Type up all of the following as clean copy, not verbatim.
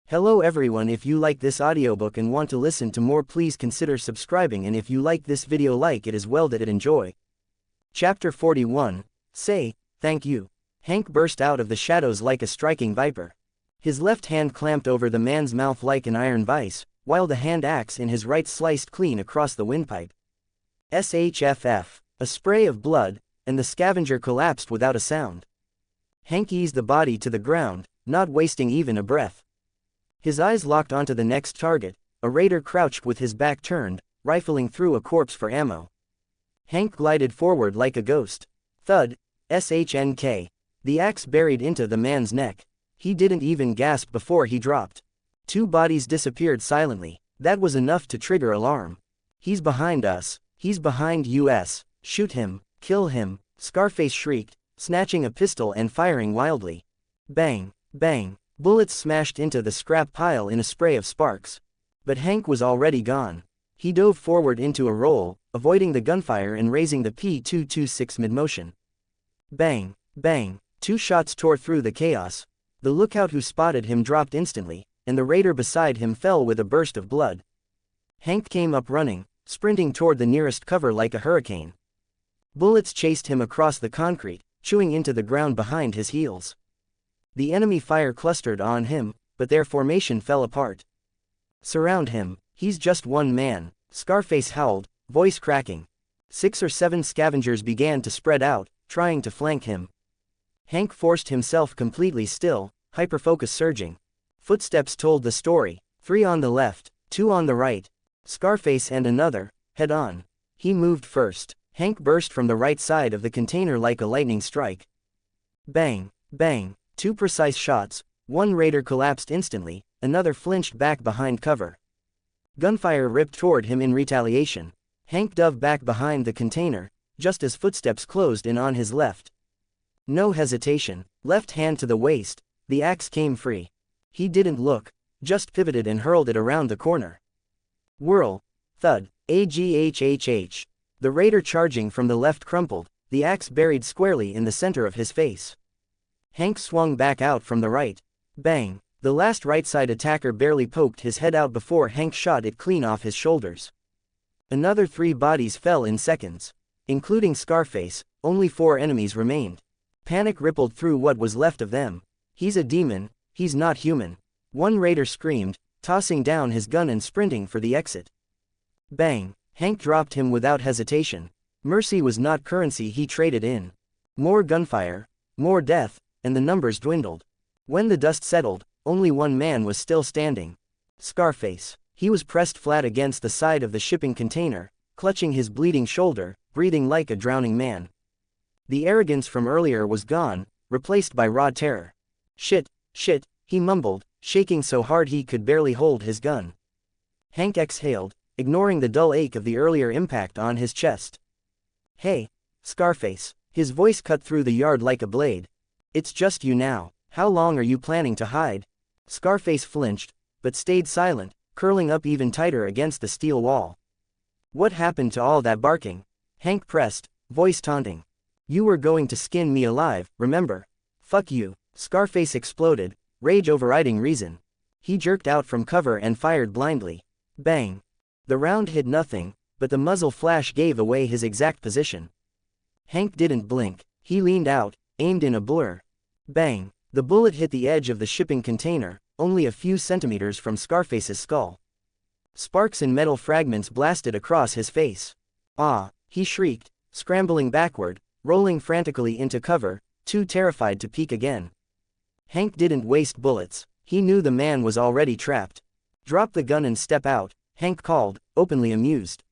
Hello everyone, if you like this audiobook and want to listen to more, please consider subscribing, and if you like this video, like it as well that it enjoy. Chapter 41, Say, Thank You. Hank burst out of the shadows like a striking viper. His left hand clamped over the man's mouth like an iron vice, while the hand axe in his right sliced clean across the windpipe. SHFF, a spray of blood, and the scavenger collapsed without a sound. Hank eased the body to the ground, not wasting even a breath. His eyes locked onto the next target, a raider crouched with his back turned, rifling through a corpse for ammo. Hank glided forward like a ghost. Thud, SHNK. The axe buried into the man's neck. He didn't even gasp before he dropped. Two bodies disappeared silently. That was enough to trigger alarm. He's behind us. He's behind us. Shoot him. Kill him. Scarface shrieked, snatching a pistol and firing wildly. Bang, bang. Bullets smashed into the scrap pile in a spray of sparks. But Hank was already gone. He dove forward into a roll, avoiding the gunfire and raising the P226 mid-motion. Bang, bang. Two shots tore through the chaos. The lookout who spotted him dropped instantly, and the raider beside him fell with a burst of blood. Hank came up running, sprinting toward the nearest cover like a hurricane. Bullets chased him across the concrete, chewing into the ground behind his heels. The enemy fire clustered on him, but their formation fell apart. Surround him, he's just one man, Scarface howled, voice cracking. 6 or 7 scavengers began to spread out, trying to flank him. Hank forced himself completely still, hyperfocus surging. Footsteps told the story, 3 on the left, 2 on the right. Scarface and another, head on. He moved first. Hank burst from the right side of the container like a lightning strike. Bang, bang. 2 precise shots, one raider collapsed instantly, another flinched back behind cover. Gunfire ripped toward him in retaliation. Hank dove back behind the container, just as footsteps closed in on his left. No hesitation, left hand to the waist, the axe came free. He didn't look, just pivoted and hurled it around the corner. Whirl, thud, aghhh. The raider charging from the left crumpled, the axe buried squarely in the center of his face. Hank swung back out from the right. Bang! The last right-side attacker barely poked his head out before Hank shot it clean off his shoulders. Another 3 bodies fell in seconds. Including Scarface, only 4 enemies remained. Panic rippled through what was left of them. He's a demon, he's not human. One raider screamed, tossing down his gun and sprinting for the exit. Bang! Hank dropped him without hesitation. Mercy was not currency he traded in. More gunfire, more death, and the numbers dwindled. When the dust settled, only one man was still standing. Scarface. He was pressed flat against the side of the shipping container, clutching his bleeding shoulder, breathing like a drowning man. The arrogance from earlier was gone, replaced by raw terror. Shit, he mumbled, shaking so hard he could barely hold his gun. Hank exhaled, ignoring the dull ache of the earlier impact on his chest. Hey, Scarface. His voice cut through the yard like a blade. It's just you now. How long are you planning to hide? Scarface flinched, but stayed silent, curling up even tighter against the steel wall. What happened to all that barking? Hank pressed, voice taunting. You were going to skin me alive, remember? Fuck you. Scarface exploded, rage overriding reason. He jerked out from cover and fired blindly. Bang. The round hit nothing, but the muzzle flash gave away his exact position. Hank didn't blink. He leaned out, aimed in a blur. Bang! The bullet hit the edge of the shipping container, only a few centimeters from Scarface's skull. Sparks and metal fragments blasted across his face. Ah! He shrieked, scrambling backward, rolling frantically into cover, too terrified to peek again. Hank didn't waste bullets. He knew the man was already trapped. Drop the gun and step out, Hank called, openly amused.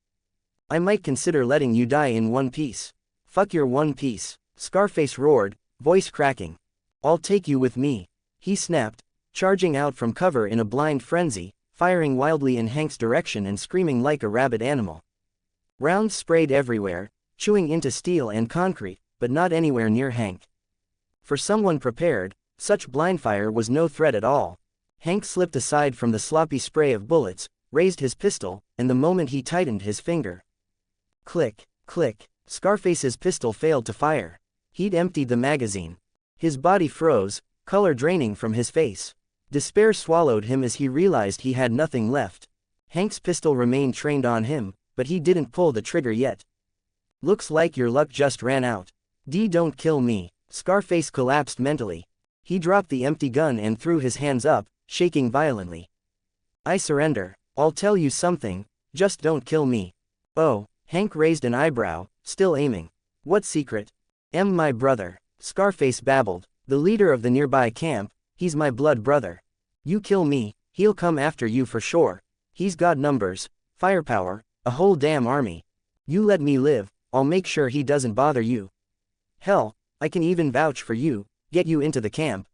I might consider letting you die in one piece. Fuck your one piece. Scarface roared, voice cracking. I'll take you with me. He snapped, charging out from cover in a blind frenzy, firing wildly in Hank's direction and screaming like a rabid animal. Rounds sprayed everywhere, chewing into steel and concrete, but not anywhere near Hank. For someone prepared, such blind fire was no threat at all. Hank slipped aside from the sloppy spray of bullets, raised his pistol, and the moment he tightened his finger. Click, click. Scarface's pistol failed to fire. He'd emptied the magazine. His body froze, color draining from his face. Despair swallowed him as he realized he had nothing left. Hank's pistol remained trained on him, but he didn't pull the trigger yet. Looks like your luck just ran out. Don't kill me. Scarface collapsed mentally. He dropped the empty gun and threw his hands up, shaking violently. I surrender. I'll tell you something, just don't kill me. Oh, Hank raised an eyebrow, still aiming. What secret? My brother. Scarface babbled. The leader of the nearby camp, he's my blood brother. You kill me, he'll come after you for sure. He's got numbers, firepower, a whole damn army. You let me live, I'll make sure he doesn't bother you. Hell, I can even vouch for you, get you into the camp.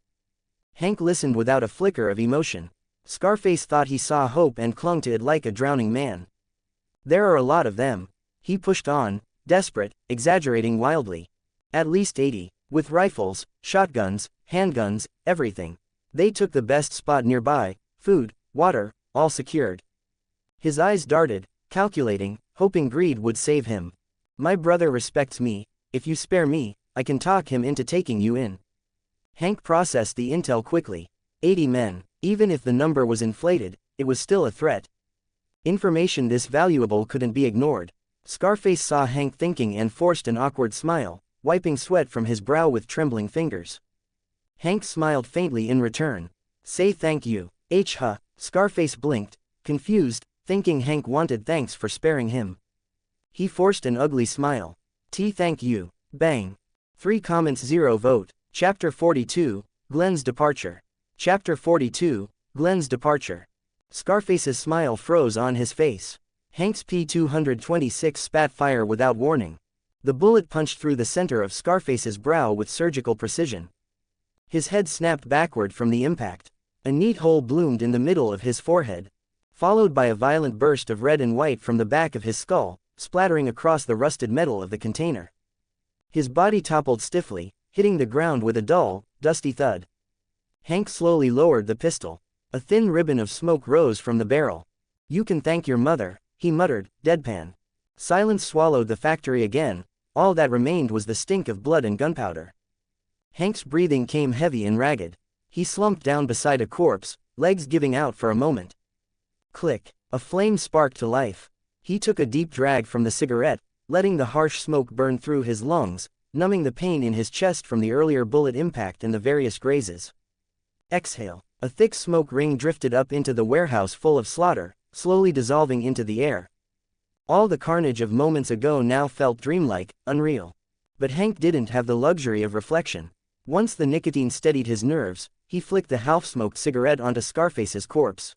Hank listened without a flicker of emotion. Scarface thought he saw hope and clung to it like a drowning man. There are a lot of them. He pushed on, desperate, exaggerating wildly. At least 80, with rifles, shotguns, handguns, everything. They took the best spot nearby, food, water, all secured. His eyes darted, calculating, hoping greed would save him. My brother respects me, if you spare me, I can talk him into taking you in. Hank processed the intel quickly. 80 men, even if the number was inflated, it was still a threat. Information this valuable couldn't be ignored. Scarface saw Hank thinking and forced an awkward smile, wiping sweat from his brow with trembling fingers. Hank smiled faintly in return. Say thank you. Scarface blinked, confused, thinking Hank wanted thanks for sparing him. He forced an ugly smile. Thank you. Bang. 3 comments 0 vote. Chapter 42, Glenn's Departure. Chapter 42, Glenn's Departure. Scarface's smile froze on his face. Hank's P-226 spat fire without warning. The bullet punched through the center of Scarface's brow with surgical precision. His head snapped backward from the impact. A neat hole bloomed in the middle of his forehead, followed by a violent burst of red and white from the back of his skull, splattering across the rusted metal of the container. His body toppled stiffly, hitting the ground with a dull, dusty thud. Hank slowly lowered the pistol. A thin ribbon of smoke rose from the barrel. You can thank your mother, he muttered, deadpan. Silence swallowed the factory again. All that remained was the stink of blood and gunpowder. Hank's breathing came heavy and ragged. He slumped down beside a corpse, legs giving out for a moment. Click. A flame sparked to life. He took a deep drag from the cigarette, letting the harsh smoke burn through his lungs, numbing the pain in his chest from the earlier bullet impact and the various grazes. Exhale. A thick smoke ring drifted up into the warehouse full of slaughter, slowly dissolving into the air. All the carnage of moments ago now felt dreamlike, unreal. But Hank didn't have the luxury of reflection. Once the nicotine steadied his nerves, he flicked the half-smoked cigarette onto Scarface's corpse.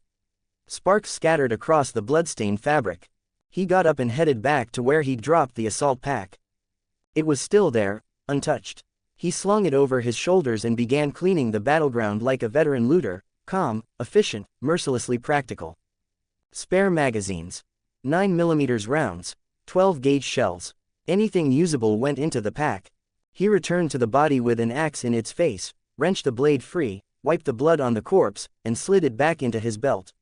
Sparks scattered across the blood-stained fabric. He got up and headed back to where he'd dropped the assault pack. It was still there, untouched. He slung it over his shoulders and began cleaning the battleground like a veteran looter, calm, efficient, mercilessly practical. Spare magazines. 9mm rounds, 12-gauge shells. Anything usable went into the pack. He returned to the body with an axe in its face, wrenched the blade free, wiped the blood on the corpse, and slid it back into his belt.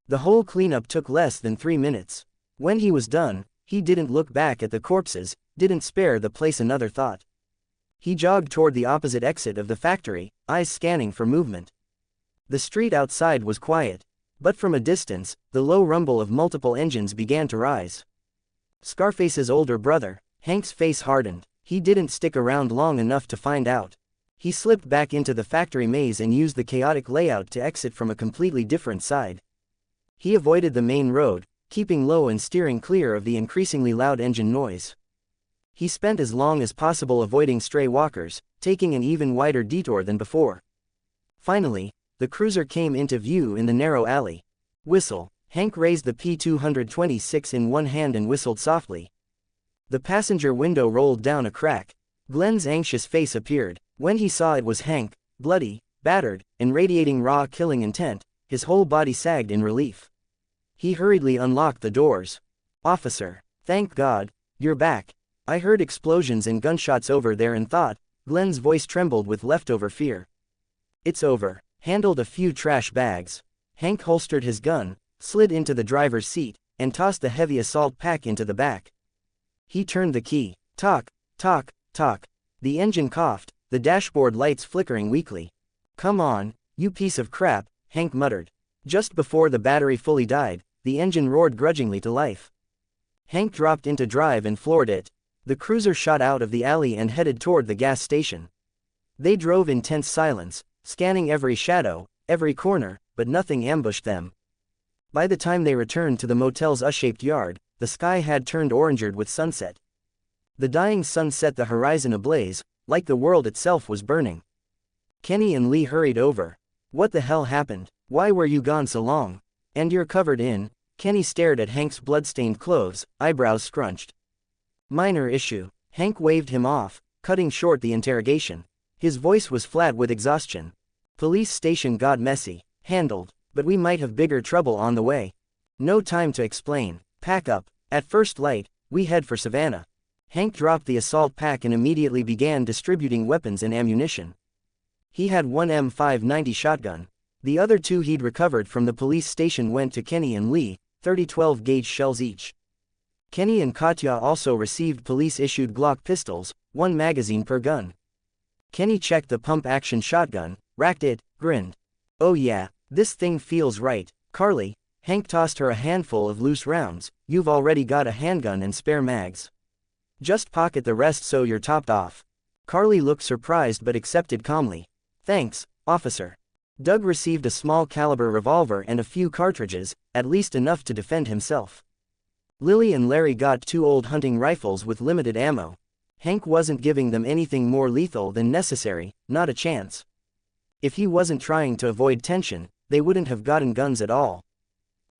The whole cleanup took less than 3 minutes. When he was done, he didn't look back at the corpses, didn't spare the place another thought. He jogged toward the opposite exit of the factory, eyes scanning for movement. The street outside was quiet, but from a distance, the low rumble of multiple engines began to rise. Scarface's older brother, Hank's face hardened. He didn't stick around long enough to find out. He slipped back into the factory maze and used the chaotic layout to exit from a completely different side. He avoided the main road, keeping low and steering clear of the increasingly loud engine noise. He spent as long as possible avoiding stray walkers, taking an even wider detour than before. Finally, the cruiser came into view in the narrow alley. Whistle. Hank raised the P-226 in one hand and whistled softly. The passenger window rolled down a crack. Glenn's anxious face appeared. When he saw it was Hank, bloody, battered, and radiating raw killing intent, his whole body sagged in relief. He hurriedly unlocked the doors. Officer. Thank God, you're back. I heard explosions and gunshots over there and thought. Glenn's voice trembled with leftover fear. It's over. Handled a few trash bags. Hank holstered his gun, slid into the driver's seat, and tossed the heavy assault pack into the back. He turned the key. Talk, talk, talk. The engine coughed, the dashboard lights flickering weakly. Come on, you piece of crap, Hank muttered. Just before the battery fully died, the engine roared grudgingly to life. Hank dropped into drive and floored it. The cruiser shot out of the alley and headed toward the gas station. They drove in tense silence, scanning every shadow, every corner, but nothing ambushed them. By the time they returned to the motel's U-shaped yard, the sky had turned orangered with sunset. The dying sun set the horizon ablaze, like the world itself was burning. Kenny and Lee hurried over. What the hell happened? Why were you gone so long? And you're covered in? Kenny stared at Hank's blood-stained clothes, eyebrows scrunched. Minor issue. Hank waved him off, cutting short the interrogation. His voice was flat with exhaustion. Police station got messy. Handled. But we might have bigger trouble on the way. No time to explain. Pack up. At first light, we head for Savannah. Hank dropped the assault pack and immediately began distributing weapons and ammunition. He had one M590 shotgun. The other two he'd recovered from the police station went to Kenny and Lee, 30 12-gauge shells each. Kenny and Katya also received police-issued Glock pistols, 1 magazine per gun. Kenny checked the pump-action shotgun, racked it, grinned. Oh yeah, this thing feels right, Carly. Hank tossed her a handful of loose rounds. You've already got a handgun and spare mags. Just pocket the rest so you're topped off. Carly looked surprised but accepted calmly. Thanks, officer. Doug received a small-caliber revolver and a few cartridges, at least enough to defend himself. Lily and Larry got 2 old hunting rifles with limited ammo. Hank wasn't giving them anything more lethal than necessary, not a chance. If he wasn't trying to avoid tension, they wouldn't have gotten guns at all.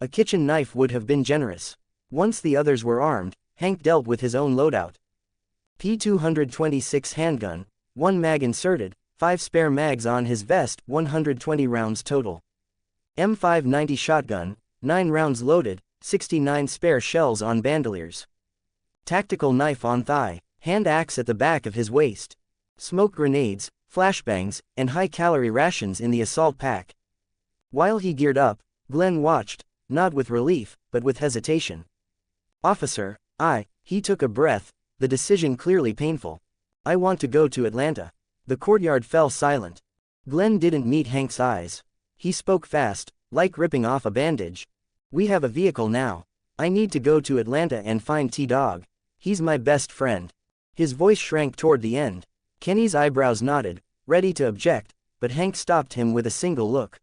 A kitchen knife would have been generous. Once the others were armed, Hank dealt with his own loadout. P226 handgun, 1 mag inserted, 5 spare mags on his vest, 120 rounds total. M590 shotgun, 9 rounds loaded, 69 spare shells on bandoliers. Tactical knife on thigh, hand axe at the back of his waist. Smoke grenades, flashbangs, and high-calorie rations in the assault pack. While he geared up, Glenn watched, not with relief, but with hesitation. Officer, he took a breath, the decision clearly painful. I want to go to Atlanta. The courtyard fell silent. Glenn didn't meet Hank's eyes. He spoke fast, like ripping off a bandage. We have a vehicle now. I need to go to Atlanta and find T-Dog. He's my best friend. His voice shrank toward the end. Kenny's eyebrows nodded, ready to object, but Hank stopped him with a single look.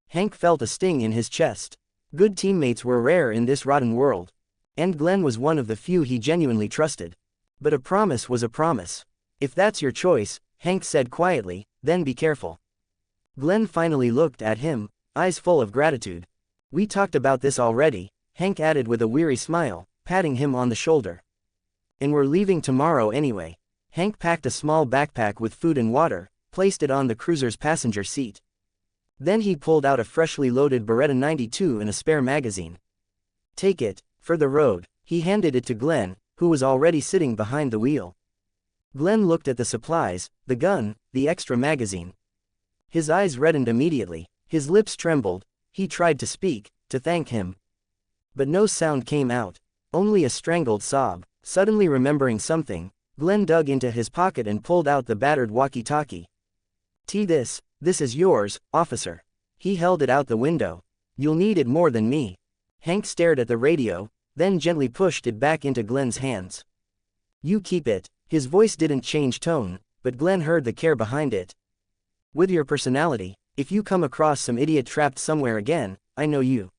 Hank felt a sting in his chest. Good teammates were rare in this rotten world. And Glenn was one of the few he genuinely trusted. But a promise was a promise. If that's your choice, Hank said quietly, then be careful. Glenn finally looked at him, eyes full of gratitude. We talked about this already, Hank added with a weary smile, patting him on the shoulder. And we're leaving tomorrow anyway. Hank packed a small backpack with food and water, placed it on the cruiser's passenger seat. Then he pulled out a freshly loaded Beretta 92 and a spare magazine. Take it, for the road. He handed it to Glenn, who was already sitting behind the wheel. Glenn looked at the supplies, the gun, the extra magazine. His eyes reddened immediately, his lips trembled. He tried to speak, to thank him. But no sound came out, only a strangled sob. Suddenly remembering something, Glenn dug into his pocket and pulled out the battered walkie-talkie. This is yours, officer. He held it out the window. You'll need it more than me. Hank stared at the radio, then gently pushed it back into Glenn's hands. You keep it. His voice didn't change tone, but Glenn heard the care behind it. With your personality, if you come across some idiot trapped somewhere again, I know you.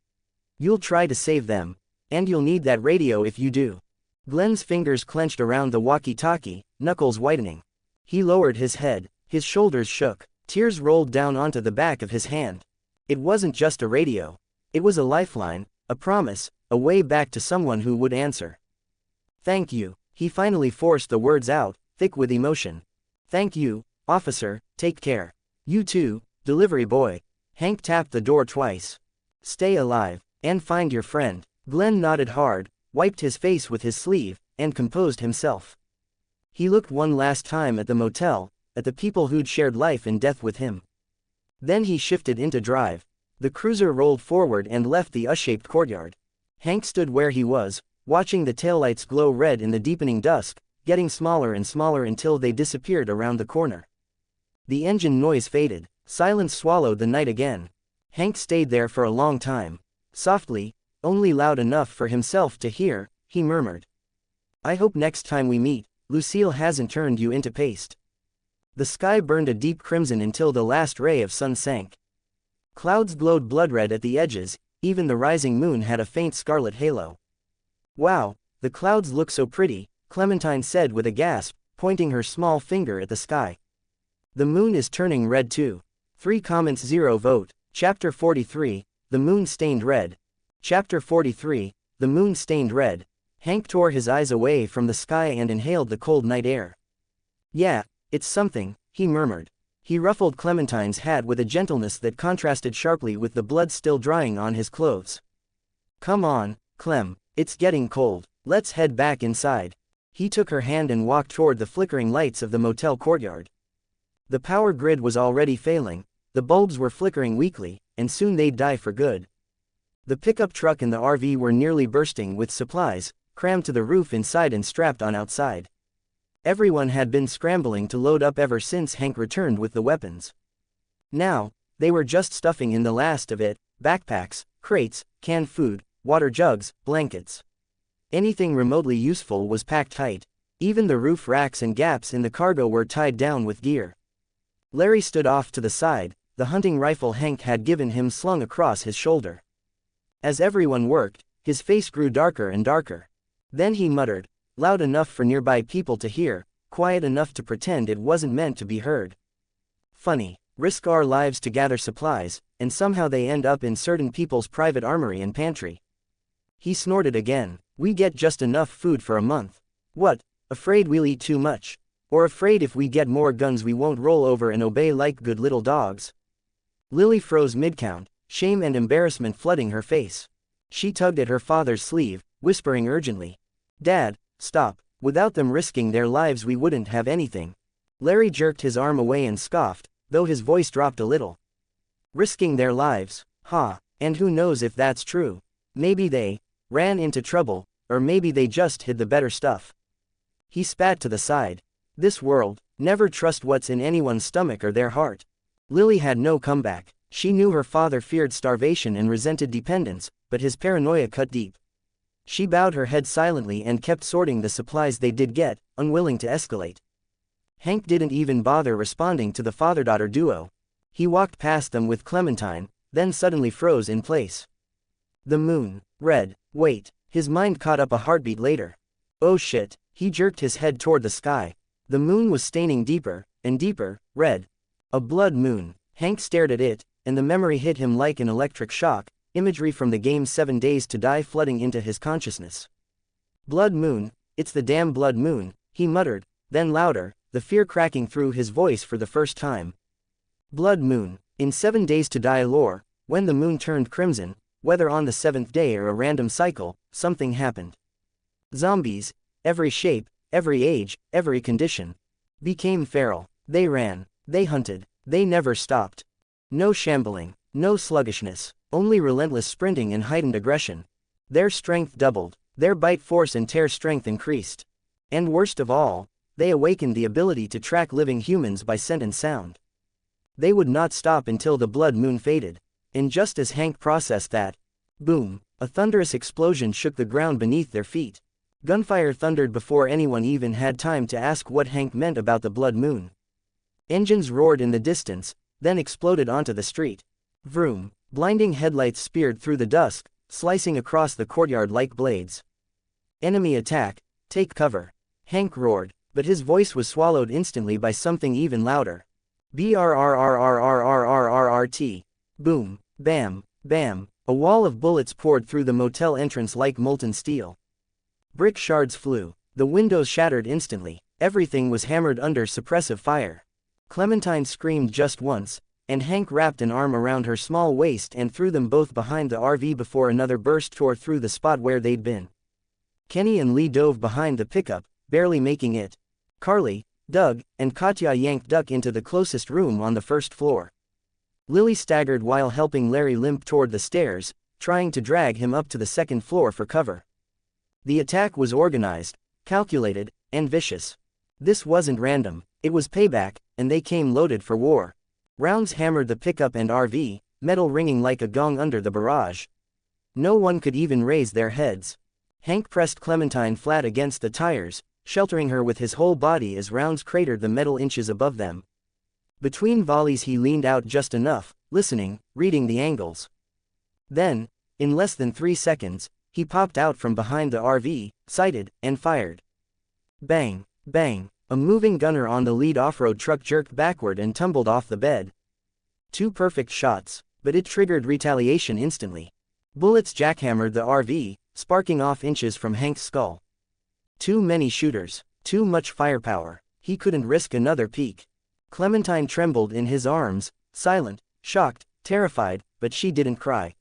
You'll try to save them. And you'll need that radio if you do. Glenn's fingers clenched around the walkie-talkie, knuckles whitening. He lowered his head, his shoulders shook, tears rolled down onto the back of his hand. It wasn't just a radio. It was a lifeline, a promise, a way back to someone who would answer. Thank you. He finally forced the words out, thick with emotion. Thank you, officer, take care. You too, delivery boy. Hank tapped the door twice. Stay alive, and find your friend. Glenn nodded hard, wiped his face with his sleeve, and composed himself. He looked one last time at the motel, at the people who'd shared life and death with him. Then he shifted into drive. The cruiser rolled forward and left the U-shaped courtyard. Hank stood where he was, watching the taillights glow red in the deepening dusk, getting smaller and smaller until they disappeared around the corner. The engine noise faded. Silence swallowed the night again. Hank stayed there for a long time. Softly, only loud enough for himself to hear, he murmured. I hope next time we meet, Lucille hasn't turned you into paste. The sky burned a deep crimson until the last ray of sun sank. Clouds glowed blood-red at the edges, even the rising moon had a faint scarlet halo. Wow, the clouds look so pretty, Clementine said with a gasp, pointing her small finger at the sky. The moon is turning red too. 3 comments 0 vote. Chapter 43, The Moon Stained Red. Chapter 43, The Moon Stained Red. Hank tore his eyes away from the sky and inhaled the cold night air. Yeah, it's something, he murmured. He ruffled Clementine's hat with a gentleness that contrasted sharply with the blood still drying on his clothes. Come on, Clem, it's getting cold, let's head back inside. He took her hand and walked toward the flickering lights of the motel courtyard. The power grid was already failing, the bulbs were flickering weakly, and soon they'd die for good. The pickup truck and the RV were nearly bursting with supplies, crammed to the roof inside and strapped on outside. Everyone had been scrambling to load up ever since Hank returned with the weapons. Now, they were just stuffing in the last of it: backpacks, crates, canned food, water jugs, blankets. Anything remotely useful was packed tight. Even the roof racks and gaps in the cargo were tied down with gear. Larry stood off to the side, the hunting rifle Hank had given him slung across his shoulder. As everyone worked, his face grew darker and darker. Then he muttered, loud enough for nearby people to hear, quiet enough to pretend it wasn't meant to be heard. Funny, risk our lives to gather supplies, and somehow they end up in certain people's private armory and pantry. He snorted again. We get just enough food for a month. What, afraid we'll eat too much? Or afraid if we get more guns we won't roll over and obey like good little dogs? Lily froze mid-count, shame and embarrassment flooding her face. She tugged at her father's sleeve, whispering urgently, Dad, stop, without them risking their lives we wouldn't have anything. Larry jerked his arm away and scoffed, though his voice dropped a little. Risking their lives, ha, and who knows if that's true. Maybe they ran into trouble, or maybe they just hid the better stuff. He spat to the side. This world, never trust what's in anyone's stomach or their heart. Lily had no comeback. She knew her father feared starvation and resented dependence, but his paranoia cut deep. She bowed her head silently and kept sorting the supplies they did get, unwilling to escalate. Hank didn't even bother responding to the father-daughter duo. He walked past them with Clementine, then suddenly froze in place. The moon, red, wait, his mind caught up a heartbeat later. Oh shit, he jerked his head toward the sky. The moon was staining deeper, and deeper, red. A blood moon. Hank stared at it, and the memory hit him like an electric shock, imagery from the game 7 Days to Die flooding into his consciousness. Blood moon, it's the damn blood moon, he muttered, then louder, the fear cracking through his voice for the first time. Blood moon. In 7 Days to Die lore, when the moon turned crimson, whether on the 7th day or a random cycle, something happened. Zombies, every shape, every age, every condition, became feral. They ran, they hunted, they never stopped. No shambling, no sluggishness, only relentless sprinting and heightened aggression. Their strength doubled, their bite force and tear strength increased. And worst of all, they awakened the ability to track living humans by scent and sound. They would not stop until the blood moon faded. And just as Hank processed that, boom, a thunderous explosion shook the ground beneath their feet. Gunfire thundered before anyone even had time to ask what Hank meant about the blood moon. Engines roared in the distance, then exploded onto the street. Vroom, blinding headlights speared through the dusk, slicing across the courtyard like blades. Enemy attack, take cover. Hank roared, but his voice was swallowed instantly by something even louder. BRRRRRRRRRT. Boom, bam, bam, a wall of bullets poured through the motel entrance like molten steel. Brick shards flew, the windows shattered instantly, everything was hammered under suppressive fire. Clementine screamed just once, and Hank wrapped an arm around her small waist and threw them both behind the RV before another burst tore through the spot where they'd been. Kenny and Lee dove behind the pickup, barely making it. Carly, Doug, and Katya yanked Duck into the closest room on the first floor. Lily staggered while helping Larry limp toward the stairs, trying to drag him up to the second floor for cover. The attack was organized, calculated, and vicious. This wasn't random, it was payback, and they came loaded for war. Rounds hammered the pickup and RV, metal ringing like a gong under the barrage. No one could even raise their heads. Hank pressed Clementine flat against the tires, sheltering her with his whole body as rounds cratered the metal inches above them. Between volleys he leaned out just enough, listening, reading the angles. Then, in less than 3 seconds, he popped out from behind the RV, sighted, and fired. Bang, bang, a moving gunner on the lead off-road truck jerked backward and tumbled off the bed. 2 perfect shots, but it triggered retaliation instantly. Bullets jackhammered the RV, sparking off inches from Hank's skull. Too many shooters, too much firepower, he couldn't risk another peek. Clementine trembled in his arms, silent, shocked, terrified, but she didn't cry.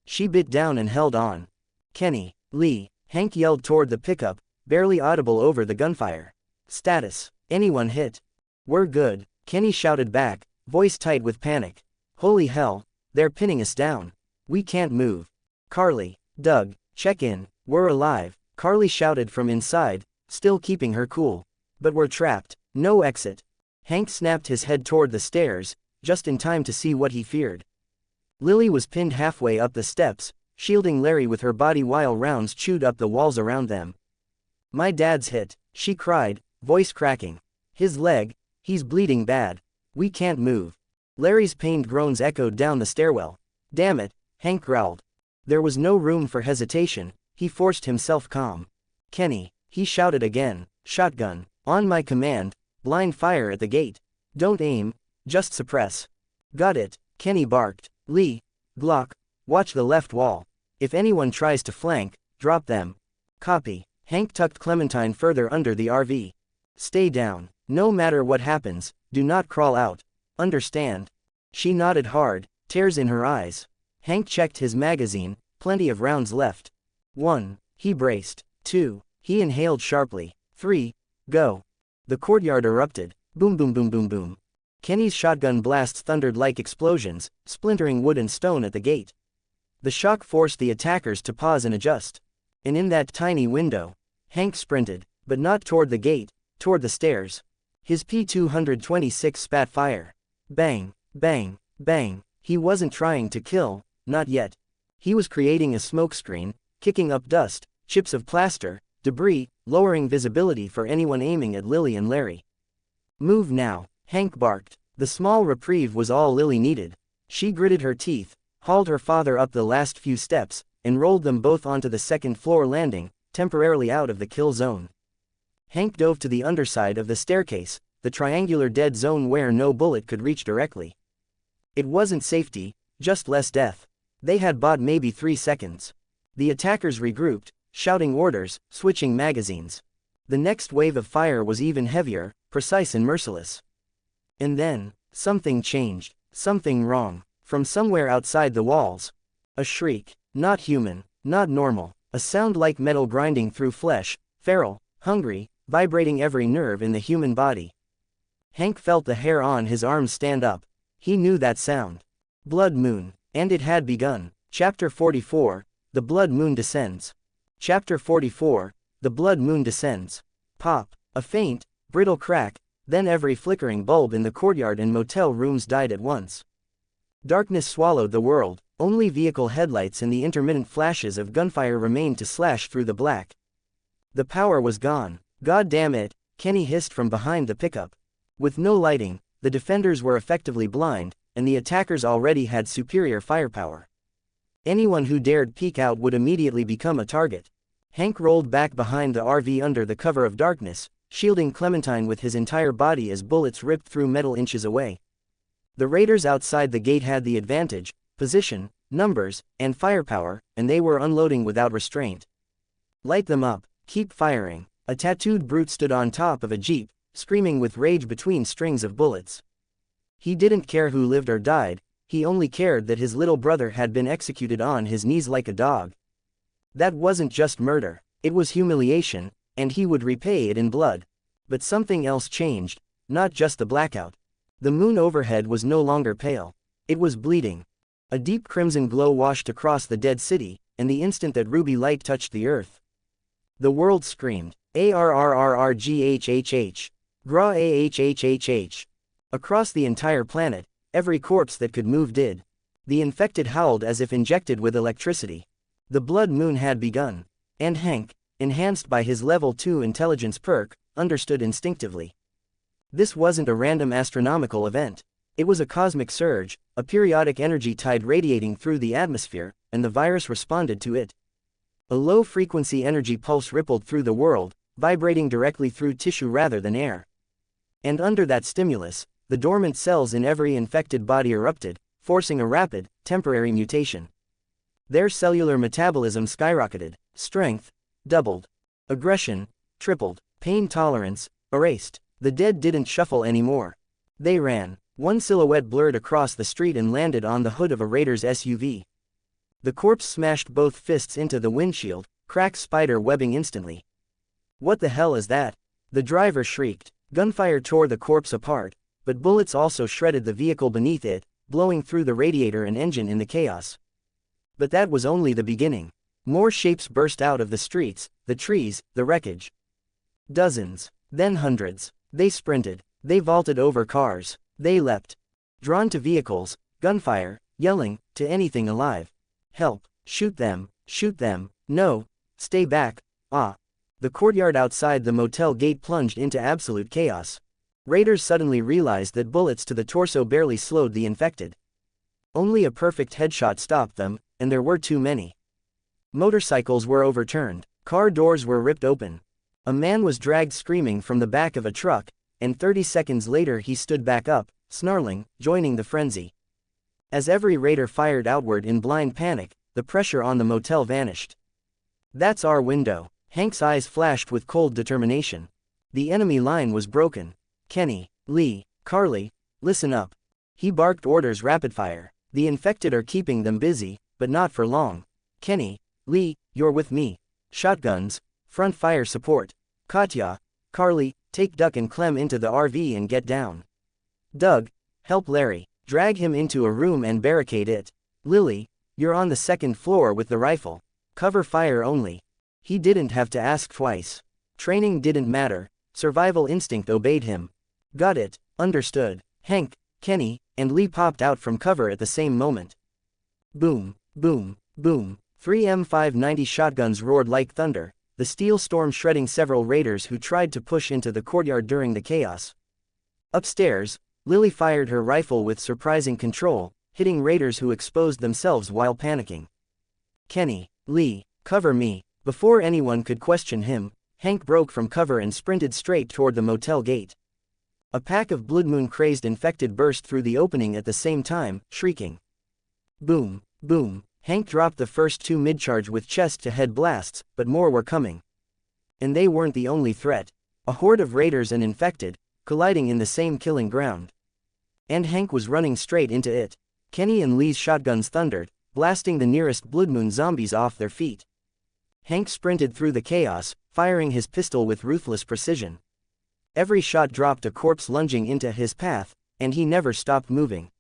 She bit down and held on. Kenny, Lee, Hank yelled toward the pickup, barely audible over the gunfire. Status: anyone hit? We're good, Kenny shouted back, voice tight with panic. Holy hell, they're pinning us down. We can't move. Carly, Doug, check in, we're alive, Carly shouted from inside, still keeping her cool. But we're trapped, no exit. Hank snapped his head toward the stairs, just in time to see what he feared. Lily was pinned halfway up the steps, shielding Larry with her body while rounds chewed up the walls around them. My dad's hit, she cried, voice cracking. His leg, he's bleeding bad. We can't move. Larry's pained groans echoed down the stairwell. Damn it, Hank growled. There was no room for hesitation, he forced himself calm. Kenny, he shouted again, shotgun, on my command, blind fire at the gate. Don't aim, just suppress. Got it, Kenny barked. Lee, Glock, watch the left wall. If anyone tries to flank, drop them. Copy. Hank tucked Clementine further under the RV. Stay down. No matter what happens, do not crawl out. Understand? She nodded hard, tears in her eyes. Hank checked his magazine, plenty of rounds left. 1. He braced. 2. He inhaled sharply. 3. Go. The courtyard erupted. Boom boom boom boom boom. Kenny's shotgun blasts thundered like explosions, splintering wood and stone at the gate. The shock forced the attackers to pause and adjust. And in that tiny window, Hank sprinted, but not toward the gate, toward the stairs. His P-226 spat fire. Bang, bang, bang. He wasn't trying to kill, not yet. He was creating a smokescreen, kicking up dust, chips of plaster, debris, lowering visibility for anyone aiming at Lily and Larry. Move now, Hank barked. The small reprieve was all Lily needed. She gritted her teeth, hauled her father up the last few steps, and rolled them both onto the second-floor landing, temporarily out of the kill zone. Hank dove to the underside of the staircase, the triangular dead zone where no bullet could reach directly. It wasn't safety, just less death. They had bought maybe 3 seconds. The attackers regrouped, shouting orders, switching magazines. The next wave of fire was even heavier, precise and merciless. And then, something changed, something wrong. From somewhere outside the walls. A shriek, not human, not normal, a sound like metal grinding through flesh, feral, hungry, vibrating every nerve in the human body. Hank felt the hair on his arms stand up. He knew that sound. Blood Moon. And it had begun. Chapter 44, The Blood Moon Descends. Chapter 44, The Blood Moon Descends. Pop. A faint, brittle crack, then every flickering bulb in the courtyard and motel rooms died at once. Darkness swallowed the world, only vehicle headlights and the intermittent flashes of gunfire remained to slash through the black. The power was gone. God damn it, Kenny hissed from behind the pickup. With no lighting, the defenders were effectively blind, and the attackers already had superior firepower. Anyone who dared peek out would immediately become a target. Hank rolled back behind the RV under the cover of darkness, shielding Clementine with his entire body as bullets ripped through metal inches away. The raiders outside the gate had the advantage, position, numbers, and firepower, and they were unloading without restraint. Light them up, keep firing. A tattooed brute stood on top of a jeep, screaming with rage between strings of bullets. He didn't care who lived or died, he only cared that his little brother had been executed on his knees like a dog. That wasn't just murder, it was humiliation, and he would repay it in blood. But something else changed, not just the blackout. The moon overhead was no longer pale. It was bleeding. A deep crimson glow washed across the dead city, and the instant that ruby light touched the earth, the world screamed, ARRRRGHHH. Gra AHHHH. Across the entire planet, every corpse that could move did. The infected howled as if injected with electricity. The blood moon had begun. And Hank, enhanced by his level 2 intelligence perk, understood instinctively. This wasn't a random astronomical event. It was a cosmic surge, a periodic energy tide radiating through the atmosphere, and the virus responded to it. A low-frequency energy pulse rippled through the world, vibrating directly through tissue rather than air. And under that stimulus, the dormant cells in every infected body erupted, forcing a rapid, temporary mutation. Their cellular metabolism skyrocketed, strength doubled, aggression tripled, pain tolerance erased. The dead didn't shuffle anymore. They ran. One silhouette blurred across the street and landed on the hood of a raider's SUV. The corpse smashed both fists into the windshield, cracked spider webbing instantly. "What the hell is that?" the driver shrieked. Gunfire tore the corpse apart, but bullets also shredded the vehicle beneath it, blowing through the radiator and engine in the chaos. But that was only the beginning. More shapes burst out of the streets, the trees, the wreckage. Dozens, then hundreds. They sprinted. They vaulted over cars. They leapt. Drawn to vehicles, gunfire, yelling, to anything alive. "Help! Shoot them! Shoot them! No! Stay back! Ah!" The courtyard outside the motel gate plunged into absolute chaos. Raiders suddenly realized that bullets to the torso barely slowed the infected. Only a perfect headshot stopped them, and there were too many. Motorcycles were overturned. Car doors were ripped open. A man was dragged screaming from the back of a truck, and 30 seconds later he stood back up, snarling, joining the frenzy. As every raider fired outward in blind panic, the pressure on the motel vanished. "That's our window." Hank's eyes flashed with cold determination. The enemy line was broken. "Kenny, Lee, Carly, listen up." He barked orders rapid-fire. "The infected are keeping them busy, but not for long. Kenny, Lee, you're with me. Shotguns, front fire support. Katya, Carly, take Duck and Clem into the RV and get down. Doug, help Larry. Drag him into a room and barricade it. Lily, you're on the second floor with the rifle. Cover fire only." He didn't have to ask twice. Training didn't matter. Survival instinct obeyed him. "Got it, understood." Hank, Kenny, and Lee popped out from cover at the same moment. Boom, boom, boom. 3 M590 shotguns roared like thunder, the steel storm shredding several raiders who tried to push into the courtyard during the chaos. Upstairs, Lily fired her rifle with surprising control, hitting raiders who exposed themselves while panicking. "Kenny, Lee, cover me." Before anyone could question him, Hank broke from cover and sprinted straight toward the motel gate. A pack of Blood Moon crazed infected burst through the opening at the same time, shrieking. Boom, boom. Hank dropped the first 2 mid-charge with chest-to-head blasts, but more were coming. And they weren't the only threat. A horde of raiders and infected, colliding in the same killing ground. And Hank was running straight into it. Kenny and Lee's shotguns thundered, blasting the nearest Blood Moon zombies off their feet. Hank sprinted through the chaos, firing his pistol with ruthless precision. Every shot dropped a corpse lunging into his path, and he never stopped moving.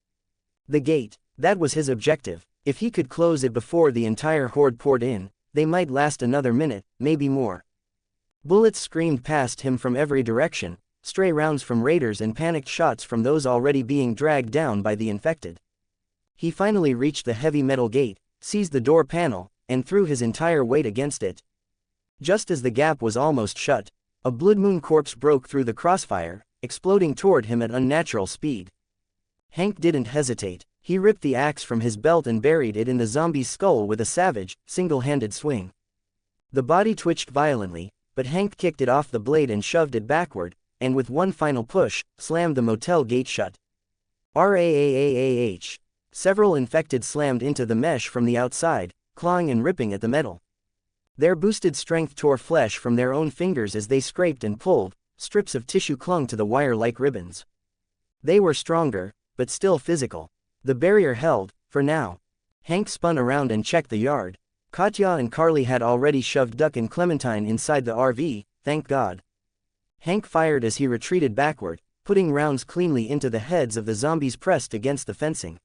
The gate, that was his objective. If he could close it before the entire horde poured in, they might last another minute, maybe more. Bullets screamed past him from every direction, stray rounds from raiders and panicked shots from those already being dragged down by the infected. He finally reached the heavy metal gate, seized the door panel, and threw his entire weight against it. Just as the gap was almost shut, a Blood Moon corpse broke through the crossfire, exploding toward him at unnatural speed. Hank didn't hesitate. He ripped the axe from his belt and buried it in the zombie's skull with a savage, single-handed swing. The body twitched violently, but Hank kicked it off the blade and shoved it backward, and with one final push, slammed the motel gate shut. RAAAAH. Several infected slammed into the mesh from the outside, clawing and ripping at the metal. Their boosted strength tore flesh from their own fingers as they scraped and pulled, strips of tissue clung to the wire like ribbons. They were stronger, but still physical. The barrier held, for now. Hank spun around and checked the yard. Katya and Carly had already shoved Duck and Clementine inside the RV, thank God. Hank fired as he retreated backward, putting rounds cleanly into the heads of the zombies pressed against the fencing.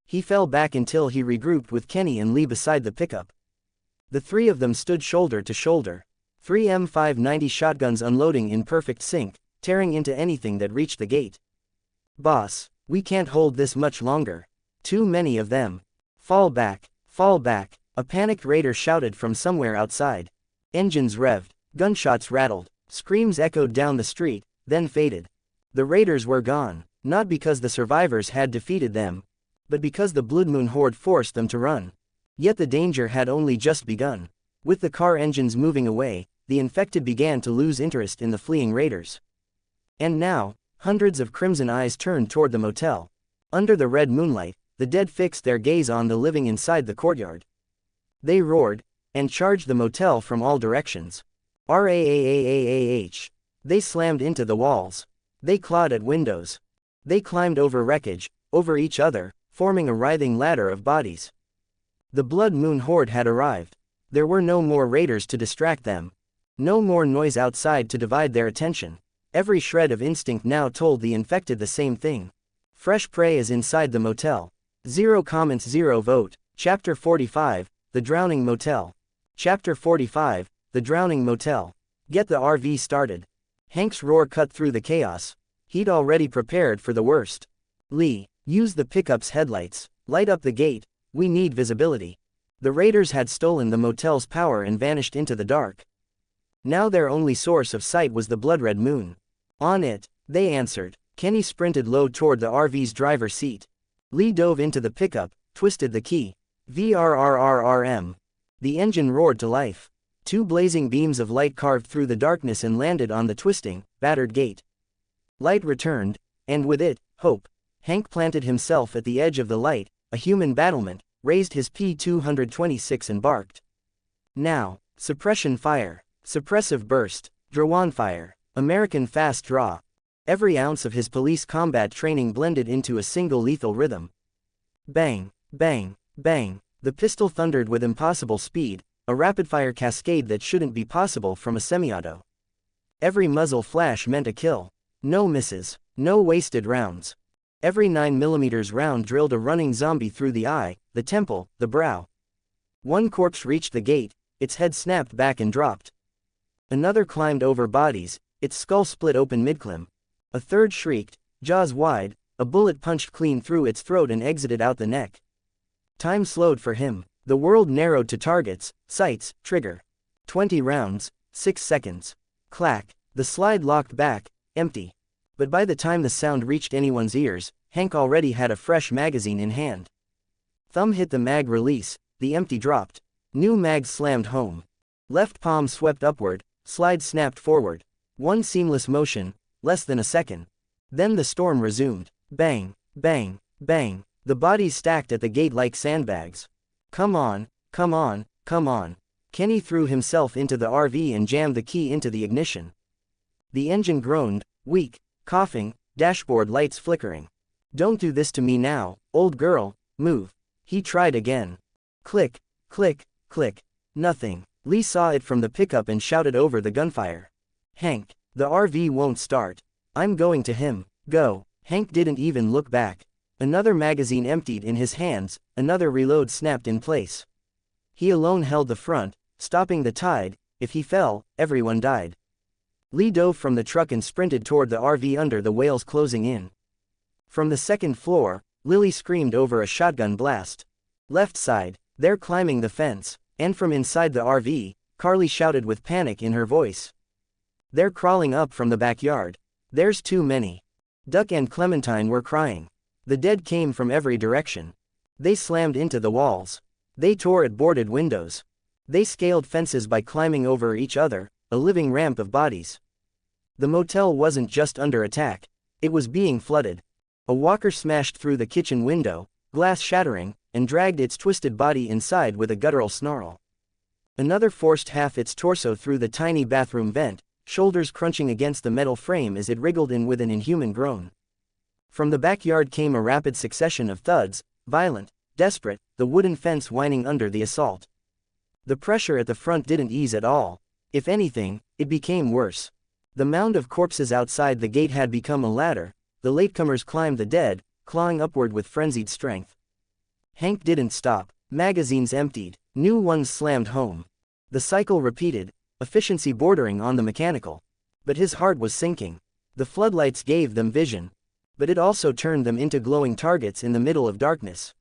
He fell back until he regrouped with Kenny and Lee beside the pickup. The 3 of them stood shoulder to shoulder. 3 M590 shotguns unloading in perfect sync, tearing into anything that reached the gate. "Boss, we can't hold this much longer." Too many of them. Fall back, a panicked raider shouted from somewhere outside. Engines revved, gunshots rattled, screams echoed down the street, then faded. The raiders were gone, not because the survivors had defeated them, but because the Blood Moon horde forced them to run. Yet the danger had only just begun. With the car engines moving away, the infected began to lose interest in the fleeing raiders. And now, hundreds of crimson eyes turned toward the motel. Under the red moonlight, the dead fixed their gaze on the living inside the courtyard. They roared, and charged the motel from all directions. Raaaaaah. They slammed into the walls. They clawed at windows. They climbed over wreckage, over each other, forming a writhing ladder of bodies. The Blood Moon horde had arrived. There were no more raiders to distract them. No more noise outside to divide their attention. Every shred of instinct now told the infected the same thing. Fresh prey is inside the motel. 0 comments 0 vote. Chapter 45, The Drowning Motel. Chapter 45, The Drowning Motel. Get the RV started. Hank's roar cut through the chaos. He'd already prepared for the worst. Lee, use the pickup's headlights. Light up the gate. We need visibility. The raiders had stolen the motel's power and vanished into the dark. Now their only source of sight was the blood-red moon. On it, they answered. Kenny sprinted low toward the RV's driver's seat. Lee dove into the pickup, twisted the key. VRRRRM. The engine roared to life. 2 blazing beams of light carved through the darkness and landed on the twisting, battered gate. Light returned, and with it, hope. Hank planted himself at the edge of the light, a human battlement, raised his P-226 and barked. Now, suppression fire, suppressive burst, Drawan fire, American fast draw. Every ounce of his police combat training blended into a single lethal rhythm. Bang, bang, bang, the pistol thundered with impossible speed, a rapid-fire cascade that shouldn't be possible from a semi-auto. Every muzzle flash meant a kill. No misses, no wasted rounds. Every 9mm round drilled a running zombie through the eye, the temple, the brow. One corpse reached the gate, its head snapped back and dropped. Another climbed over bodies, its skull split open mid-climb. A third shrieked, jaws wide, a bullet punched clean through its throat and exited out the neck. Time slowed for him. The world narrowed to targets, sights, trigger. 20 rounds, 6 seconds. Clack, the slide locked back, empty. But by the time the sound reached anyone's ears, Hank already had a fresh magazine in hand. Thumb hit the mag release, the empty dropped. New mag slammed home. Left palm swept upward, slide snapped forward. One seamless motion, less than a second. Then the storm resumed. Bang, bang, bang, the bodies stacked at the gate like sandbags. Come on, come on, come on. Kenny threw himself into the RV and jammed the key into the ignition. The engine groaned, weak, coughing, dashboard lights flickering. Don't do this to me now, old girl, move. He tried again. Click, click, click. Nothing. Lee saw it from the pickup and shouted over the gunfire. Hank, the RV won't start. I'm going to him, go. Hank didn't even look back. Another magazine emptied in his hands, another reload snapped in place. He alone held the front, stopping the tide. If he fell, everyone died. Lee dove from the truck and sprinted toward the RV under the whales closing in. From the second floor, Lily screamed over a shotgun blast. Left side, they're climbing the fence. And from inside the RV, Carly shouted with panic in her voice. They're crawling up from the backyard. There's too many. Duck and Clementine were crying. The dead came from every direction. They slammed into the walls. They tore at boarded windows. They scaled fences by climbing over each other, a living ramp of bodies. The motel wasn't just under attack, it was being flooded. A walker smashed through the kitchen window, glass shattering, and dragged its twisted body inside with a guttural snarl. Another forced half its torso through the tiny bathroom vent, shoulders crunching against the metal frame as it wriggled in with an inhuman groan. From the backyard came a rapid succession of thuds, violent, desperate, the wooden fence whining under the assault. The pressure at the front didn't ease at all. If anything, it became worse. The mound of corpses outside the gate had become a ladder. The latecomers climbed the dead, clawing upward with frenzied strength. Hank didn't stop. Magazines emptied. New ones slammed home. The cycle repeated, efficiency bordering on the mechanical. But his heart was sinking. The floodlights gave them vision. but it also turned them into glowing targets in the middle of darkness.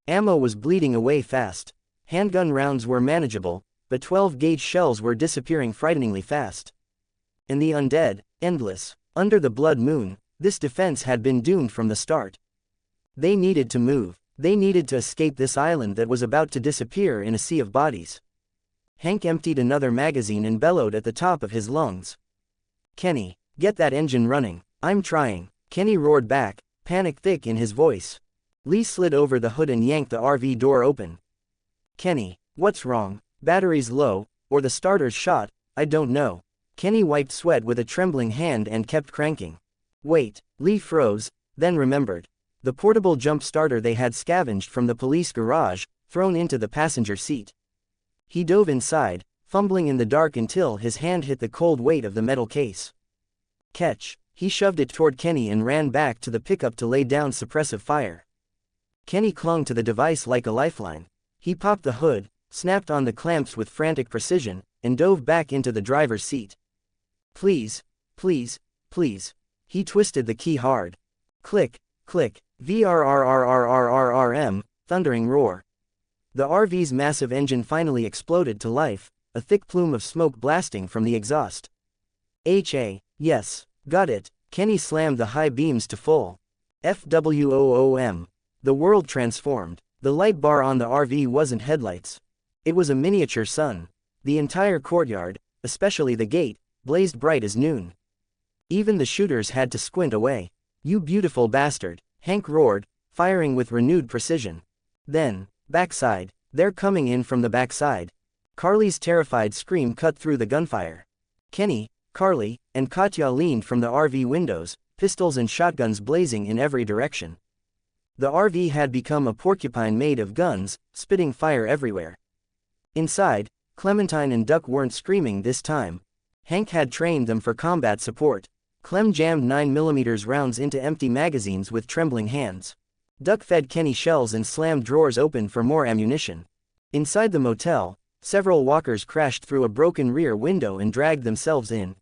Ammo was bleeding away fast. Handgun rounds were manageable, but 12-gauge shells were disappearing frighteningly fast. And the undead, endless. Under the blood moon, this defense had been doomed from the start. They needed to move. They needed to escape this island that was about to disappear in a sea of bodies. Hank emptied another magazine and bellowed at the top of his lungs. "Kenny, get that engine running." "I'm trying," Kenny roared back, panic thick in his voice. Lee slid over the hood and yanked the RV door open. "Kenny, what's wrong? Battery's low, or the starter's shot, I don't know." Kenny wiped sweat with a trembling hand and kept cranking. "Wait," Lee froze, then remembered. The portable jump starter they had scavenged from the police garage, thrown into the passenger seat. He dove inside, fumbling in the dark until his hand hit the cold weight of the metal case. "Catch." He shoved it toward Kenny and ran back to the pickup to lay down suppressive fire. Kenny clung to the device like a lifeline. He popped the hood, snapped on the clamps with frantic precision, and dove back into the driver's seat. "Please, please, please." He twisted the key hard. Click, click, VRRRRRRRM, thundering roar. The RV's massive engine finally exploded to life, a thick plume of smoke blasting from the exhaust. Yes, got it. Kenny slammed the high beams to full. FWOOM. The world transformed. The light bar on the RV wasn't headlights. It was a miniature sun. The entire courtyard, especially the gate, blazed bright as noon. Even the shooters had to squint away. "You beautiful bastard," Hank roared, firing with renewed precision. Then, backside. "They're coming in from the backside." Carly's terrified scream cut through the gunfire. Kenny, Carly, and Katya leaned from the RV windows, pistols and shotguns blazing in every direction. The RV had become a porcupine made of guns, spitting fire everywhere. Inside, Clementine and Duck weren't screaming this time. Hank had trained them for combat support. Clem jammed 9mm rounds into empty magazines with trembling hands. Duck fed Kenny shells and slammed drawers open for more ammunition. Inside the motel, several walkers crashed through a broken rear window and dragged themselves in.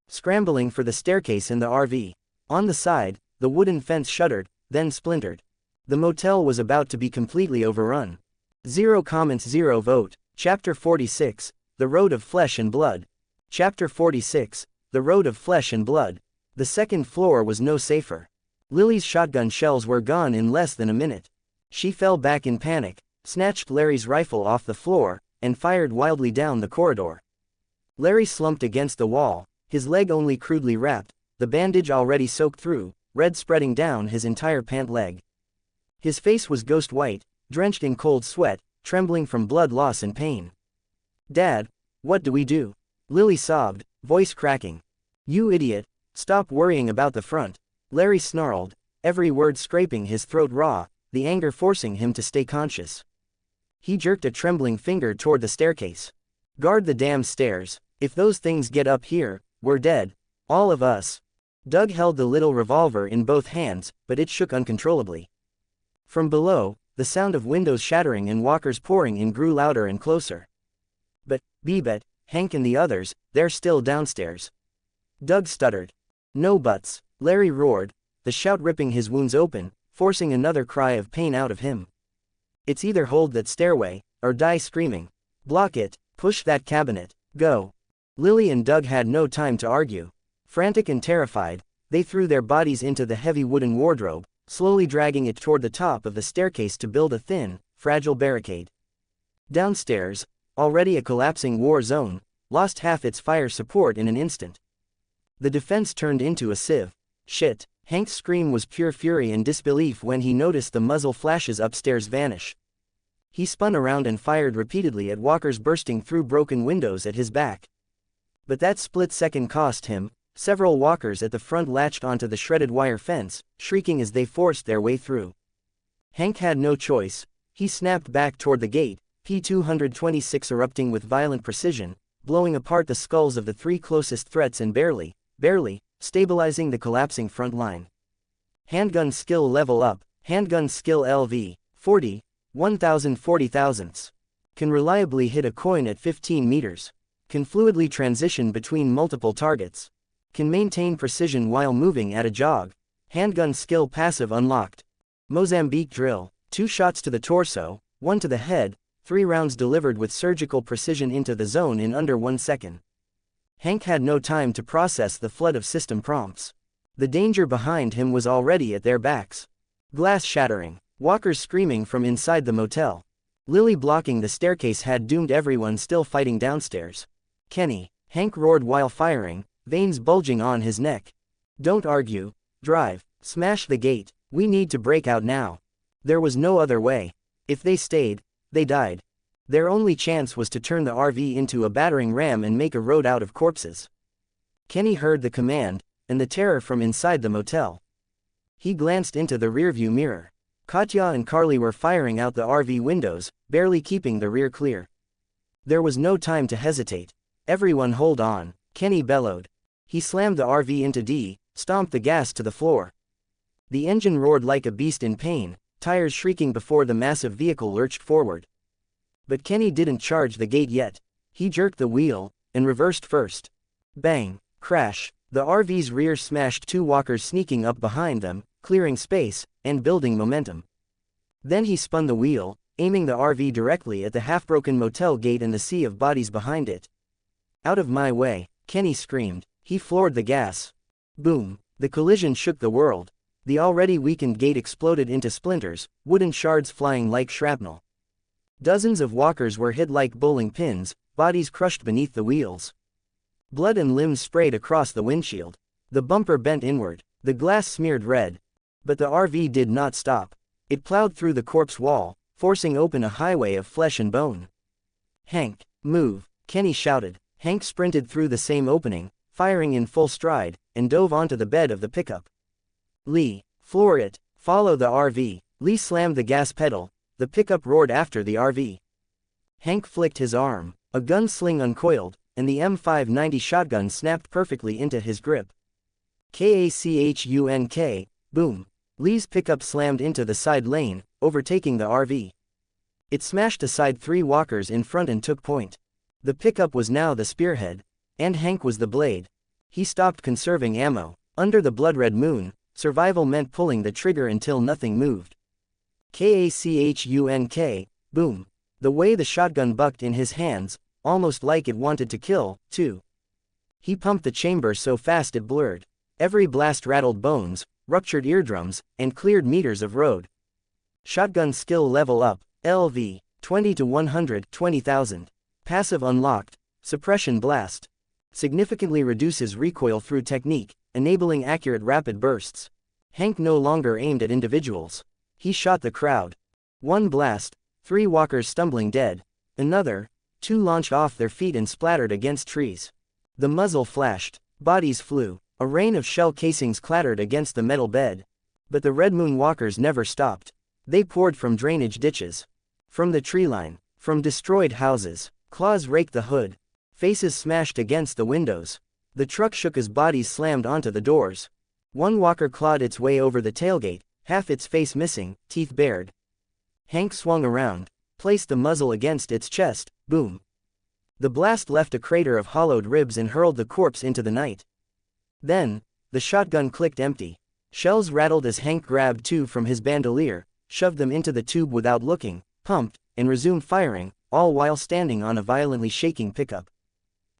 Scrambling for the staircase in the RV. On the side, the wooden fence shuddered, then splintered. The motel was about to be completely overrun. 0 comments 0 vote. Chapter 46, The Road of Flesh and Blood. Chapter 46, The Road of Flesh and Blood. The second floor was no safer. Lily's shotgun shells were gone in less than a minute. She fell back in panic, snatched Larry's rifle off the floor, and fired wildly down the corridor. Larry slumped against the wall, his leg only crudely wrapped, the bandage already soaked through, red spreading down his entire pant leg. His face was ghost white, drenched in cold sweat, trembling from blood loss and pain. "Dad, what do we do?" Lily sobbed, voice cracking. "You idiot, stop worrying about the front," Larry snarled, every word scraping his throat raw, the anger forcing him to stay conscious. He jerked a trembling finger toward the staircase. "Guard the damn stairs. If those things get up here, we're dead. All of us." Doug held the little revolver in both hands, but it shook uncontrollably. From below, the sound of windows shattering and walkers pouring in grew louder and closer. "But, Bebet, Hank and the others, they're still downstairs." Doug stuttered. "No buts," Larry roared, the shout ripping his wounds open, forcing another cry of pain out of him. "It's either hold that stairway, or die screaming. Block it, push that cabinet, go." Lily and Doug had no time to argue. Frantic and terrified, they threw their bodies into the heavy wooden wardrobe, slowly dragging it toward the top of the staircase to build a thin, fragile barricade. Downstairs, already a collapsing war zone, lost half its fire support in an instant. The defense turned into a sieve. "Shit." Hank's scream was pure fury and disbelief when he noticed the muzzle flashes upstairs vanish. He spun around and fired repeatedly at walkers bursting through broken windows at his back. But that split second cost him. Several walkers at the front latched onto the shredded wire fence, shrieking as they forced their way through. Hank had no choice. He snapped back toward the gate, P-226 erupting with violent precision, blowing apart the skulls of the three closest threats and barely, stabilizing the collapsing front line. Handgun skill level up. Handgun skill LV, 40, 1040 thousandths. Can reliably hit a coin at 15 meters. Can fluidly transition between multiple targets. Can maintain precision while moving at a jog. Handgun skill passive unlocked. Mozambique drill. 2 shots to the torso, 1 to the head, 3 rounds delivered with surgical precision into the zone in under 1 second. Hank had no time to process the flood of system prompts. The danger behind him was already at their backs. Glass shattering. Walkers screaming from inside the motel. Lily blocking the staircase had doomed everyone still fighting downstairs. Kenny. Hank roared while firing, veins bulging on his neck. Don't argue. Drive. Smash the gate. We need to break out now. There was no other way. If they stayed, they died. Their only chance was to turn the RV into a battering ram and make a road out of corpses. Kenny heard the command, and the terror from inside the motel. He glanced into the rearview mirror. Katya and Carly were firing out the RV windows, barely keeping the rear clear. There was no time to hesitate. Everyone hold on, Kenny bellowed. He slammed the RV into D, stomped the gas to the floor. The engine roared like a beast in pain, tires shrieking before the massive vehicle lurched forward. But Kenny didn't charge the gate yet. He jerked the wheel, and reversed first. Bang, crash, the RV's rear smashed 2 walkers sneaking up behind them, clearing space, and building momentum. Then he spun the wheel, aiming the RV directly at the half-broken motel gate and the sea of bodies behind it. Out of my way, Kenny screamed. He floored the gas. Boom, the collision shook the world. The already weakened gate exploded into splinters, wooden shards flying like shrapnel. Dozens of walkers were hit like bowling pins, bodies crushed beneath the wheels. Blood and limbs sprayed across the windshield. The bumper bent inward, the glass smeared red. But the RV did not stop. It plowed through the corpse wall, forcing open a highway of flesh and bone. Hank, move, Kenny shouted. Hank sprinted through the same opening, firing in full stride, and dove onto the bed of the pickup. Lee, floor it, follow the RV. Lee slammed the gas pedal. The pickup roared after the RV. Hank flicked his arm. A gun sling uncoiled, and the M590 shotgun snapped perfectly into his grip. Kachunk, boom. Lee's pickup slammed into the side lane, overtaking the RV. It smashed aside 3 walkers in front and took point. The pickup was now the spearhead, and Hank was the blade. He stopped conserving ammo. Under the blood-red moon, survival meant pulling the trigger until nothing moved. Kachunk, boom. The way the shotgun bucked in his hands, almost like it wanted to kill, too. He pumped the chamber so fast it blurred. Every blast rattled bones, ruptured eardrums, and cleared meters of road. Shotgun skill level up, LV, 20 to 100, 20,000. Passive unlocked, suppression blast. Significantly reduces recoil through technique, enabling accurate rapid bursts. Hank no longer aimed at individuals. He shot the crowd. 1 blast, 3 walkers stumbling dead. Another, 2 launched off their feet and splattered against trees. The muzzle flashed. Bodies flew. A rain of shell casings clattered against the metal bed. But the Red Moon walkers never stopped. They poured from drainage ditches. From the tree line. From destroyed houses. Claws raked the hood. Faces smashed against the windows. The truck shook as bodies slammed onto the doors. 1 walker clawed its way over the tailgate, half its face missing, teeth bared. Hank swung around, placed the muzzle against its chest, boom. The blast left a crater of hollowed ribs and hurled the corpse into the night. Then, the shotgun clicked empty. Shells rattled as Hank grabbed 2 from his bandolier, shoved them into the tube without looking, pumped, and resumed firing, all while standing on a violently shaking pickup.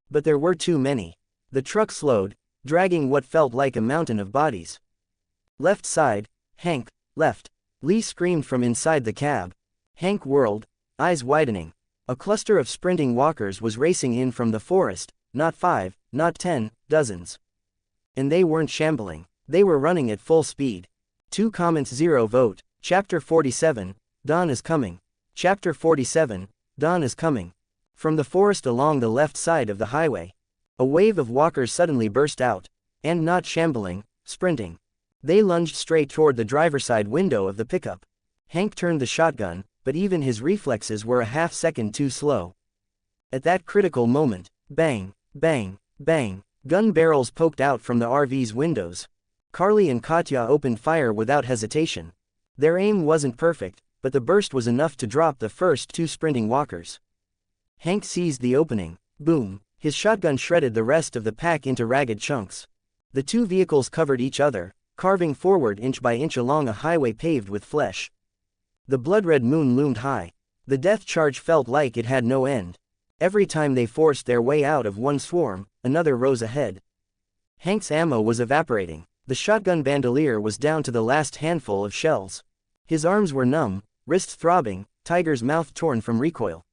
But there were too many. The truck slowed, dragging what felt like a mountain of bodies. Left side, Hank, left. Lee screamed from inside the cab. Hank whirled, eyes widening. A cluster of sprinting walkers was racing in from the forest, not 5, not 10, dozens. And they weren't shambling. They were running at full speed. 2 comments 0 vote. Chapter 47, Dawn is coming. Chapter 47, Dawn is coming. From the forest along the left side of the highway, a wave of walkers suddenly burst out. And not shambling, sprinting. They lunged straight toward the driver's side window of the pickup. Hank turned the shotgun, but even his reflexes were a half-second too slow. At that critical moment, bang, bang, bang, gun barrels poked out from the RV's windows. Carly and Katya opened fire without hesitation. Their aim wasn't perfect, but the burst was enough to drop the first 2 sprinting walkers. Hank seized the opening. Boom. His shotgun shredded the rest of the pack into ragged chunks. The 2 vehicles covered each other, carving forward inch by inch along a highway paved with flesh. The blood-red moon loomed high. The death charge felt like it had no end. Every time they forced their way out of one swarm, another rose ahead. Hank's ammo was evaporating. The shotgun bandolier was down to the last handful of shells. His arms were numb, wrists throbbing, Tiger's mouth torn from recoil.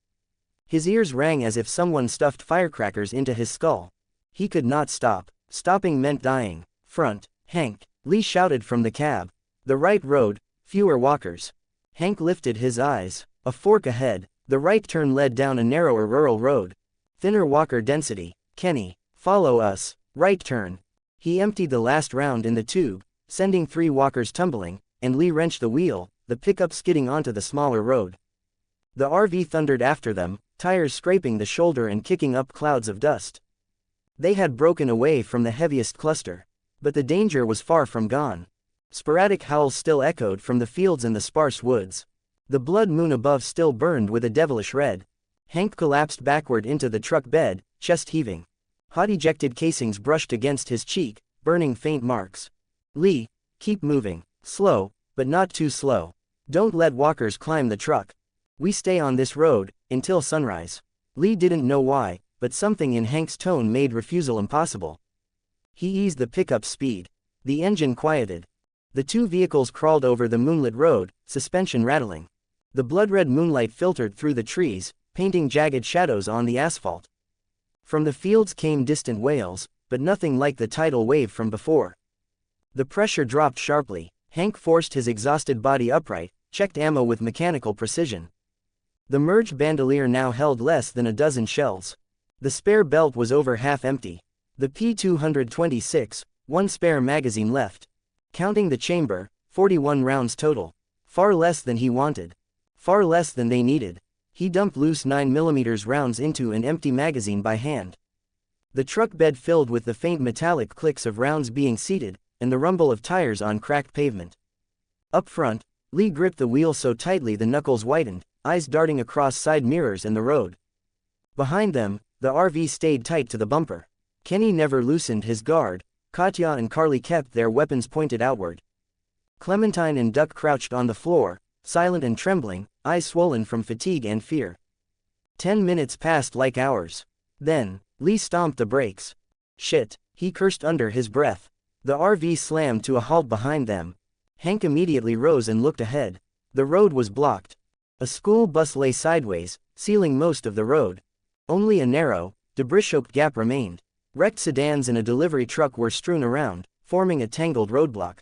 His ears rang as if someone stuffed firecrackers into his skull. He could not stop. Stopping meant dying. Front, Hank, Lee shouted from the cab. The right road, fewer walkers. Hank lifted his eyes. A fork ahead. The right turn led down a narrower rural road. Thinner walker density. Kenny, follow us. Right turn. He emptied the last round in the tube, sending 3 walkers tumbling, and Lee wrenched the wheel, the pickup skidding onto the smaller road. The RV thundered after them, tires scraping the shoulder and kicking up clouds of dust. They had broken away from the heaviest cluster. But the danger was far from gone. Sporadic howls still echoed from the fields and the sparse woods. The blood moon above still burned with a devilish red. Hank collapsed backward into the truck bed, chest heaving. Hot ejected casings brushed against his cheek, burning faint marks. Lee, keep moving. Slow, but not too slow. Don't let walkers climb the truck. We stay on this road, until sunrise. Lee didn't know why, but something in Hank's tone made refusal impossible. He eased the pickup's speed. The engine quieted. The 2 vehicles crawled over the moonlit road, suspension rattling. The blood-red moonlight filtered through the trees, painting jagged shadows on the asphalt. From the fields came distant wails, but nothing like the tidal wave from before. The pressure dropped sharply. Hank forced his exhausted body upright, checked ammo with mechanical precision. The merged bandolier now held less than a dozen shells. The spare belt was over half empty. The P226, 1 spare magazine left. Counting the chamber, 41 rounds total. Far less than he wanted. Far less than they needed. He dumped loose 9mm rounds into an empty magazine by hand. The truck bed filled with the faint metallic clicks of rounds being seated, and the rumble of tires on cracked pavement. Up front, Lee gripped the wheel so tightly the knuckles whitened, eyes darting across side mirrors and the road. Behind them, the RV stayed tight to the bumper. Kenny never loosened his guard. Katya and Carly kept their weapons pointed outward. Clementine and Duck crouched on the floor, silent and trembling, eyes swollen from fatigue and fear. 10 minutes passed like hours. Then, Lee stomped the brakes. Shit, he cursed under his breath. The RV slammed to a halt behind them. Hank immediately rose and looked ahead. The road was blocked. A school bus lay sideways, sealing most of the road. Only a narrow, debris-choked gap remained. Wrecked sedans and a delivery truck were strewn around, forming a tangled roadblock.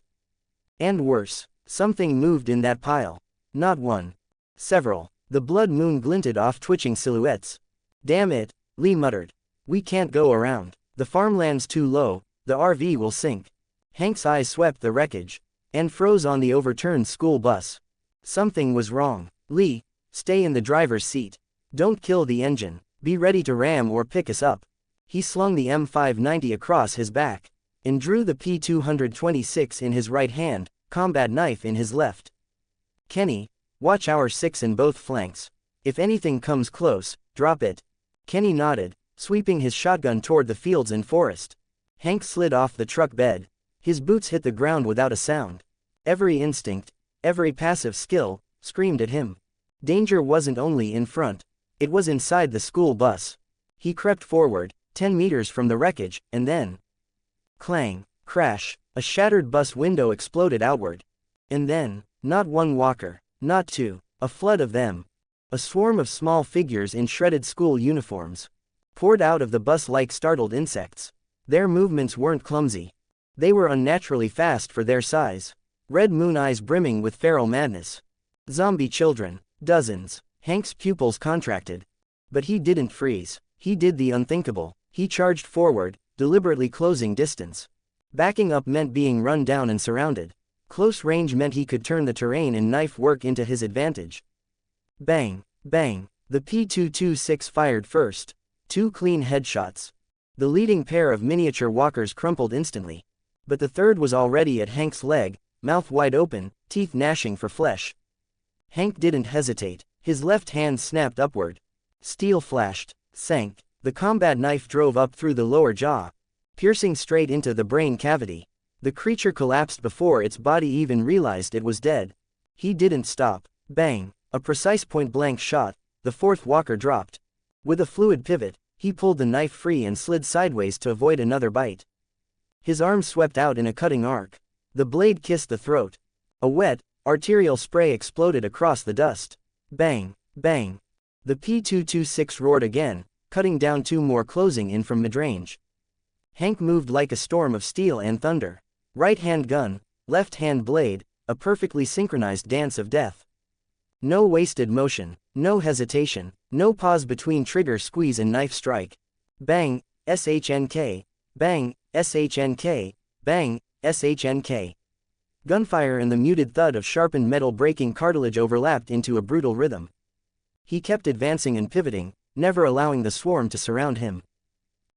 And worse, something moved in that pile. Not one. Several. The blood moon glinted off twitching silhouettes. Damn it, Lee muttered. We can't go around. The farmland's too low, the RV will sink. Hank's eyes swept the wreckage. And froze on the overturned school bus. Something was wrong. Lee, stay in the driver's seat. Don't kill the engine. Be ready to ram or pick us up. He slung the M590 across his back, and drew the P226 in his right hand, combat knife in his left. Kenny, watch our 6 in both flanks. If anything comes close, drop it. Kenny nodded, sweeping his shotgun toward the fields and forest. Hank slid off the truck bed. His boots hit the ground without a sound. Every instinct, every passive skill, screamed at him. Danger wasn't only in front. It was inside the school bus. He crept forward, 10 meters from the wreckage, and then... Clang, crash, a shattered bus window exploded outward. And then, not one walker, not 2, a flood of them. A swarm of small figures in shredded school uniforms. Poured out of the bus like startled insects. Their movements weren't clumsy. They were unnaturally fast for their size. Red moon eyes brimming with feral madness. Zombie children, dozens. Hank's pupils contracted. But he didn't freeze. He did the unthinkable. He charged forward, deliberately closing distance. Backing up meant being run down and surrounded. Close range meant he could turn the terrain and knife work into his advantage. Bang, bang, the P226 fired first. 2 clean headshots. The leading pair of miniature walkers crumpled instantly. But the third was already at Hank's leg, mouth wide open, teeth gnashing for flesh. Hank didn't hesitate. His left hand snapped upward. Steel flashed, sank. The combat knife drove up through the lower jaw, piercing straight into the brain cavity. The creature collapsed before its body even realized it was dead. He didn't stop. Bang! A precise point-blank shot, the fourth walker dropped. With a fluid pivot, he pulled the knife free and slid sideways to avoid another bite. His arm swept out in a cutting arc. The blade kissed the throat. A wet, arterial spray exploded across the dust. Bang! Bang! The P-226 roared again, cutting down two more closing in from midrange. Hank moved like a storm of steel and thunder. Right-hand gun, left-hand blade, a perfectly synchronized dance of death. No wasted motion, no hesitation, no pause between trigger squeeze and knife strike. Bang, SHNK, bang, SHNK, bang, SHNK. Gunfire and the muted thud of sharpened metal breaking cartilage overlapped into a brutal rhythm. He kept advancing and pivoting, never allowing the swarm to surround him.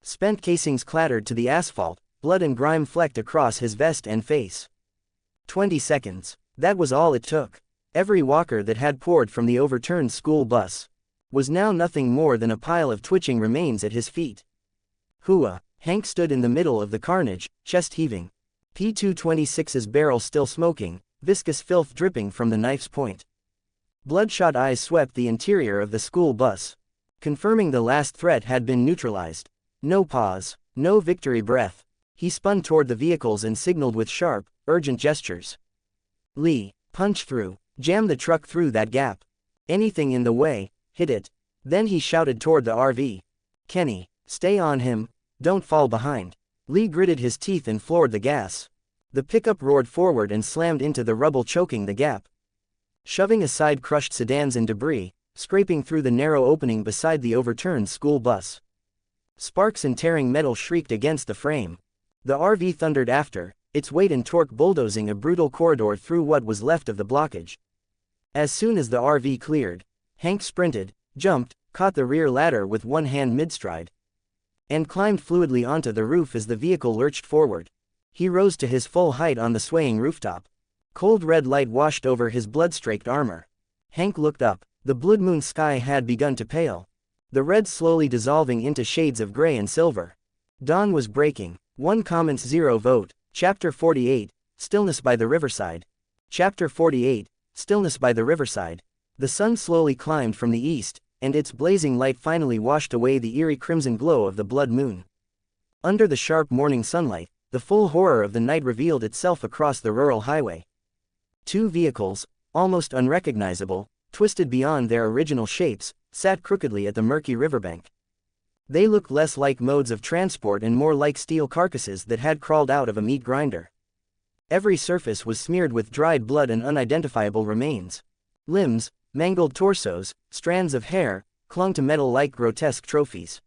Spent casings clattered to the asphalt, blood and grime flecked across his vest and face. 20 seconds. That was all it took. Every walker that had poured from the overturned school bus was now nothing more than a pile of twitching remains at his feet. Hooah! Hank stood in the middle of the carnage, chest heaving. P-226's barrel still smoking, viscous filth dripping from the knife's point. Bloodshot eyes swept the interior of the school bus, confirming the last threat had been neutralized. No pause, no victory breath. He spun toward the vehicles and signaled with sharp, urgent gestures. Lee, punch through, jam the truck through that gap. Anything in the way, hit it. Then he shouted toward the RV. Kenny, stay on him, don't fall behind. Lee gritted his teeth and floored the gas. The pickup roared forward and slammed into the rubble choking the gap. Shoving aside crushed sedans and debris, scraping through the narrow opening beside the overturned school bus. Sparks and tearing metal shrieked against the frame. The RV thundered after, its weight and torque bulldozing a brutal corridor through what was left of the blockage. As soon as the RV cleared, Hank sprinted, jumped, caught the rear ladder with one hand mid-stride, and climbed fluidly onto the roof as the vehicle lurched forward. He rose to his full height on the swaying rooftop. Cold red light washed over his blood-streaked armor. Hank looked up. The blood moon sky had begun to pale, the red slowly dissolving into shades of gray and silver. Dawn was breaking. 1 comments 0 vote. Chapter 48, Stillness by the Riverside. Chapter 48, Stillness by the Riverside. The sun slowly climbed from the east, and its blazing light finally washed away the eerie crimson glow of the blood moon. Under the sharp morning sunlight, the full horror of the night revealed itself across the rural highway. Two vehicles, almost unrecognizable, twisted beyond their original shapes, sat crookedly at the murky riverbank. They looked less like modes of transport and more like steel carcasses that had crawled out of a meat grinder. Every surface was smeared with dried blood and unidentifiable remains. Limbs, mangled torsos, strands of hair, clung to metal like grotesque trophies.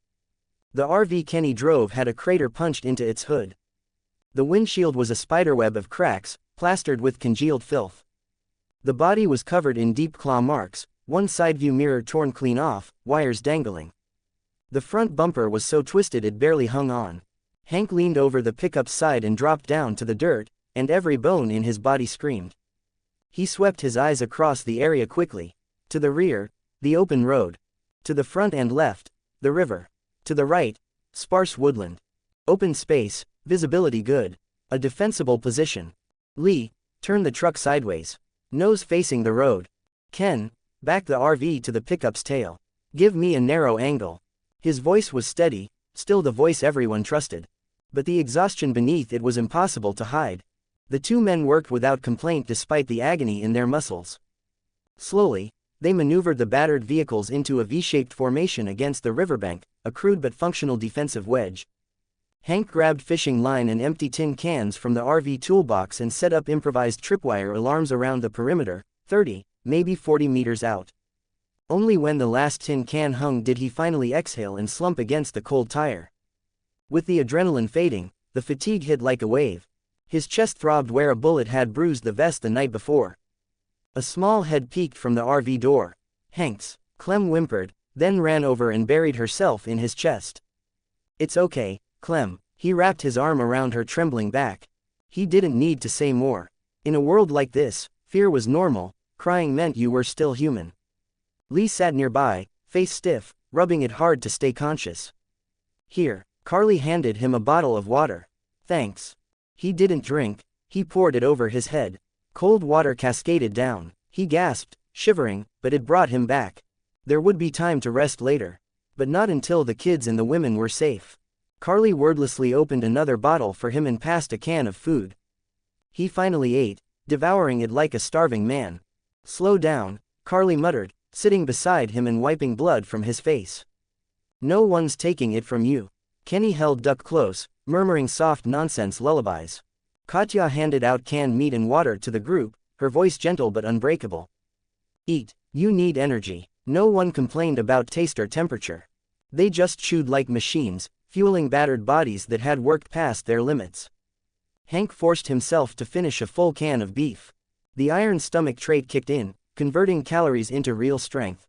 The RV Kenny drove had a crater punched into its hood. The windshield was a spiderweb of cracks, plastered with congealed filth. The body was covered in deep claw marks, one side view mirror torn clean off, wires dangling. The front bumper was so twisted it barely hung on. Hank leaned over the pickup's side and dropped down to the dirt, and every bone in his body screamed. He swept his eyes across the area quickly. To the rear, the open road. To the front and left, the river. To the right, sparse woodland. Open space, visibility good. A defensible position. Lee, turn the truck sideways. Nose facing the road. Ken, back the RV to the pickup's tail. Give me a narrow angle. His voice was steady, still the voice everyone trusted. But the exhaustion beneath it was impossible to hide. The two men worked without complaint despite the agony in their muscles. Slowly, they maneuvered the battered vehicles into a V-shaped formation against the riverbank, a crude but functional defensive wedge. Hank grabbed fishing line and empty tin cans from the RV toolbox and set up improvised tripwire alarms around the perimeter, 30, maybe 40 meters out. Only when the last tin can hung did he finally exhale and slump against the cold tire. With the adrenaline fading, the fatigue hit like a wave. His chest throbbed where a bullet had bruised the vest the night before. A small head peeked from the RV door. Hanks, Clem whimpered, then ran over and buried herself in his chest. It's okay, Clem. He wrapped his arm around her trembling back. He didn't need to say more. In a world like this, fear was normal, crying meant you were still human. Lee sat nearby, face stiff, rubbing it hard to stay conscious. Here, Carly handed him a bottle of water. Thanks. He didn't drink, he poured it over his head. Cold water cascaded down. He gasped, shivering, but it brought him back. There would be time to rest later. But not until the kids and the women were safe. Carly wordlessly opened another bottle for him and passed a can of food. He finally ate, devouring it like a starving man. Slow down, Carly muttered, sitting beside him and wiping blood from his face. No one's taking it from you. Kenny held Duck close, murmuring soft nonsense lullabies. Katya handed out canned meat and water to the group, her voice gentle but unbreakable. Eat, you need energy. No one complained about taste or temperature. They just chewed like machines, fueling battered bodies that had worked past their limits. Hank forced himself to finish a full can of beef. The iron stomach trait kicked in, converting calories into real strength.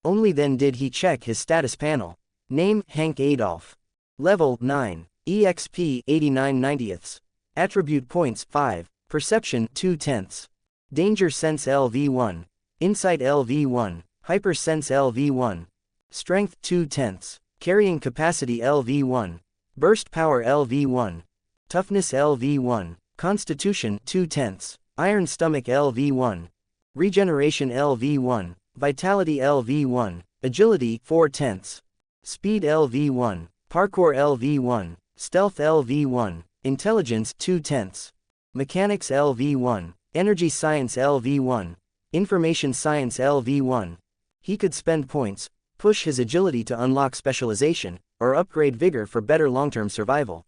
Only then did he check his status panel. Name, Hank Adolf. Level, 9. EXP, 89/90ths. Attribute points, 5. Perception, 2/10. Danger sense LV1. Insight LV1. Hypersense LV1. Strength, 2/10. Carrying capacity LV1. Burst power LV1. Toughness LV1. Constitution, 2/10. Iron stomach LV1. Regeneration LV1. Vitality LV1. Agility, 4/10. Speed LV1. Parkour LV1. Stealth LV1. Intelligence, 2/10. Mechanics LV1. Energy science LV1. Information science LV1. He could spend points, push his agility to unlock specialization, or upgrade vigor for better long-term survival.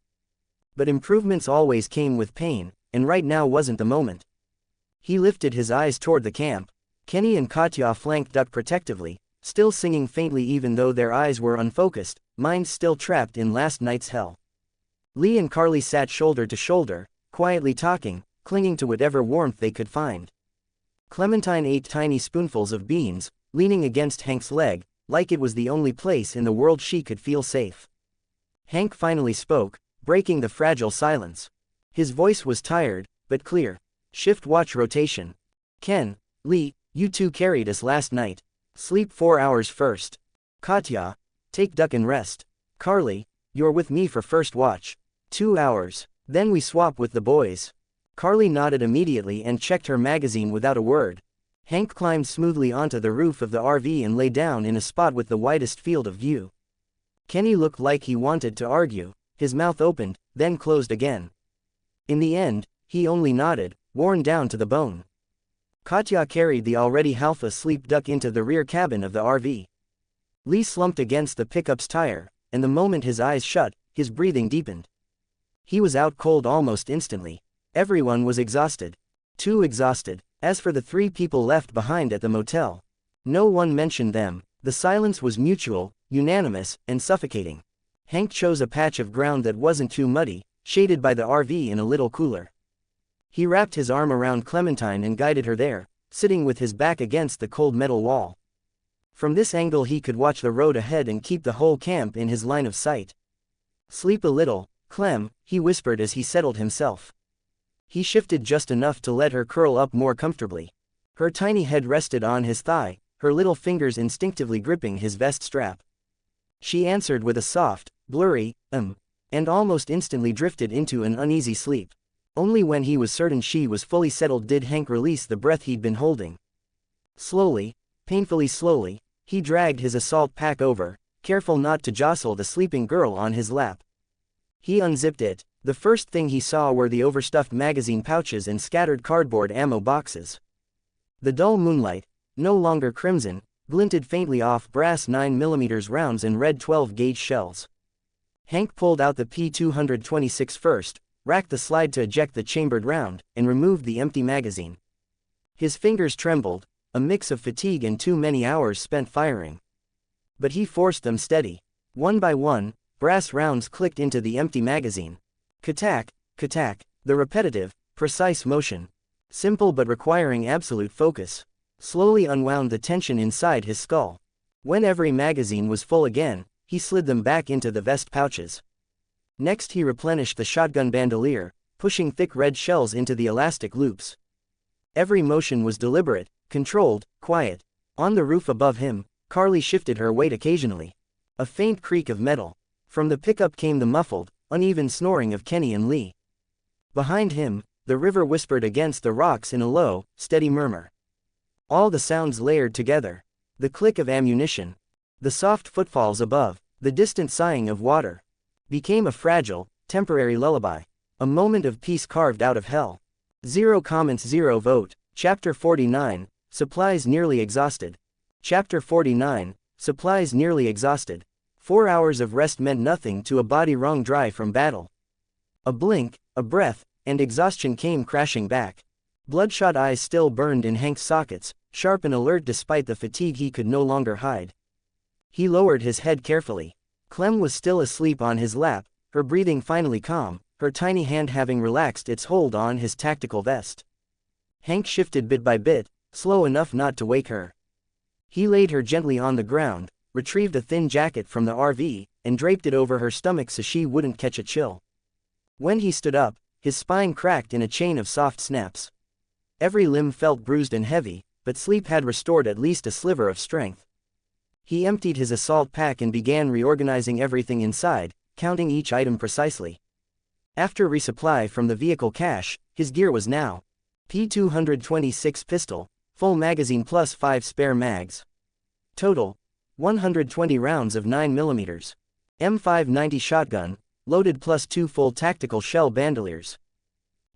But improvements always came with pain, and right now wasn't the moment. He lifted his eyes toward the camp. Kenny and Katya flanked Duck protectively, still singing faintly even though their eyes were unfocused, minds still trapped in last night's hell. Lee and Carly sat shoulder to shoulder, quietly talking, clinging to whatever warmth they could find. Clementine ate tiny spoonfuls of beans, leaning against Hank's leg, like it was the only place in the world she could feel safe. Hank finally spoke, breaking the fragile silence. His voice was tired, but clear. Shift watch rotation. Ken, Lee, you two carried us last night. Sleep 4 hours first. Katya, take Duck and rest. Carly, you're with me for first watch. 2 hours. Then we swap with the boys. Carly nodded immediately and checked her magazine without a word. Hank climbed smoothly onto the roof of the RV and lay down in a spot with the widest field of view. Kenny looked like he wanted to argue, his mouth opened, then closed again. In the end, he only nodded, worn down to the bone. Katya carried the already half asleep Duck into the rear cabin of the RV. Lee slumped against the pickup's tire, and the moment his eyes shut, his breathing deepened. He was out cold almost instantly. Everyone was exhausted. Too exhausted. As for the 3 people left behind at the motel, no one mentioned them. The silence was mutual, unanimous, and suffocating. Hank chose a patch of ground that wasn't too muddy, shaded by the RV and a little cooler. He wrapped his arm around Clementine and guided her there, sitting with his back against the cold metal wall. From this angle he could watch the road ahead and keep the whole camp in his line of sight. Sleep a little, Clem, he whispered as he settled himself. He shifted just enough to let her curl up more comfortably. Her tiny head rested on his thigh, her little fingers instinctively gripping his vest strap. She answered with a soft, blurry, and almost instantly drifted into an uneasy sleep. Only when he was certain she was fully settled did Hank release the breath he'd been holding. Slowly, painfully slowly, he dragged his assault pack over, careful not to jostle the sleeping girl on his lap. He unzipped it. The first thing he saw were the overstuffed magazine pouches and scattered cardboard ammo boxes. The dull moonlight, no longer crimson, glinted faintly off brass 9mm rounds and red 12-gauge shells. Hank pulled out the P226 first, racked the slide to eject the chambered round, and removed the empty magazine. His fingers trembled, a mix of fatigue and too many hours spent firing. But he forced them steady. One by one, brass rounds clicked into the empty magazine. Katak, katak, the repetitive, precise motion. Simple but requiring absolute focus. Slowly unwound the tension inside his skull. When every magazine was full again, he slid them back into the vest pouches. Next he replenished the shotgun bandolier, pushing thick red shells into the elastic loops. Every motion was deliberate, controlled, quiet. On the roof above him, Carly shifted her weight occasionally. A faint creak of metal. From the pickup came the muffled, uneven snoring of Kenny and Lee. Behind him, the river whispered against the rocks in a low, steady murmur. All the sounds layered together. The click of ammunition, the soft footfalls above, the distant sighing of water, became a fragile, temporary lullaby. A moment of peace carved out of hell. 0 comments 0 vote. Chapter 49, Supplies nearly exhausted. Chapter 49, Supplies nearly exhausted. 4 hours of rest meant nothing to a body wrung dry from battle. A blink, a breath, and exhaustion came crashing back. Bloodshot eyes still burned in Hank's sockets, sharp and alert despite the fatigue he could no longer hide. He lowered his head carefully. Clem was still asleep on his lap, her breathing finally calm, her tiny hand having relaxed its hold on his tactical vest. Hank shifted bit by bit, slow enough not to wake her. He laid her gently on the ground, retrieved a thin jacket from the RV, and draped it over her stomach so she wouldn't catch a chill. When he stood up, his spine cracked in a chain of soft snaps. Every limb felt bruised and heavy, but sleep had restored at least a sliver of strength. He emptied his assault pack and began reorganizing everything inside, counting each item precisely. After resupply from the vehicle cache, his gear was now P226 pistol, full magazine plus 5 spare mags. Total, 120 rounds of 9mm. M590 shotgun, loaded plus 2 full tactical shell bandoliers.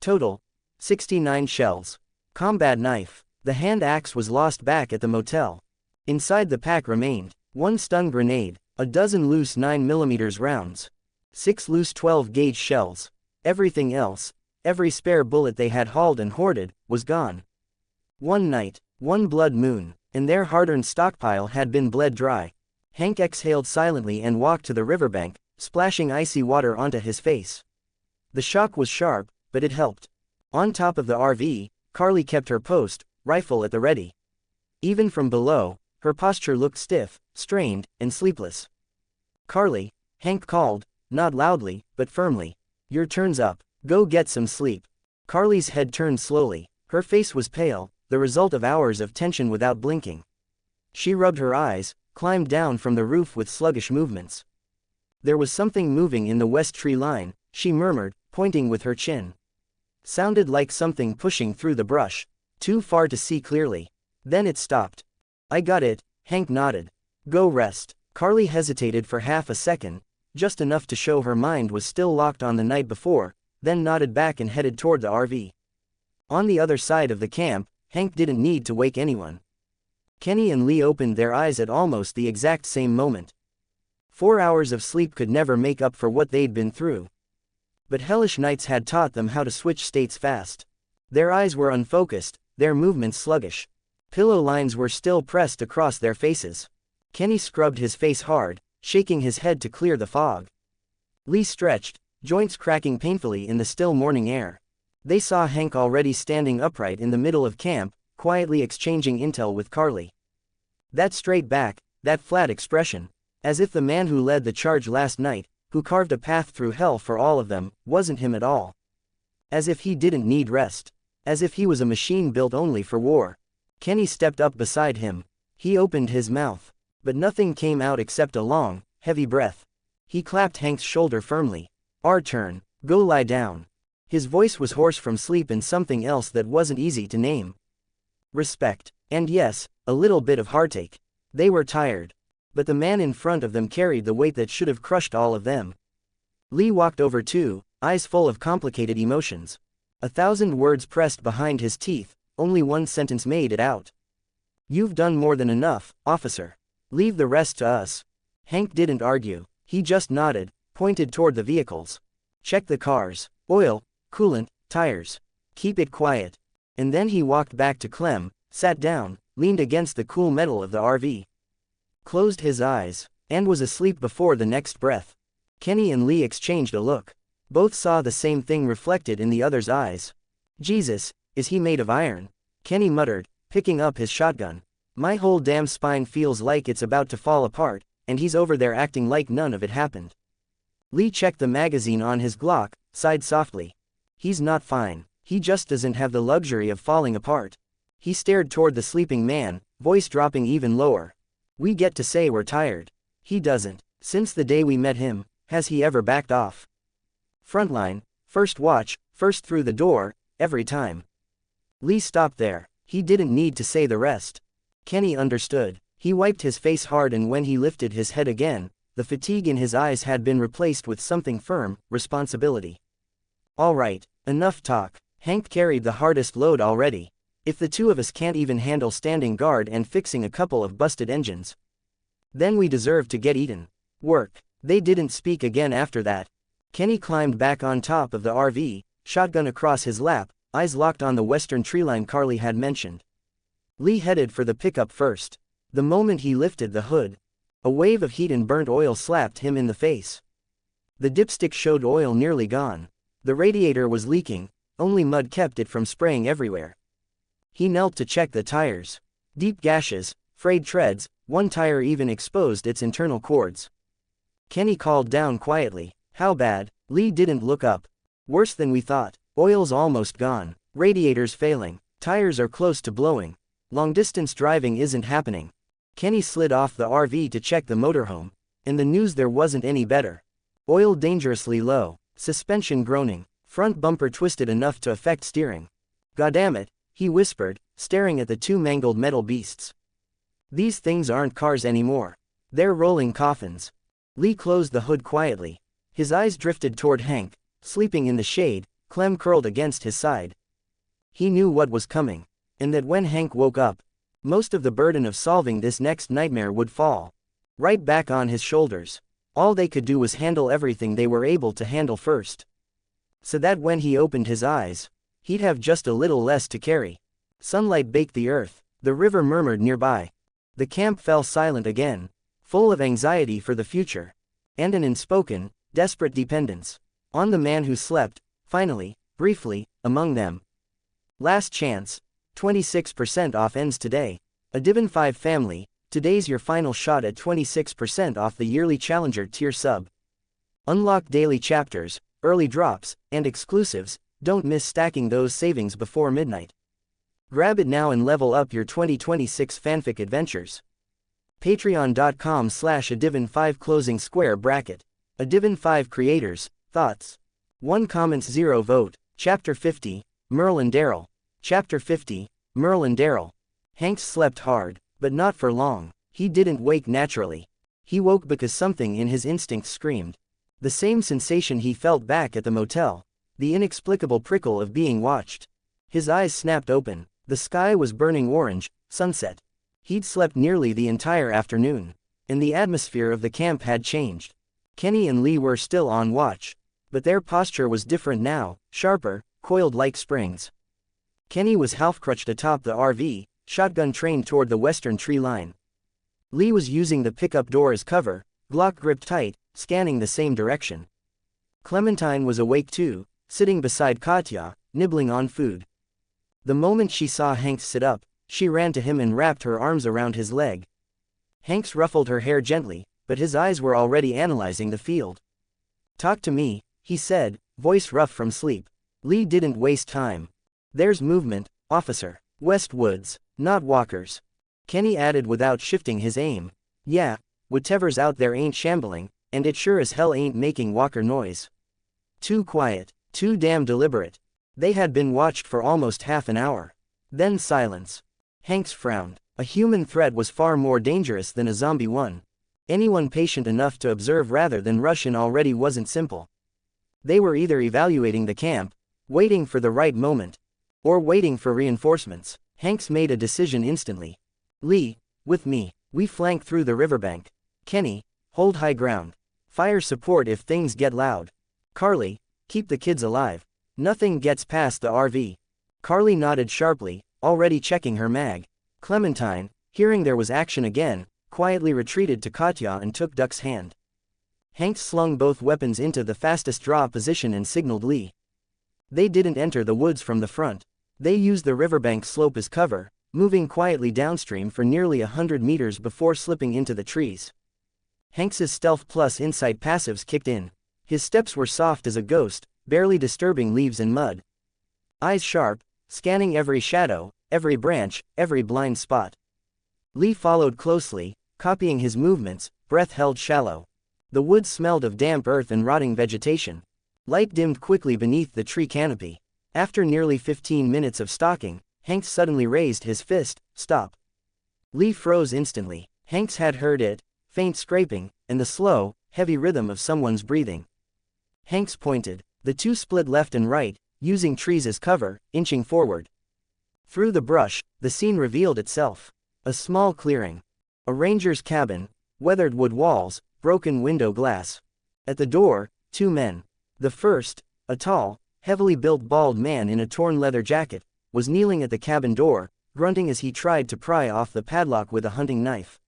Total, 69 shells. Combat knife. The hand axe was lost back at the motel. Inside the pack remained 1 stun grenade, a dozen loose 9mm rounds, 6 loose 12-gauge shells. Everything else, every spare bullet they had hauled and hoarded, was gone. One night, one blood moon, and their hard-earned stockpile had been bled dry. Hank exhaled silently and walked to the riverbank, splashing icy water onto his face. The shock was sharp, but it helped. On top of the RV, Carly kept her post, rifle at the ready. Even from below, her posture looked stiff, strained, and sleepless. "Carly," Hank called, not loudly, but firmly. "Your turn's up. Go get some sleep." Carly's head turned slowly. Her face was pale, the result of hours of tension without blinking. She rubbed her eyes, climbed down from the roof with sluggish movements. "There was something moving in the west tree line," she murmured, pointing with her chin. "Sounded like something pushing through the brush. Too far to see clearly. Then it stopped." "I got it," Hank nodded. "Go rest." Carly hesitated for half a second, just enough to show her mind was still locked on the night before, then nodded back and headed toward the RV. On the other side of the camp, Hank didn't need to wake anyone. Kenny and Lee opened their eyes at almost the exact same moment. 4 hours of sleep could never make up for what they'd been through. But hellish nights had taught them how to switch states fast. Their eyes were unfocused, their movements sluggish. Pillow lines were still pressed across their faces. Kenny scrubbed his face hard, shaking his head to clear the fog. Lee stretched, joints cracking painfully in the still morning air. They saw Hank already standing upright in the middle of camp, quietly exchanging intel with Carly. That straight back, that flat expression, as if the man who led the charge last night, who carved a path through hell for all of them, wasn't him at all. As if he didn't need rest. As if he was a machine built only for war. Kenny stepped up beside him. He opened his mouth. But nothing came out except a long, heavy breath. He clapped Hank's shoulder firmly. "Our turn. Go lie down." His voice was hoarse from sleep and something else that wasn't easy to name. Respect. And yes, a little bit of heartache. They were tired. But the man in front of them carried the weight that should have crushed all of them. Lee walked over too, eyes full of complicated emotions. 1,000 words pressed behind his teeth, only one sentence made it out. "You've done more than enough, officer. Leave the rest to us." Hank didn't argue. He just nodded, pointed toward the vehicles. "Check the cars. Oil, coolant, tires. Keep it quiet." And then he walked back to Clem, sat down, leaned against the cool metal of the RV. Closed his eyes, and was asleep before the next breath. Kenny and Lee exchanged a look. Both saw the same thing reflected in the other's eyes. "Jesus, is he made of iron?" Kenny muttered, picking up his shotgun. "My whole damn spine feels like it's about to fall apart, and he's over there acting like none of it happened." Lee checked the magazine on his Glock, sighed softly. "He's not fine. He just doesn't have the luxury of falling apart." He stared toward the sleeping man, voice dropping even lower. "We get to say we're tired. He doesn't. Since the day we met him, has he ever backed off?" "Frontline, first watch, First through the door, every time. Lee stopped there. He didn't need to say the rest. Kenny understood. He wiped his face hard, and when he lifted his head again, the fatigue in his eyes had been replaced with something firm: responsibility. All right, enough talk. Hank carried the hardest load already. If the two of us can't even handle standing guard and fixing a couple of busted engines, then we deserve to get eaten. Work. They didn't speak again after that. Kenny climbed back on top of the RV, shotgun across his lap, eyes locked on the western treeline Carly had mentioned. Lee headed for the pickup first. The moment he lifted the hood, a wave of heat and burnt oil slapped him in the face. The dipstick showed oil nearly gone. The radiator was leaking, only mud kept it from spraying everywhere. He knelt to check the tires. Deep gashes, frayed treads, one tire even exposed its internal cords. Kenny called down quietly, "How bad?" Lee didn't look up. "Worse than we thought. Oil's almost gone. Radiator's failing. Tires are close to blowing. Long-distance driving isn't happening." Kenny slid off the RV to check the motorhome, and the news there wasn't any better. Oil dangerously low, suspension groaning, front bumper twisted enough to affect steering. "Goddamn," he whispered, staring at the two mangled metal beasts. "These things aren't cars anymore. They're rolling coffins." Lee closed the hood quietly. His eyes drifted toward Hank, sleeping in the shade, Clem curled against his side. He knew what was coming, and that when Hank woke up, most of the burden of solving this next nightmare would fall right back on his shoulders. All they could do was handle everything they were able to handle first, so that when he opened his eyes, he'd have just a little less to carry. Sunlight baked the earth. The river murmured nearby. The camp fell silent again, full of anxiety for the future, and an unspoken, desperate dependence on the man who slept, finally, briefly, among them. Last chance. 26% off ends today. A Divin 5 family, today's your final shot at 26% off the yearly Challenger tier sub. Unlock daily chapters, early drops, and exclusives. Don't miss stacking those savings before midnight. Grab it now and level up your 2026 fanfic adventures. Patreon.com/adivin5 closing square bracket. Adivin5 creators, thoughts. 1 comments 0 vote. Chapter 50, Merle and Daryl. Chapter 50, Merle and Daryl. Hank slept hard, but not for long. He didn't wake naturally. He woke because something in his instincts screamed. The same sensation he felt back at the motel. The inexplicable prickle of being watched. His eyes snapped open. The sky was burning orange, sunset. He'd slept nearly the entire afternoon, and the atmosphere of the camp had changed. Kenny and Lee were still on watch, but their posture was different now, sharper, coiled like springs. Kenny was half-crutched atop the RV, shotgun trained toward the western tree line. Lee was using the pickup door as cover, Glock gripped tight, scanning the same direction. Clementine was awake too, sitting beside Katya, nibbling on food. The moment she saw Hank sit up, she ran to him and wrapped her arms around his leg. Hanks ruffled her hair gently, but his eyes were already analyzing the field. "Talk to me," he said, voice rough from sleep. Lee didn't waste time. "There's movement, officer. West Woods, not walkers." Kenny added without shifting his aim. "Yeah, whatever's out there ain't shambling, and it sure as hell ain't making walker noise. Too quiet, too damn deliberate." They had been watched for almost half an hour. Then silence. Hanks frowned. A human threat was far more dangerous than a zombie one. Anyone patient enough to observe rather than rush in already wasn't simple. They were either evaluating the camp, waiting for the right moment, or waiting for reinforcements. Hanks made a decision instantly. "Lee, with me. We flank through the riverbank. Kenny, hold high ground. Fire support if things get loud. Carly, keep the kids alive. Nothing gets past the RV." Carly nodded sharply, already checking her mag. Clementine, hearing there was action again, quietly retreated to Katya and took Duck's hand. Hanks slung both weapons into the fastest draw position and signaled Lee. They didn't enter the woods from the front. They used the riverbank slope as cover, moving quietly downstream for nearly 100 meters before slipping into the trees. Hanks's stealth plus insight passives kicked in. His steps were soft as a ghost, barely disturbing leaves and mud. Eyes sharp, scanning every shadow, every branch, every blind spot. Lee followed closely, copying his movements, breath held shallow. The woods smelled of damp earth and rotting vegetation. Light dimmed quickly beneath the tree canopy. After nearly 15 minutes of stalking, Hanks suddenly raised his fist. Stop. Lee froze instantly. Hanks had heard it, faint scraping, and the slow, heavy rhythm of someone's breathing. Hanks pointed. The two split left and right, using trees as cover, inching forward. Through the brush, the scene revealed itself. A small clearing. A ranger's cabin, weathered wood walls, broken window glass. At the door, two men. The first, a tall, heavily built bald man in a torn leather jacket, was kneeling at the cabin door, grunting as he tried to pry off the padlock with a hunting knife.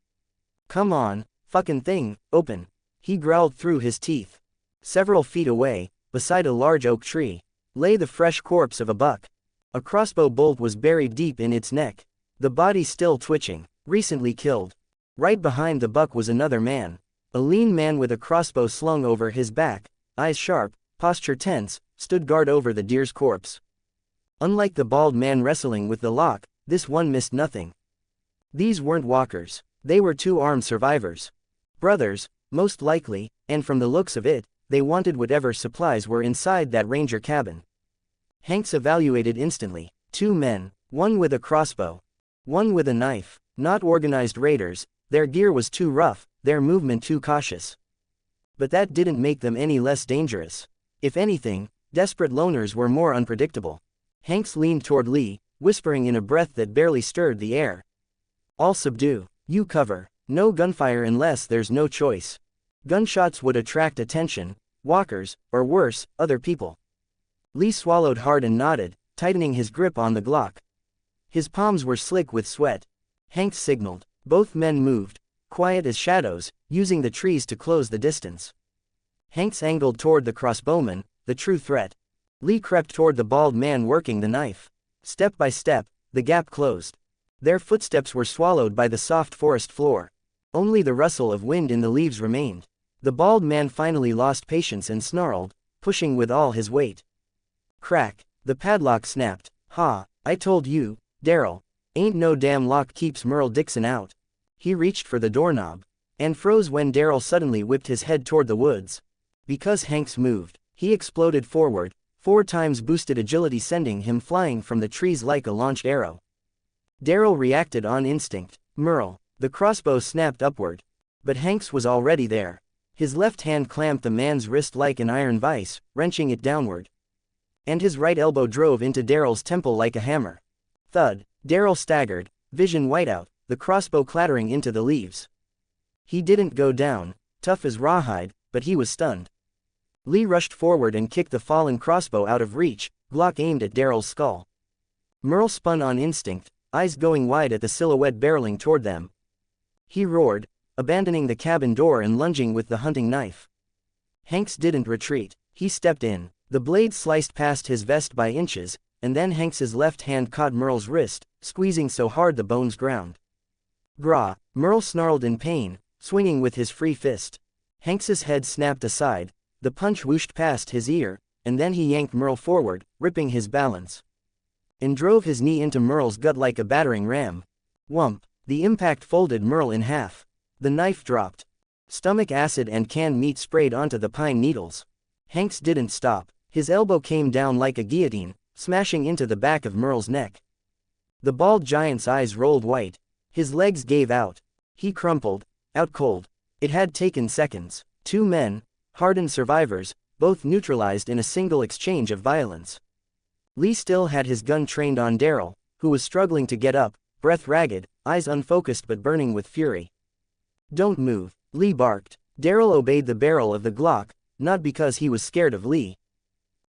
"Come on, fucking thing, open," he growled through his teeth. Several feet away, beside a large oak tree, lay the fresh corpse of a buck. A crossbow bolt was buried deep in its neck, the body still twitching, recently killed. Right behind the buck was another man, a lean man with a crossbow slung over his back, eyes sharp, posture tense, stood guard over the deer's corpse. Unlike the bald man wrestling with the lock, this one missed nothing. These weren't walkers, they were two armed survivors. Brothers, most likely, and from the looks of it, they wanted whatever supplies were inside that ranger cabin. Hanks evaluated instantly. Two men, one with a crossbow, one with a knife, not organized raiders, their gear was too rough, their movement too cautious. But that didn't make them any less dangerous. If anything, desperate loners were more unpredictable. Hanks leaned toward Lee, whispering in a breath that barely stirred the air. "I'll subdue. You cover. No gunfire unless there's no choice. Gunshots would attract attention, walkers, or worse, other people." Lee swallowed hard and nodded, tightening his grip on the Glock. His palms were slick with sweat. Hanks signaled. Both men moved, quiet as shadows, using the trees to close the distance. Hanks angled toward the crossbowman, the true threat. Lee crept toward the bald man working the knife. Step by step, the gap closed. Their footsteps were swallowed by the soft forest floor. Only the rustle of wind in the leaves remained. The bald man finally lost patience and snarled, pushing with all his weight. Crack. The padlock snapped. "Ha, I told you, Daryl. Ain't no damn lock keeps Merle Dixon out." He reached for the doorknob, and froze when Daryl suddenly whipped his head toward the woods. Because Hanks moved, he exploded forward, 4 times boosted agility sending him flying from the trees like a launched arrow. Daryl reacted on instinct. Merle. The crossbow snapped upward. But Hanks was already there. His left hand clamped the man's wrist like an iron vise, wrenching it downward. And his right elbow drove into Daryl's temple like a hammer. Thud. Daryl staggered, vision whiteout, the crossbow clattering into the leaves. He didn't go down, tough as rawhide, but he was stunned. Lee rushed forward and kicked the fallen crossbow out of reach, Glock aimed at Daryl's skull. Merle spun on instinct, eyes going wide at the silhouette barreling toward them. He roared, abandoning the cabin door and lunging with the hunting knife. Hanks didn't retreat. He stepped in. The blade sliced past his vest by inches, and then Hanks's left hand caught Merle's wrist, squeezing so hard the bones ground. Grah! Merle snarled in pain, swinging with his free fist. Hanks's head snapped aside, the punch whooshed past his ear, and then he yanked Merle forward, ripping his balance. And drove his knee into Merle's gut like a battering ram. Whump! The impact folded Merle in half. The knife dropped. Stomach acid and canned meat sprayed onto the pine needles. Hanks didn't stop. His elbow came down like a guillotine, smashing into the back of Merle's neck. The bald giant's eyes rolled white. His legs gave out. He crumpled, out cold. It had taken seconds. 2 men, hardened survivors, both neutralized in a single exchange of violence. Lee still had his gun trained on Daryl, who was struggling to get up, breath ragged, eyes unfocused but burning with fury. "Don't move," Lee barked. Daryl obeyed the barrel of the Glock, not because he was scared of Lee,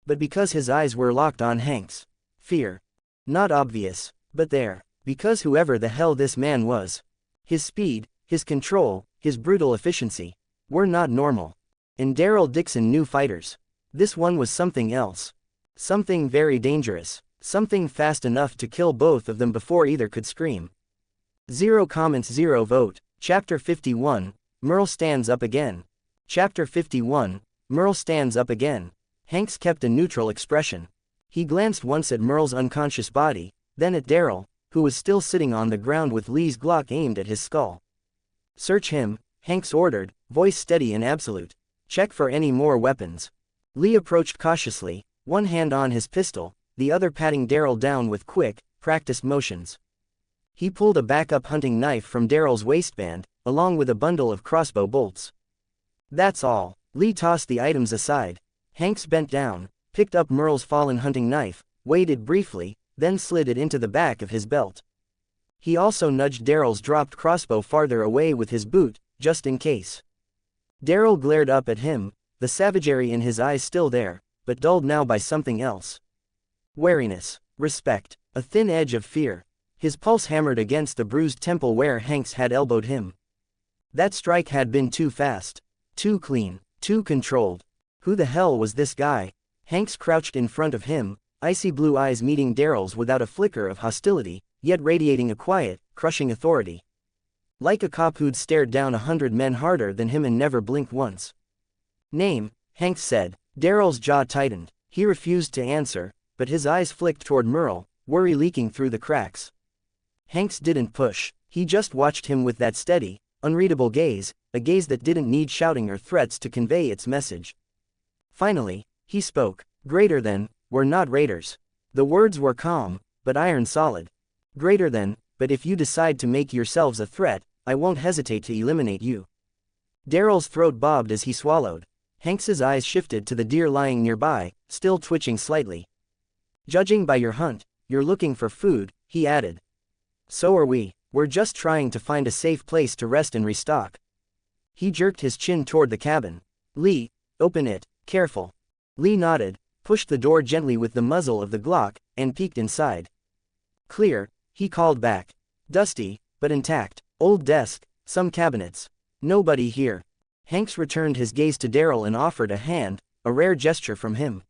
but because his eyes were locked on Hanks. Fear. Not obvious, but there. Because whoever the hell this man was, his speed, his control, his brutal efficiency, were not normal. And Daryl Dixon knew fighters. This one was something else. Something very dangerous. Something fast enough to kill both of them before either could scream. 0 comments 0 vote. Chapter 51, Merle stands up again. Chapter 51, Merle stands up again. Hanks kept a neutral expression. He glanced once at Merle's unconscious body, then at Daryl, who was still sitting on the ground with Lee's Glock aimed at his skull. "Search him," Hanks ordered, voice steady and absolute. "Check for any more weapons. Lee approached cautiously, one hand on his pistol, the other patting Daryl down with quick, practiced motions. He pulled a backup hunting knife from Daryl's waistband, along with a bundle of crossbow bolts. That's all. Lee tossed the items aside. Hanks bent down, picked up Merle's fallen hunting knife, weighed it briefly, then slid it into the back of his belt. He also nudged Daryl's dropped crossbow farther away with his boot, just in case. Daryl glared up at him, the savagery in his eyes still there, but dulled now by something else. Wariness, respect, a thin edge of fear. His pulse hammered against the bruised temple where Hanks had elbowed him. That strike had been too fast, too clean, too controlled. Who the hell was this guy? Hanks crouched in front of him, icy blue eyes meeting Daryl's without a flicker of hostility, yet radiating a quiet, crushing authority. Like a cop who'd stared down 100 men harder than him and never blinked once. Name, Hanks said. Daryl's jaw tightened. He refused to answer, but his eyes flicked toward Merle, worry leaking through the cracks. Hanks didn't push, he just watched him with that steady, unreadable gaze, a gaze that didn't need shouting or threats to convey its message. Finally, he spoke. Greater than, we're not raiders. The words were calm, but iron solid. Greater than, but if you decide to make yourselves a threat, I won't hesitate to eliminate you. Daryl's throat bobbed as he swallowed. Hanks's eyes shifted to the deer lying nearby, still twitching slightly. Judging by your hunt, you're looking for food, he added. So are we. We're just trying to find a safe place to rest and restock. He jerked his chin toward the cabin. Lee, open it, careful. Lee nodded, pushed the door gently with the muzzle of the Glock, and peeked inside. Clear, he called back. Dusty, but intact. Old desk, some cabinets. Nobody here. Hanks returned his gaze to Daryl and offered a hand, a rare gesture from him.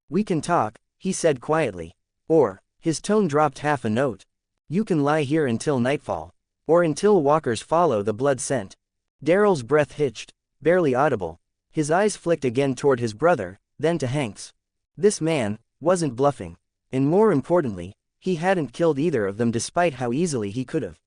We can talk, he said quietly. Or, his tone dropped half a note. You can lie here until nightfall. Or until walkers follow the blood scent. Daryl's breath hitched, barely audible. His eyes flicked again toward his brother, then to Hanks. This man wasn't bluffing. And more importantly, he hadn't killed either of them despite how easily he could have.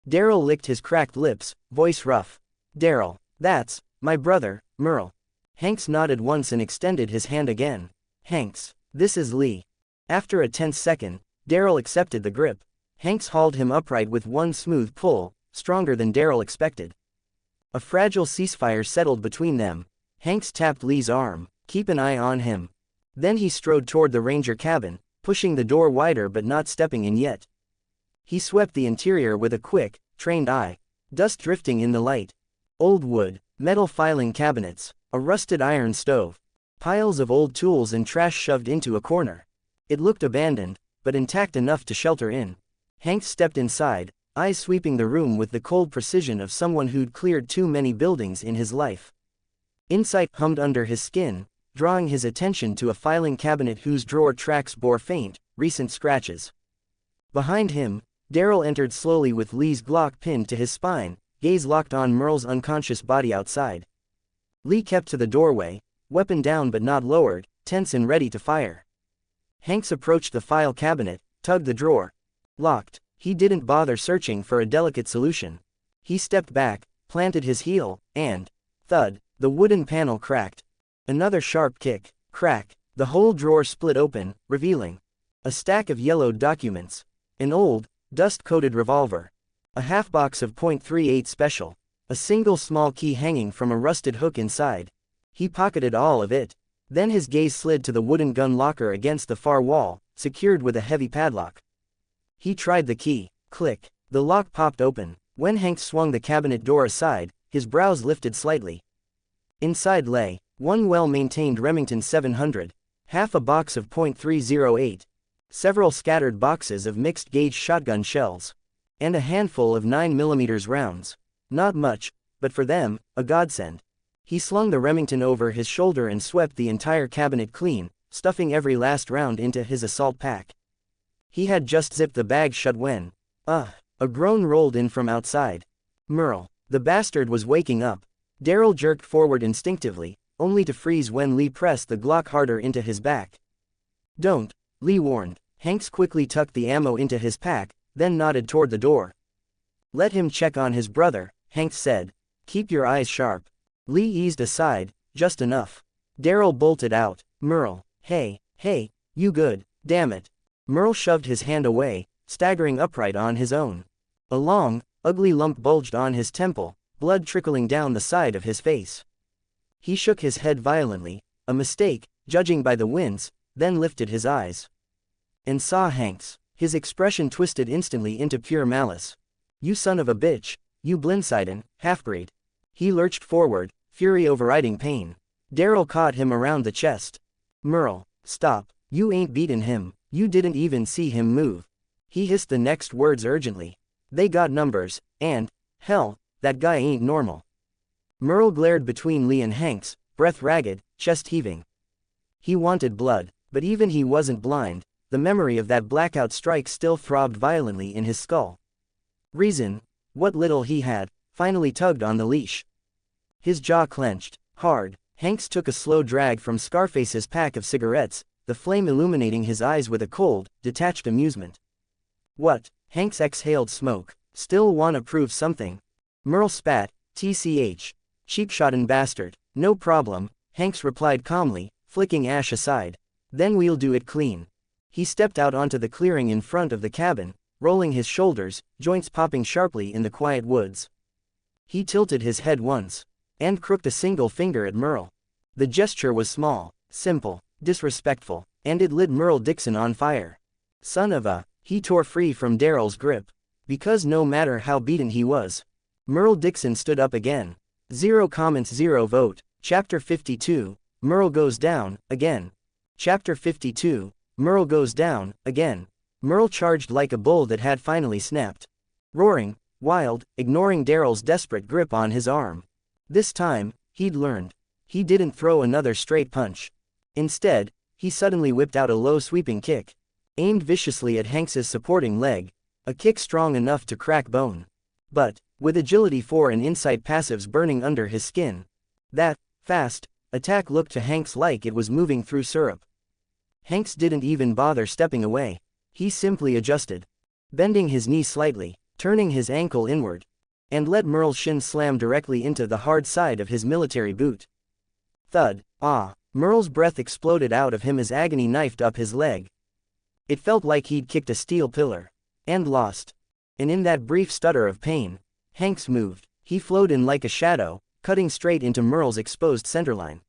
Daryl licked his cracked lips, voice rough. Daryl, that's my brother, Merle. Hanks nodded once and extended his hand again. Hanks, this is Lee. After a tense second, Daryl accepted the grip. Hanks hauled him upright with one smooth pull, stronger than Daryl expected. A fragile ceasefire settled between them. Hanks tapped Lee's arm. Keep an eye on him. Then he strode toward the ranger cabin, pushing the door wider but not stepping in yet. He swept the interior with a quick, trained eye. Dust drifting in the light. Old wood, metal filing cabinets, a rusted iron stove. Piles of old tools and trash shoved into a corner. It looked abandoned, but intact enough to shelter in. Hanks stepped inside, eyes sweeping the room with the cold precision of someone who'd cleared too many buildings in his life. Insight hummed under his skin, drawing his attention to a filing cabinet whose drawer tracks bore faint, recent scratches. Behind him, Daryl entered slowly with Lee's Glock pinned to his spine, gaze locked on Merle's unconscious body outside. Lee kept to the doorway, weapon down but not lowered, tense and ready to fire. Hanks approached the file cabinet, tugged the drawer. Locked. He didn't bother searching for a delicate solution. He stepped back, planted his heel, and, thud, the wooden panel cracked. Another sharp kick, crack, the whole drawer split open, revealing a stack of yellowed documents, an old, dust-coated revolver, a half-box of .38 special, a single small key hanging from a rusted hook inside. He pocketed all of it. Then his gaze slid to the wooden gun locker against the far wall, secured with a heavy padlock. He tried the key. Click. The lock popped open. When Hanks swung the cabinet door aside, his brows lifted slightly. Inside lay one well-maintained Remington 700, half a box of .308, several scattered boxes of mixed-gauge shotgun shells, and a handful of 9mm rounds. Not much, but for them, a godsend. He slung the Remington over his shoulder and swept the entire cabinet clean, stuffing every last round into his assault pack. He had just zipped the bag shut when, a groan rolled in from outside. Merle. The bastard was waking up. Daryl jerked forward instinctively, only to freeze when Lee pressed the Glock harder into his back. Don't, Lee warned. Hanks quickly tucked the ammo into his pack, then nodded toward the door. Let him check on his brother, Hanks said. Keep your eyes sharp. Lee eased aside, just enough. Daryl bolted out. Merle, hey, you good, damn it. Merle shoved his hand away, staggering upright on his own. A long, ugly lump bulged on his temple, blood trickling down the side of his face. He shook his head violently, a mistake, judging by the wince, then lifted his eyes. And saw Hanks. His expression twisted instantly into pure malice. You son of a bitch, you blindsided, half-breed. He lurched forward, fury overriding pain. Daryl caught him around the chest. Merle, stop, you ain't beaten him, you didn't even see him move. He hissed the next words urgently. They got numbers, and, hell, that guy ain't normal. Merle glared between Lee and Hanks, breath ragged, chest heaving. He wanted blood, but even he wasn't blind. The memory of that blackout strike still throbbed violently in his skull. Reason, what little he had, finally tugged on the leash. His jaw clenched, hard. Hanks took a slow drag from Scarface's pack of cigarettes, the flame illuminating his eyes with a cold, detached amusement. What? Hanks exhaled smoke. Still wanna prove something? Merle spat, tch. Cheap-shotten bastard. No problem, Hanks replied calmly, flicking ash aside. Then we'll do it clean. He stepped out onto the clearing in front of the cabin, rolling his shoulders, joints popping sharply in the quiet woods. He tilted his head once, and crooked a single finger at Merle. The gesture was small, simple, disrespectful, and it lit Merle Dixon on fire. Son of a, he tore free from Daryl's grip. Because no matter how beaten he was, Merle Dixon stood up again. 0 comments 0 vote. Chapter 52, Merle goes down, again. Chapter 52, Merle goes down, again. Merle charged like a bull that had finally snapped. Roaring, wild, ignoring Daryl's desperate grip on his arm. This time, he'd learned. He didn't throw another straight punch. Instead, he suddenly whipped out a low sweeping kick, aimed viciously at Hanks's supporting leg, a kick strong enough to crack bone. But, with agility 4 and insight passives burning under his skin, that, fast, attack looked to Hanks like it was moving through syrup. Hanks didn't even bother stepping away. He simply adjusted, bending his knee slightly, turning his ankle inward, and let Merle's shin slam directly into the hard side of his military boot. Thud, ah, Merle's breath exploded out of him as agony knifed up his leg. It felt like he'd kicked a steel pillar, and lost. And in that brief stutter of pain, Hanks moved. He flowed in like a shadow, cutting straight into Merle's exposed centerline.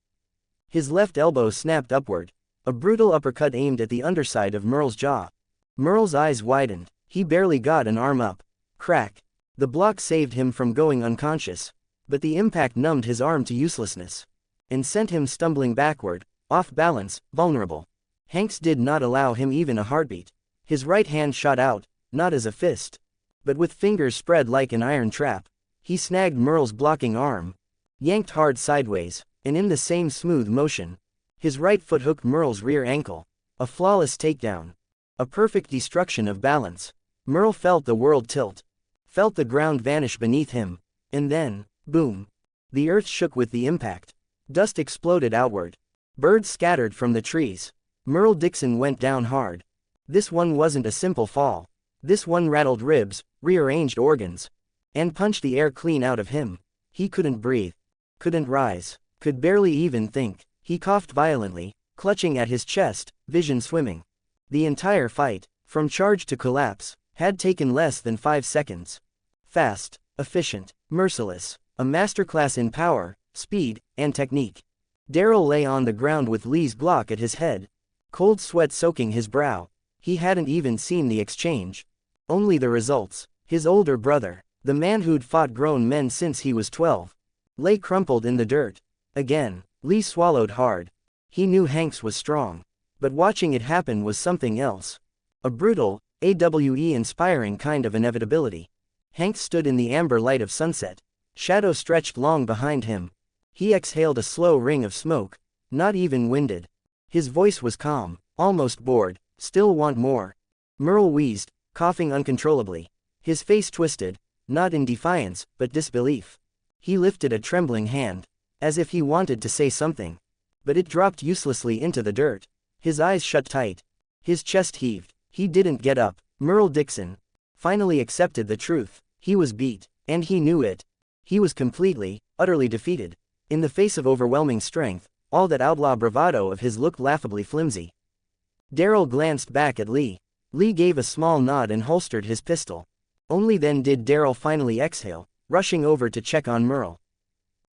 His left elbow snapped upward, a brutal uppercut aimed at the underside of Merle's jaw. Merle's eyes widened. He barely got an arm up. Crack. The block saved him from going unconscious, but the impact numbed his arm to uselessness, and sent him stumbling backward, off balance, vulnerable. Hanks did not allow him even a heartbeat. His right hand shot out, not as a fist, but with fingers spread like an iron trap. He snagged Merle's blocking arm, yanked hard sideways, and in the same smooth motion, his right foot hooked Merle's rear ankle. A flawless takedown. A perfect destruction of balance. Merle felt the world tilt. Felt the ground vanish beneath him. And then, boom. The earth shook with the impact. Dust exploded outward. Birds scattered from the trees. Merle Dixon went down hard. This one wasn't a simple fall. This one rattled ribs, rearranged organs, and punched the air clean out of him. He couldn't breathe. Couldn't rise. Could barely even think. He coughed violently, clutching at his chest, vision swimming. The entire fight, from charge to collapse, had taken less than 5 seconds. Fast, efficient, merciless, a masterclass in power, speed, and technique. Daryl lay on the ground with Lee's Glock at his head, cold sweat soaking his brow. He hadn't even seen the exchange. Only the results. His older brother, the man who'd fought grown men since he was 12, lay crumpled in the dirt. Again, Lee swallowed hard. He knew Hanks was strong, but watching it happen was something else. A brutal, AWE-inspiring kind of inevitability. Hanks stood in the amber light of sunset. Shadow stretched long behind him. He exhaled a slow ring of smoke, not even winded. His voice was calm, almost bored. Still want more. Merle wheezed, coughing uncontrollably. His face twisted, not in defiance, but disbelief. He lifted a trembling hand, as if he wanted to say something, but it dropped uselessly into the dirt. His eyes shut tight. His chest heaved. He didn't get up. Merle Dixon finally accepted the truth. He was beat, and he knew it. He was completely, utterly defeated. In the face of overwhelming strength, All that outlaw bravado of his looked laughably flimsy. Darryl glanced back at Lee. Lee gave a small nod and holstered his pistol. Only then did Darryl finally exhale, rushing over to check on Merle.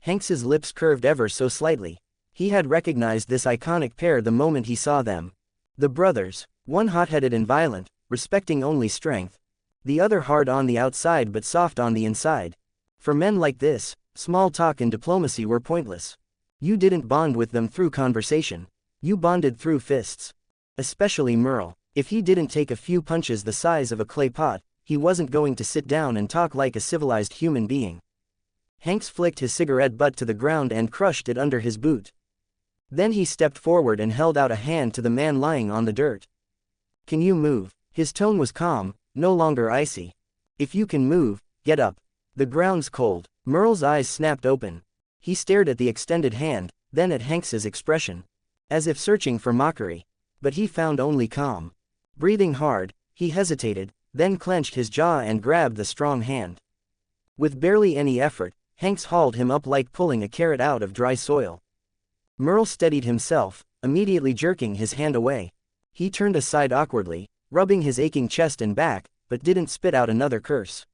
Hanks's lips curved ever so slightly. He had recognized this iconic pair the moment he saw them. The brothers, one hot-headed and violent, respecting only strength. The other hard on the outside but soft on the inside. For men like this, small talk and diplomacy were pointless. You didn't bond with them through conversation. You bonded through fists. Especially Merle. If he didn't take a few punches the size of a clay pot, he wasn't going to sit down and talk like a civilized human being. Hanks flicked his cigarette butt to the ground and crushed it under his boot. Then he stepped forward and held out a hand to the man lying on the dirt. "Can you move?" His tone was calm, no longer icy. "If you can move, get up. The ground's cold." Merle's eyes snapped open. He stared at the extended hand, then at Hanks's expression. As if searching for mockery. But he found only calm. Breathing hard, he hesitated, then clenched his jaw and grabbed the strong hand. With barely any effort, Hanks hauled him up like pulling a carrot out of dry soil. Merle steadied himself, immediately jerking his hand away. He turned aside awkwardly, rubbing his aching chest and back, but didn't spit out another curse.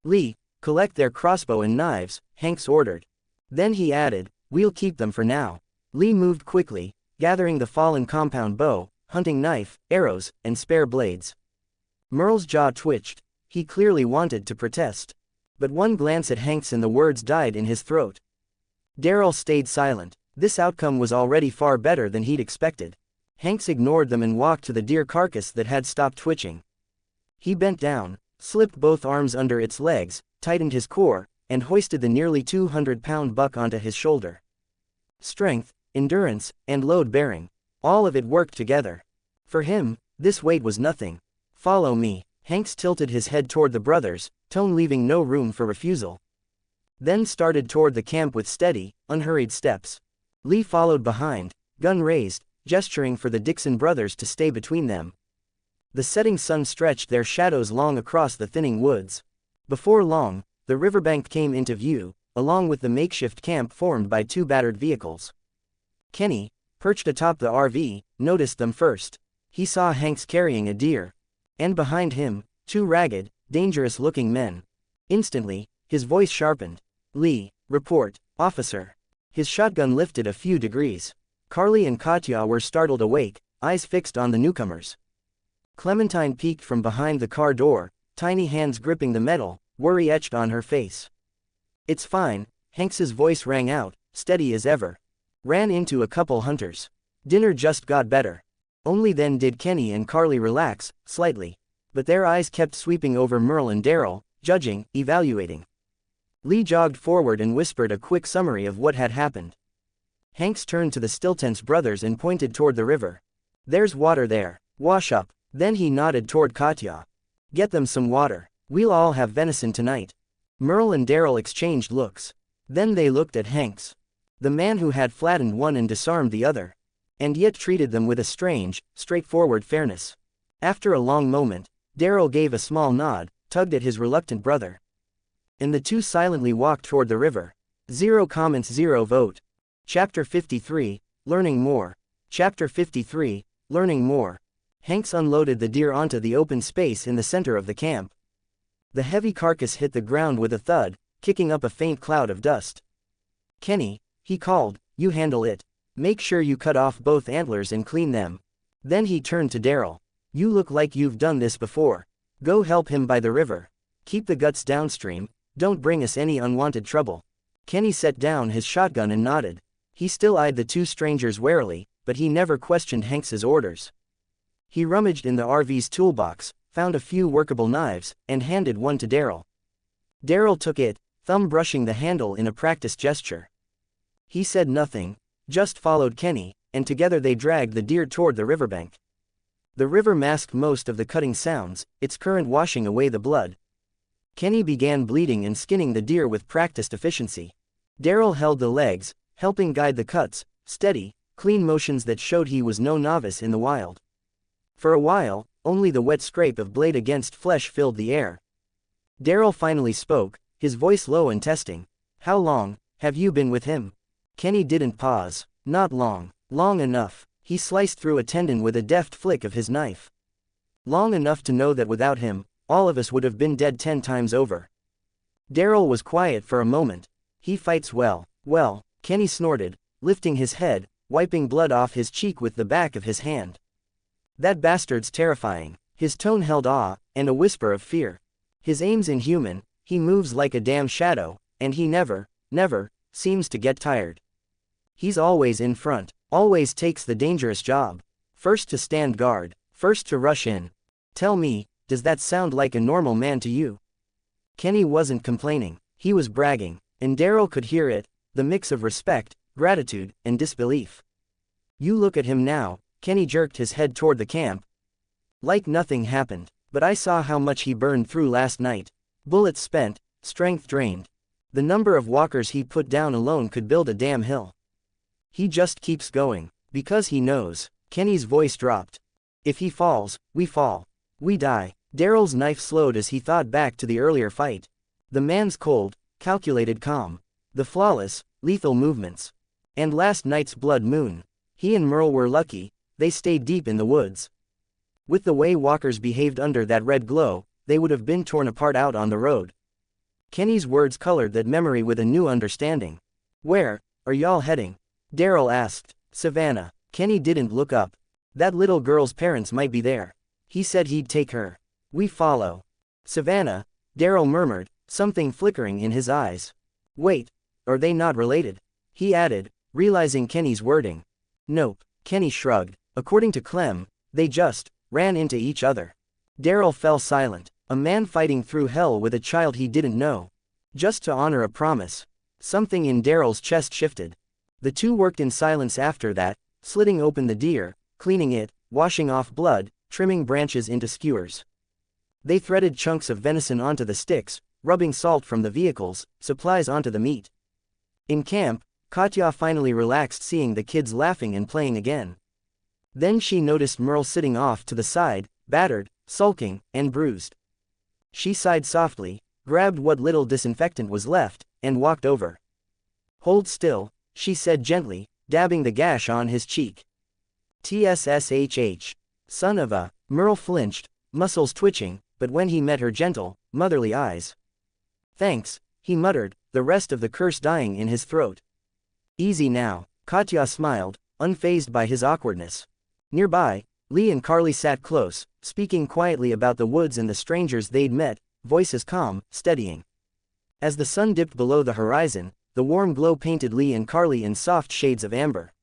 "Lee, collect their crossbow and knives," Hanks ordered. Then he added, "We'll keep them for now." Lee moved quickly, gathering the fallen compound bow, hunting knife, arrows, and spare blades. Merle's jaw twitched. He clearly wanted to protest. But one glance at Hanks and the words died in his throat. Darryl stayed silent. This outcome was already far better than he'd expected. Hanks ignored them and walked to the deer carcass that had stopped twitching. He bent down, slipped both arms under its legs, tightened his core, and hoisted the nearly 200-pound buck onto his shoulder. Strength, endurance, and load-bearing. All of it worked together. For him, this weight was nothing. "Follow me." Hanks tilted his head toward the brothers, tone leaving no room for refusal. Then started toward the camp with steady, unhurried steps. Lee followed behind, gun raised, gesturing for the Dixon brothers to stay between them. The setting sun stretched their shadows long across the thinning woods. Before long, the riverbank came into view, along with the makeshift camp formed by two battered vehicles. Kenny, perched atop the RV, noticed them first. He saw Hanks carrying a deer. And behind him, two ragged, dangerous-looking men. Instantly, his voice sharpened. "Lee, report, officer." His shotgun lifted a few degrees. Carly and Katya were startled awake, eyes fixed on the newcomers. Clementine peeked from behind the car door, tiny hands gripping the metal, worry etched on her face. "It's fine," Hanks's voice rang out, steady as ever. "Ran into a couple hunters. Dinner just got better." Only then did Kenny and Carly relax, slightly. But their eyes kept sweeping over Merle and Darryl, judging, evaluating. Lee jogged forward and whispered a quick summary of what had happened. Hanks turned to the Stiltense brothers and pointed toward the river. "There's water there. Wash up." Then he nodded toward Katya. "Get them some water. We'll all have venison tonight." Merle and Darryl exchanged looks. Then they looked at Hanks. The man who had flattened one and disarmed the other. And yet treated them with a strange, straightforward fairness. After a long moment, Darryl gave a small nod, tugged at his reluctant brother. And the two silently walked toward the river. 0 comments 0 vote. Chapter 53, Learning More. Chapter 53, Learning More. Hanks unloaded the deer onto the open space in the center of the camp. The heavy carcass hit the ground with a thud, kicking up a faint cloud of dust. "Kenny," he called, "you handle it. Make sure you cut off both antlers and clean them." Then he turned to Darryl. "You look like you've done this before. Go help him by the river. Keep the guts downstream, don't bring us any unwanted trouble." Kenny set down his shotgun and nodded. He still eyed the two strangers warily, but he never questioned Hanks's orders. He rummaged in the RV's toolbox, found a few workable knives, and handed one to Darryl. Darryl took it, thumb brushing the handle in a practiced gesture. He said nothing, just followed Kenny, and together they dragged the deer toward the riverbank. The river masked most of the cutting sounds, its current washing away the blood. Kenny began bleeding and skinning the deer with practiced efficiency. Darryl held the legs, helping guide the cuts, steady, clean motions that showed he was no novice in the wild. For a while, only the wet scrape of blade against flesh filled the air. Darryl finally spoke, his voice low and testing. "How long have you been with him?" Kenny didn't pause. Not long. Long enough. He sliced through a tendon with a deft flick of his knife. Long enough to know that without him, all of us would have been dead 10 times over. Daryl was quiet for a moment. He fights well. Well, Kenny snorted, lifting his head, wiping blood off his cheek with the back of his hand. That bastard's terrifying. His tone held awe, and a whisper of fear. His aim's inhuman, he moves like a damn shadow, and he never seems to get tired. He's always in front, always takes the dangerous job. First to stand guard, first to rush in. Tell me, does that sound like a normal man to you? Kenny wasn't complaining, he was bragging, and Daryl could hear it, the mix of respect, gratitude, and disbelief. You look at him now. Kenny jerked his head toward the camp. Like nothing happened, but I saw how much he burned through last night. Bullets spent, strength drained. The number of walkers he put down alone could build a damn hill. He just keeps going, because he knows. Kenny's voice dropped. If he falls, we fall. We die. Daryl's knife slowed as he thought back to the earlier fight. The man's cold, calculated calm. The flawless, lethal movements. And last night's blood moon. He and Merle were lucky, they stayed deep in the woods. With the way walkers behaved under that red glow, they would have been torn apart out on the road. Kenny's words colored that memory with a new understanding. Where are y'all heading? Daryl asked. Savannah. Kenny didn't look up. That little girl's parents might be there. He said he'd take her. We follow. Savannah, Daryl murmured, something flickering in his eyes. Wait, are they not related? He added, realizing Kenny's wording. Nope. Kenny shrugged. According to Clem, they just ran into each other. Daryl fell silent. A man fighting through hell with a child he didn't know. Just to honor a promise. Something in Daryl's chest shifted. The two worked in silence after that, slitting open the deer, cleaning it, washing off blood, trimming branches into skewers. They threaded chunks of venison onto the sticks, rubbing salt from the vehicles, supplies onto the meat. In camp, Katya finally relaxed seeing the kids laughing and playing again. Then she noticed Merle sitting off to the side, battered, sulking, and bruised. She sighed softly, grabbed what little disinfectant was left, and walked over. Hold still, she said gently, dabbing the gash on his cheek. TSSHH. Son of a. Merle flinched, muscles twitching, but when he met her gentle, motherly eyes. Thanks, he muttered, the rest of the curse dying in his throat. Easy now, Katya smiled, unfazed by his awkwardness. Nearby, Lee and Carly sat close, speaking quietly about the woods and the strangers they'd met, voices calm, steadying. As the sun dipped below the horizon, the warm glow painted Lee and Carly in soft shades of amber.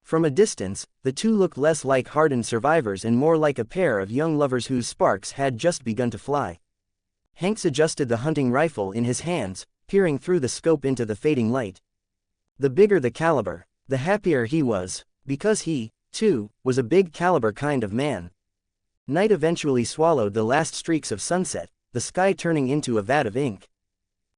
From a distance, the two looked less like hardened survivors and more like a pair of young lovers whose sparks had just begun to fly. Hanks adjusted the hunting rifle in his hands, peering through the scope into the fading light. The bigger the caliber, the happier he was, because he, too, was a big caliber kind of man. Night eventually swallowed the last streaks of sunset, the sky turning into a vat of ink.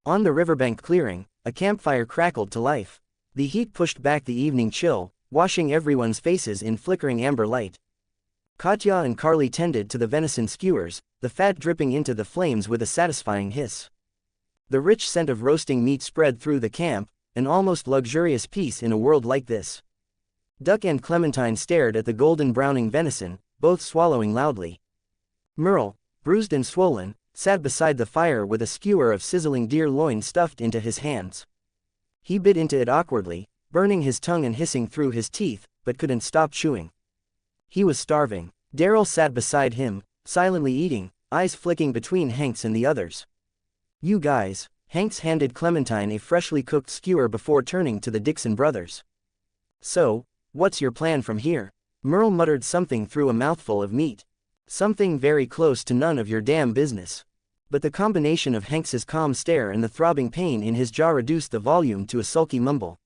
On the riverbank clearing, a campfire crackled to life. The heat pushed back the evening chill, washing everyone's faces in flickering amber light. Katya and Carly tended to the venison skewers, the fat dripping into the flames with a satisfying hiss. The rich scent of roasting meat spread through the camp, an almost luxurious peace in a world like this. Duck and Clementine stared at the golden browning venison, both swallowing loudly. Merle, bruised and swollen, sat beside the fire with a skewer of sizzling deer loin stuffed into his hands. He bit into it awkwardly, burning his tongue and hissing through his teeth, but couldn't stop chewing. He was starving. Daryl sat beside him, silently eating, eyes flicking between Hanks and the others. You guys. Hanks handed Clementine a freshly cooked skewer before turning to the Dixon brothers. So, what's your plan from here? Merle muttered something through a mouthful of meat. Something very close to none of your damn business. But the combination of Hanks's calm stare and the throbbing pain in his jaw reduced the volume to a sulky mumble.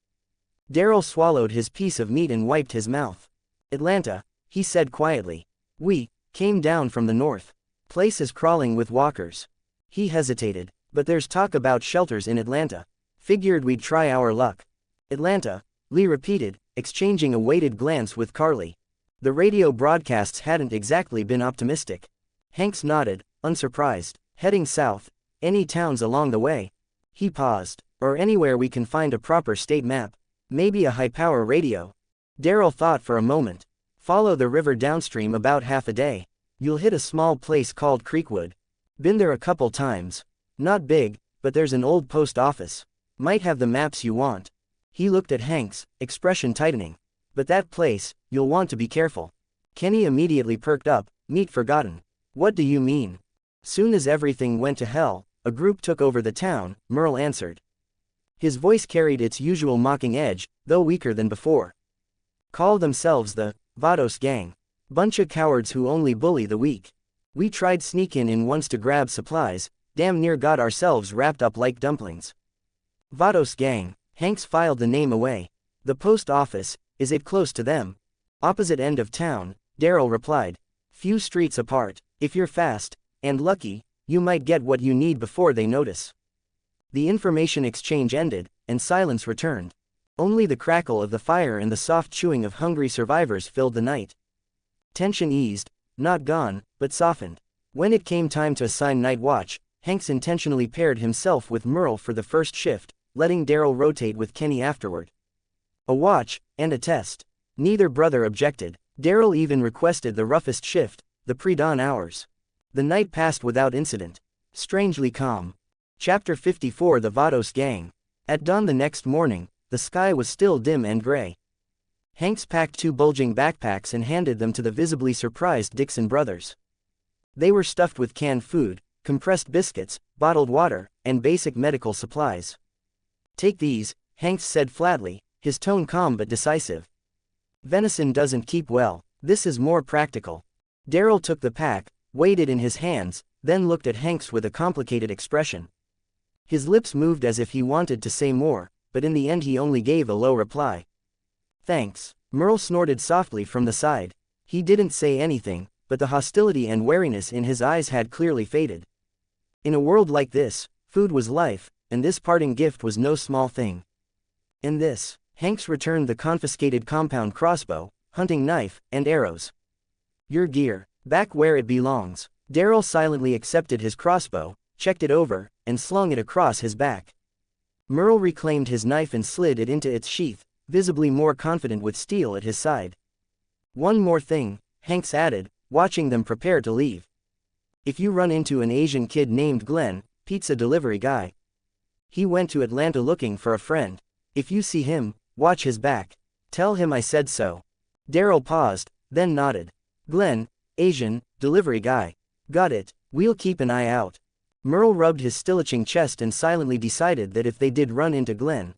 Daryl swallowed his piece of meat and wiped his mouth. Atlanta, he said quietly. We came down from the north. Place is crawling with walkers. He hesitated. But there's talk about shelters in Atlanta. Figured we'd try our luck. Atlanta, Lee repeated, exchanging a weighted glance with Carly. The radio broadcasts hadn't exactly been optimistic. Hanks nodded, unsurprised. Heading south. Any towns along the way? He paused. Or anywhere we can find a proper state map. Maybe a high-power radio. Daryl thought for a moment. Follow the river downstream about half a day. You'll hit a small place called Creekwood. Been there a couple times. Not big, but there's an old post office. Might have the maps you want. He looked at Hanks, expression tightening. But that place, you'll want to be careful. Kenny immediately perked up, meat forgotten. What do you mean? Soon as everything went to hell, a group took over the town, Merle answered. His voice carried its usual mocking edge, though weaker than before. Call themselves the Vados Gang. Bunch of cowards who only bully the weak. We tried sneaking in once to grab supplies, damn near got ourselves wrapped up like dumplings. Vados Gang. Hanks filed the name away. The post office, is it close to them? Opposite end of town, Daryl replied. Few streets apart. If you're fast, and lucky, you might get what you need before they notice. The information exchange ended, and silence returned. Only the crackle of the fire and the soft chewing of hungry survivors filled the night. Tension eased, not gone, but softened. When it came time to assign night watch, Hanks intentionally paired himself with Merle for the first shift, letting Daryl rotate with Kenny afterward. A watch, and a test. Neither brother objected. Daryl even requested the roughest shift, the pre-dawn hours. The night passed without incident. Strangely calm. Chapter 54 The Vados Gang. At dawn the next morning, the sky was still dim and gray. Hanks packed 2 bulging backpacks and handed them to the visibly surprised Dixon brothers. They were stuffed with canned food, compressed biscuits, bottled water, and basic medical supplies. Take these, Hanks said flatly, his tone calm but decisive. Venison doesn't keep well. This is more practical. Daryl took the pack, weighed it in his hands, then looked at Hanks with a complicated expression. His lips moved as if he wanted to say more, but in the end he only gave a low reply. Thanks. Merle snorted softly from the side. He didn't say anything, but the hostility and wariness in his eyes had clearly faded. In a world like this, food was life, and this parting gift was no small thing. In this, Hanks returned the confiscated compound crossbow, hunting knife, and arrows. Your gear, back where it belongs. Daryl silently accepted his crossbow, checked it over, and slung it across his back. Merle reclaimed his knife and slid it into its sheath, visibly more confident with steel at his side. One more thing, Hanks added, watching them prepare to leave. If you run into an Asian kid named Glenn, pizza delivery guy. He went to Atlanta looking for a friend. If you see him, watch his back. Tell him I said so. Daryl paused, then nodded. Glenn, Asian, delivery guy. Got it, we'll keep an eye out. Merle rubbed his still-itching chest and silently decided that if they did run into Glenn,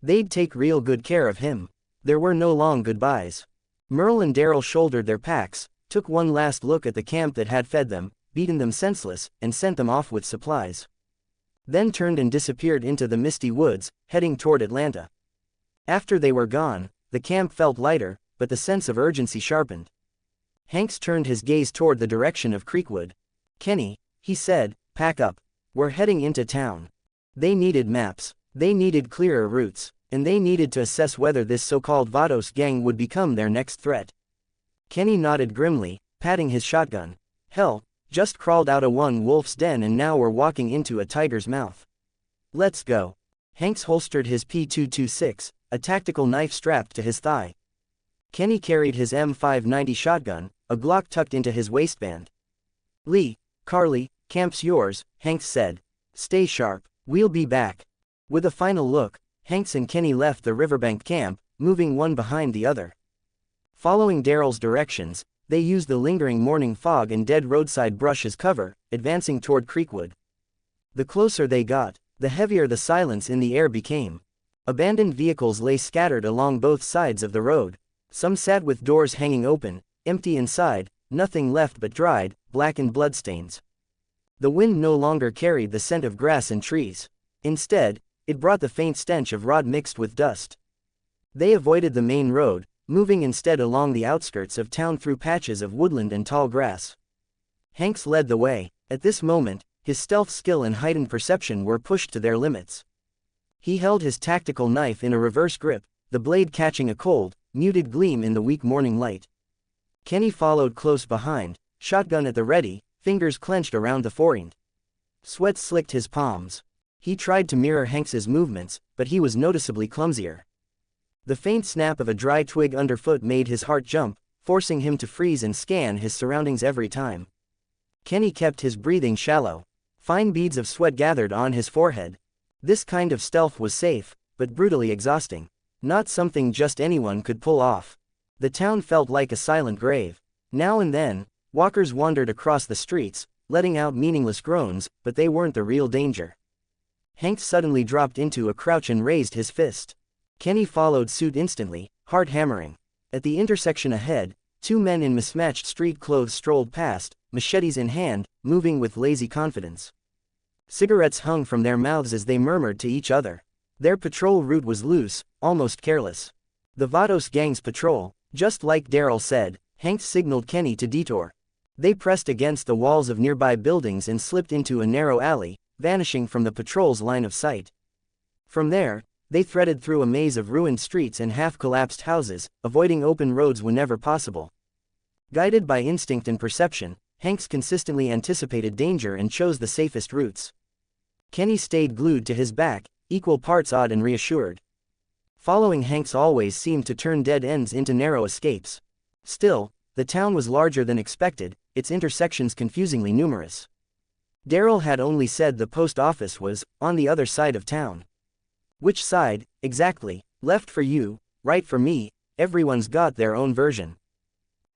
they'd take real good care of him. There were no long goodbyes. Merle and Daryl shouldered their packs, took one last look at the camp that had fed them, beaten them senseless, and sent them off with supplies. Then turned and disappeared into the misty woods, heading toward Atlanta. After they were gone, the camp felt lighter, but the sense of urgency sharpened. Hanks turned his gaze toward the direction of Creekwood. Kenny, he said, pack up. We're heading into town. They needed maps, they needed clearer routes, and they needed to assess whether this so-called Vados gang would become their next threat. Kenny nodded grimly, patting his shotgun. Hell, just crawled out of one wolf's den and now we're walking into a tiger's mouth. Let's go. Hanks holstered his P226, a tactical knife strapped to his thigh. Kenny carried his M590 shotgun, a Glock tucked into his waistband. Lee, Carly, camp's yours, Hanks said. Stay sharp, we'll be back. With a final look, Hanks and Kenny left the riverbank camp, moving one behind the other. Following Daryl's directions, they used the lingering morning fog and dead roadside brush as cover, advancing toward Creekwood. The closer they got, the heavier the silence in the air became. Abandoned vehicles lay scattered along both sides of the road. Some sat with doors hanging open, empty inside, nothing left but dried, blackened bloodstains. The wind no longer carried the scent of grass and trees. Instead, it brought the faint stench of rot mixed with dust. They avoided the main road, moving instead along the outskirts of town through patches of woodland and tall grass. Hanks led the way. At this moment, his stealth skill and heightened perception were pushed to their limits. He held his tactical knife in a reverse grip, the blade catching a cold, muted gleam in the weak morning light. Kenny followed close behind, shotgun at the ready, fingers clenched around the foreend. Sweat slicked his palms. He tried to mirror Hanks's movements, but he was noticeably clumsier. The faint snap of a dry twig underfoot made his heart jump, forcing him to freeze and scan his surroundings every time. Kenny kept his breathing shallow. Fine beads of sweat gathered on his forehead. This kind of stealth was safe, but brutally exhausting. Not something just anyone could pull off. The town felt like a silent grave. Now and then, walkers wandered across the streets, letting out meaningless groans, but they weren't the real danger. Hank suddenly dropped into a crouch and raised his fist. Kenny followed suit instantly, heart hammering. At the intersection ahead, two men in mismatched street clothes strolled past, machetes in hand, moving with lazy confidence. Cigarettes hung from their mouths as they murmured to each other. Their patrol route was loose, almost careless. The Vados gang's patrol, just like Daryl said. Hank signaled Kenny to detour. They pressed against the walls of nearby buildings and slipped into a narrow alley, vanishing from the patrol's line of sight. From there, they threaded through a maze of ruined streets and half-collapsed houses, avoiding open roads whenever possible. Guided by instinct and perception, Hanks consistently anticipated danger and chose the safest routes. Kenny stayed glued to his back, equal parts awed and reassured. Following Hanks always seemed to turn dead ends into narrow escapes. Still, the town was larger than expected, its intersections confusingly numerous. Daryl had only said the post office was on the other side of town. Which side, exactly? Left for you, right for me, everyone's got their own version.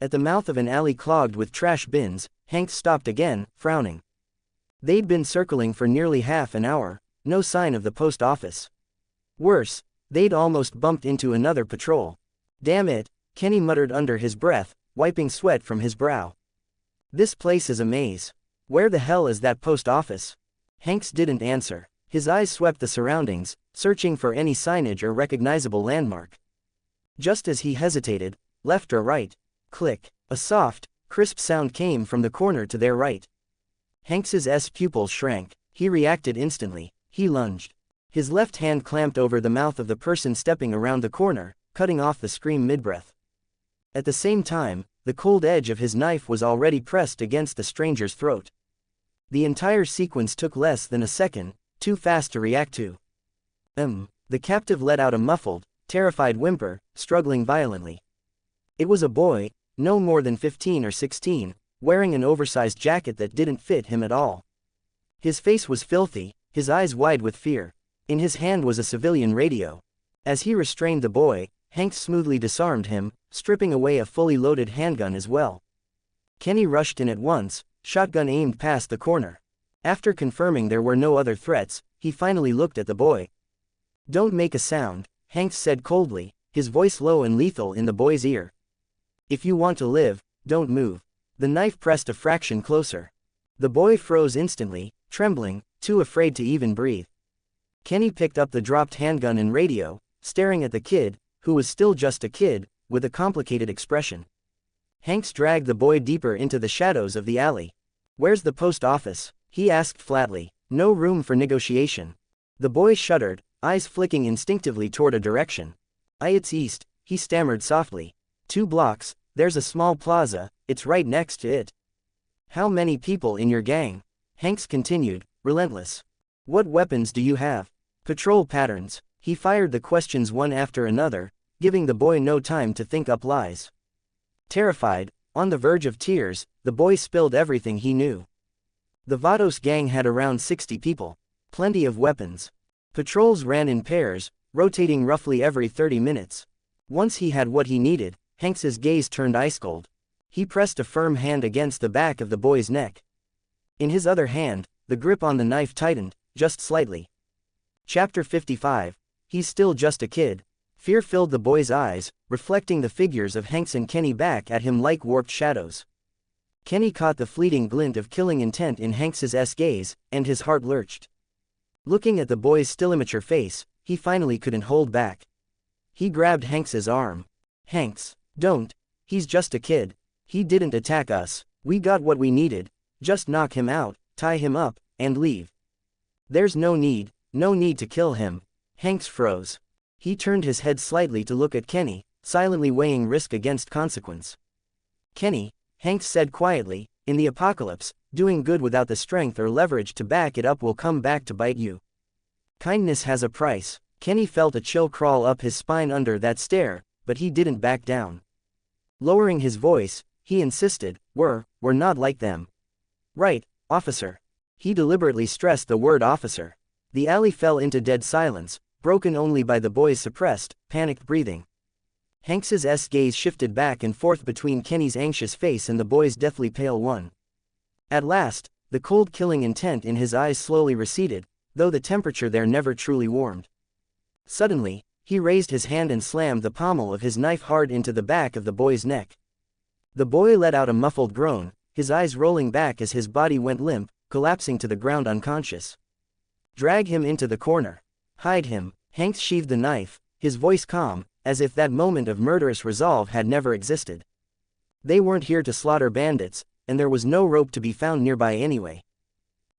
At the mouth of an alley clogged with trash bins, Hank stopped again, frowning. They'd been circling for nearly half an hour, no sign of the post office. Worse, they'd almost bumped into another patrol. Damn it, Kenny muttered under his breath, wiping sweat from his brow. This place is a maze. Where the hell is that post office? Hanks didn't answer. His eyes swept the surroundings, searching for any signage or recognizable landmark. Just as he hesitated, left or right, click, a soft, crisp sound came from the corner to their right. Hanks's pupils shrank. He reacted instantly. He lunged. His left hand clamped over the mouth of the person stepping around the corner, cutting off the scream mid-breath. At the same time, the cold edge of his knife was already pressed against the stranger's throat. The entire sequence took less than a second, too fast to react to. The captive let out a muffled, terrified whimper, struggling violently. It was a boy, no more than 15 or 16, wearing an oversized jacket that didn't fit him at all. His face was filthy, his eyes wide with fear. In his hand was a civilian radio. As he restrained the boy, Hanks smoothly disarmed him, stripping away a fully loaded handgun as well. Kenny rushed in at once, shotgun aimed past the corner. After confirming there were no other threats, he finally looked at the boy. "Don't make a sound," Hanks said coldly, his voice low and lethal in the boy's ear. "If you want to live, don't move." The knife pressed a fraction closer. The boy froze instantly, trembling, too afraid to even breathe. Kenny picked up the dropped handgun and radio, staring at the kid, who was still just a kid, with a complicated expression. Hanks dragged the boy deeper into the shadows of the alley. "Where's the post office?" he asked flatly. "No room for negotiation." The boy shuddered, eyes flicking instinctively toward a direction. "It's east," he stammered softly. "2 blocks, there's a small plaza, it's right next to it." "How many people in your gang?" Hanks continued, relentless. "What weapons do you have?" "Patrol patterns." He fired the questions one after another, giving the boy no time to think up lies. Terrified, on the verge of tears, the boy spilled everything he knew. The Vados gang had around 60 people. Plenty of weapons. Patrols ran in pairs, rotating roughly every 30 minutes. Once he had what he needed, Hanks's gaze turned ice cold. He pressed a firm hand against the back of the boy's neck. In his other hand, the grip on the knife tightened, just slightly. Chapter 55. He's still just a kid. Fear filled the boy's eyes, reflecting the figures of Hanks and Kenny back at him like warped shadows. Kenny caught the fleeting glint of killing intent in Hanks's gaze, and his heart lurched. Looking at the boy's still immature face, he finally couldn't hold back. He grabbed Hanks's arm. "Hanks, don't. He's just a kid. He didn't attack us. We got what we needed. Just knock him out, tie him up, and leave." "There's no need to kill him." Hanks froze. He turned his head slightly to look at Kenny, silently weighing risk against consequence. "Kenny," Hanks said quietly, "in the apocalypse, doing good without the strength or leverage to back it up will come back to bite you. Kindness has a price. Kenny felt a chill crawl up his spine under that stare, but he didn't back down. Lowering his voice, he insisted, we're not like them. Right, officer. He deliberately stressed the word officer. The alley fell into dead silence, broken only by the boy's suppressed, panicked breathing. Hanks's gaze shifted back and forth between Kenny's anxious face and the boy's deathly pale one. At last, the cold killing intent in his eyes slowly receded, though the temperature there never truly warmed. Suddenly, he raised his hand and slammed the pommel of his knife hard into the back of the boy's neck. The boy let out a muffled groan, his eyes rolling back as his body went limp, collapsing to the ground unconscious. Drag him into the corner. Hide him. Hanks sheathed the knife, his voice calm, as if that moment of murderous resolve had never existed. They weren't here to slaughter bandits, and there was no rope to be found nearby anyway.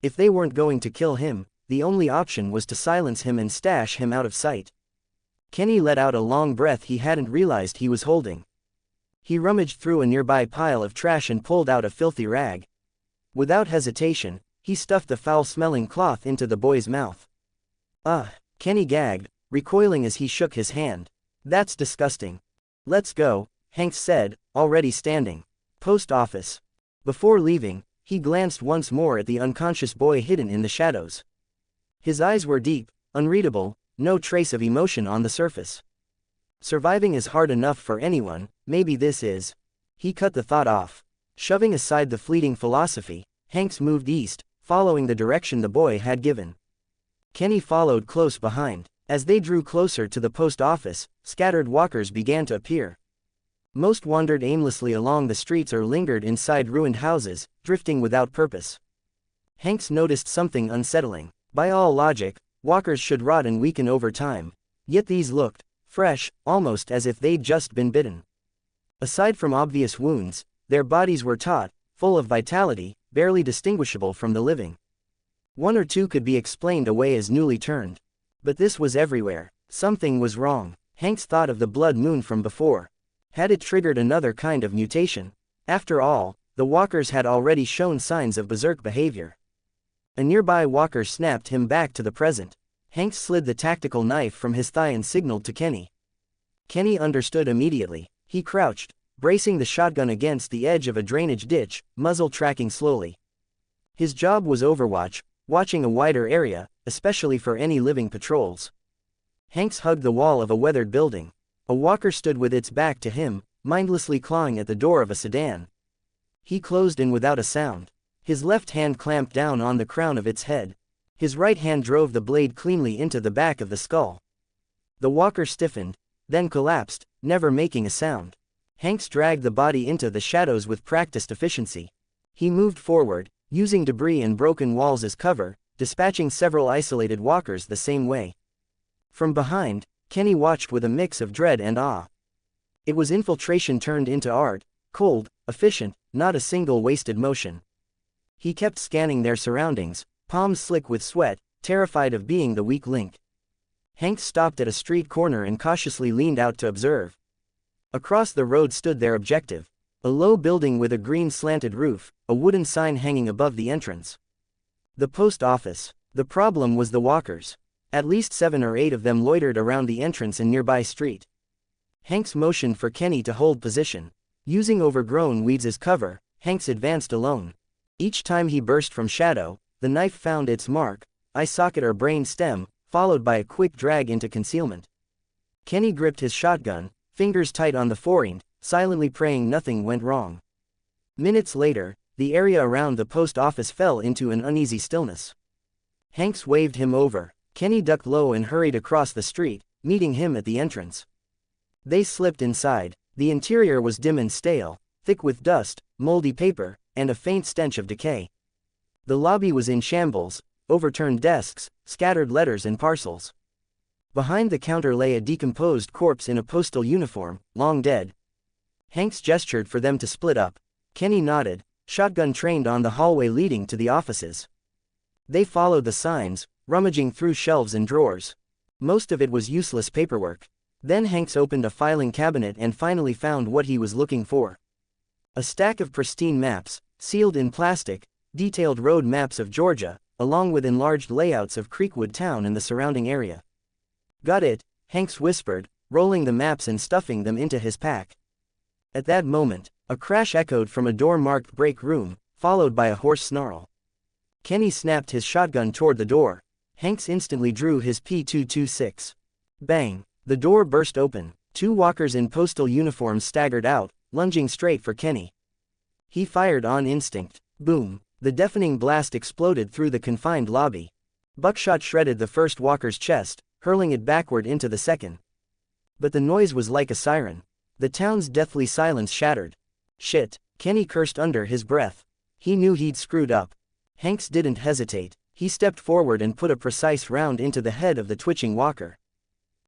If they weren't going to kill him, the only option was to silence him and stash him out of sight. Kenny let out a long breath he hadn't realized he was holding. He rummaged through a nearby pile of trash and pulled out a filthy rag. Without hesitation, he stuffed the foul-smelling cloth into the boy's mouth. Ugh, Kenny gagged, recoiling as he shook his hand. That's disgusting. Let's go, Hanks said, already standing. Post office. Before leaving, he glanced once more at the unconscious boy hidden in the shadows. His eyes were deep, unreadable, no trace of emotion on the surface. Surviving is hard enough for anyone, maybe this is. He cut the thought off. Shoving aside the fleeting philosophy, Hanks moved east, following the direction the boy had given. Kenny followed close behind. As they drew closer to the post office, scattered walkers began to appear. Most wandered aimlessly along the streets or lingered inside ruined houses, drifting without purpose. Hanks noticed something unsettling. By all logic, walkers should rot and weaken over time. Yet these looked fresh, almost as if they'd just been bitten. Aside from obvious wounds, their bodies were taut, full of vitality, barely distinguishable from the living. One or two could be explained away as newly turned. But this was everywhere. Something was wrong. Hanks thought of the blood moon from before. Had it triggered another kind of mutation? After all, the walkers had already shown signs of berserk behavior. A nearby walker snapped him back to the present. Hanks slid the tactical knife from his thigh and signaled to Kenny. Kenny understood immediately. He crouched, bracing the shotgun against the edge of a drainage ditch, muzzle tracking slowly. His job was overwatch, watching a wider area, especially for any living patrols. Hanks hugged the wall of a weathered building. A walker stood with its back to him, mindlessly clawing at the door of a sedan. He closed in without a sound. His left hand clamped down on the crown of its head. His right hand drove the blade cleanly into the back of the skull. The walker stiffened, then collapsed, never making a sound. Hanks dragged the body into the shadows with practiced efficiency. He moved forward, using debris and broken walls as cover, dispatching several isolated walkers the same way. From behind, Kenny watched with a mix of dread and awe. It was infiltration turned into art, cold, efficient, not a single wasted motion. He kept scanning their surroundings, palms slick with sweat, terrified of being the weak link. Hanks stopped at a street corner and cautiously leaned out to observe. Across the road stood their objective. A low building with a green slanted roof, a wooden sign hanging above the entrance. The post office. The problem was the walkers. At least 7 or 8 of them loitered around the entrance and nearby street. Hanks motioned for Kenny to hold position. Using overgrown weeds as cover, Hanks advanced alone. Each time he burst from shadow, the knife found its mark, eye socket or brain stem, followed by a quick drag into concealment. Kenny gripped his shotgun, fingers tight on the forend, silently praying nothing went wrong. Minutes later, the area around the post office fell into an uneasy stillness. Hanks waved him over. Kenny ducked low and hurried across the street, meeting him at the entrance. They slipped inside. The interior was dim and stale, thick with dust, moldy paper, and a faint stench of decay. The lobby was in shambles, overturned desks, scattered letters and parcels. Behind the counter lay a decomposed corpse in a postal uniform, long dead. Hanks gestured for them to split up. Kenny nodded, shotgun trained on the hallway leading to the offices. They followed the signs, rummaging through shelves and drawers. Most of it was useless paperwork. Then Hanks opened a filing cabinet and finally found what he was looking for. A stack of pristine maps, sealed in plastic, detailed road maps of Georgia, along with enlarged layouts of Creekwood town and the surrounding area. Got it, Hanks whispered, rolling the maps and stuffing them into his pack. At that moment, a crash echoed from a door marked break room, followed by a hoarse snarl. Kenny snapped his shotgun toward the door. Hanks instantly drew his .226. Bang! The door burst open. 2 walkers in postal uniforms staggered out, lunging straight for Kenny. He fired on instinct. Boom! The deafening blast exploded through the confined lobby. Buckshot shredded the first walker's chest, hurling it backward into the second. But the noise was like a siren. The town's deathly silence shattered. Shit, Kenny cursed under his breath. He knew he'd screwed up. Hanks didn't hesitate. He stepped forward and put a precise round into the head of the twitching walker.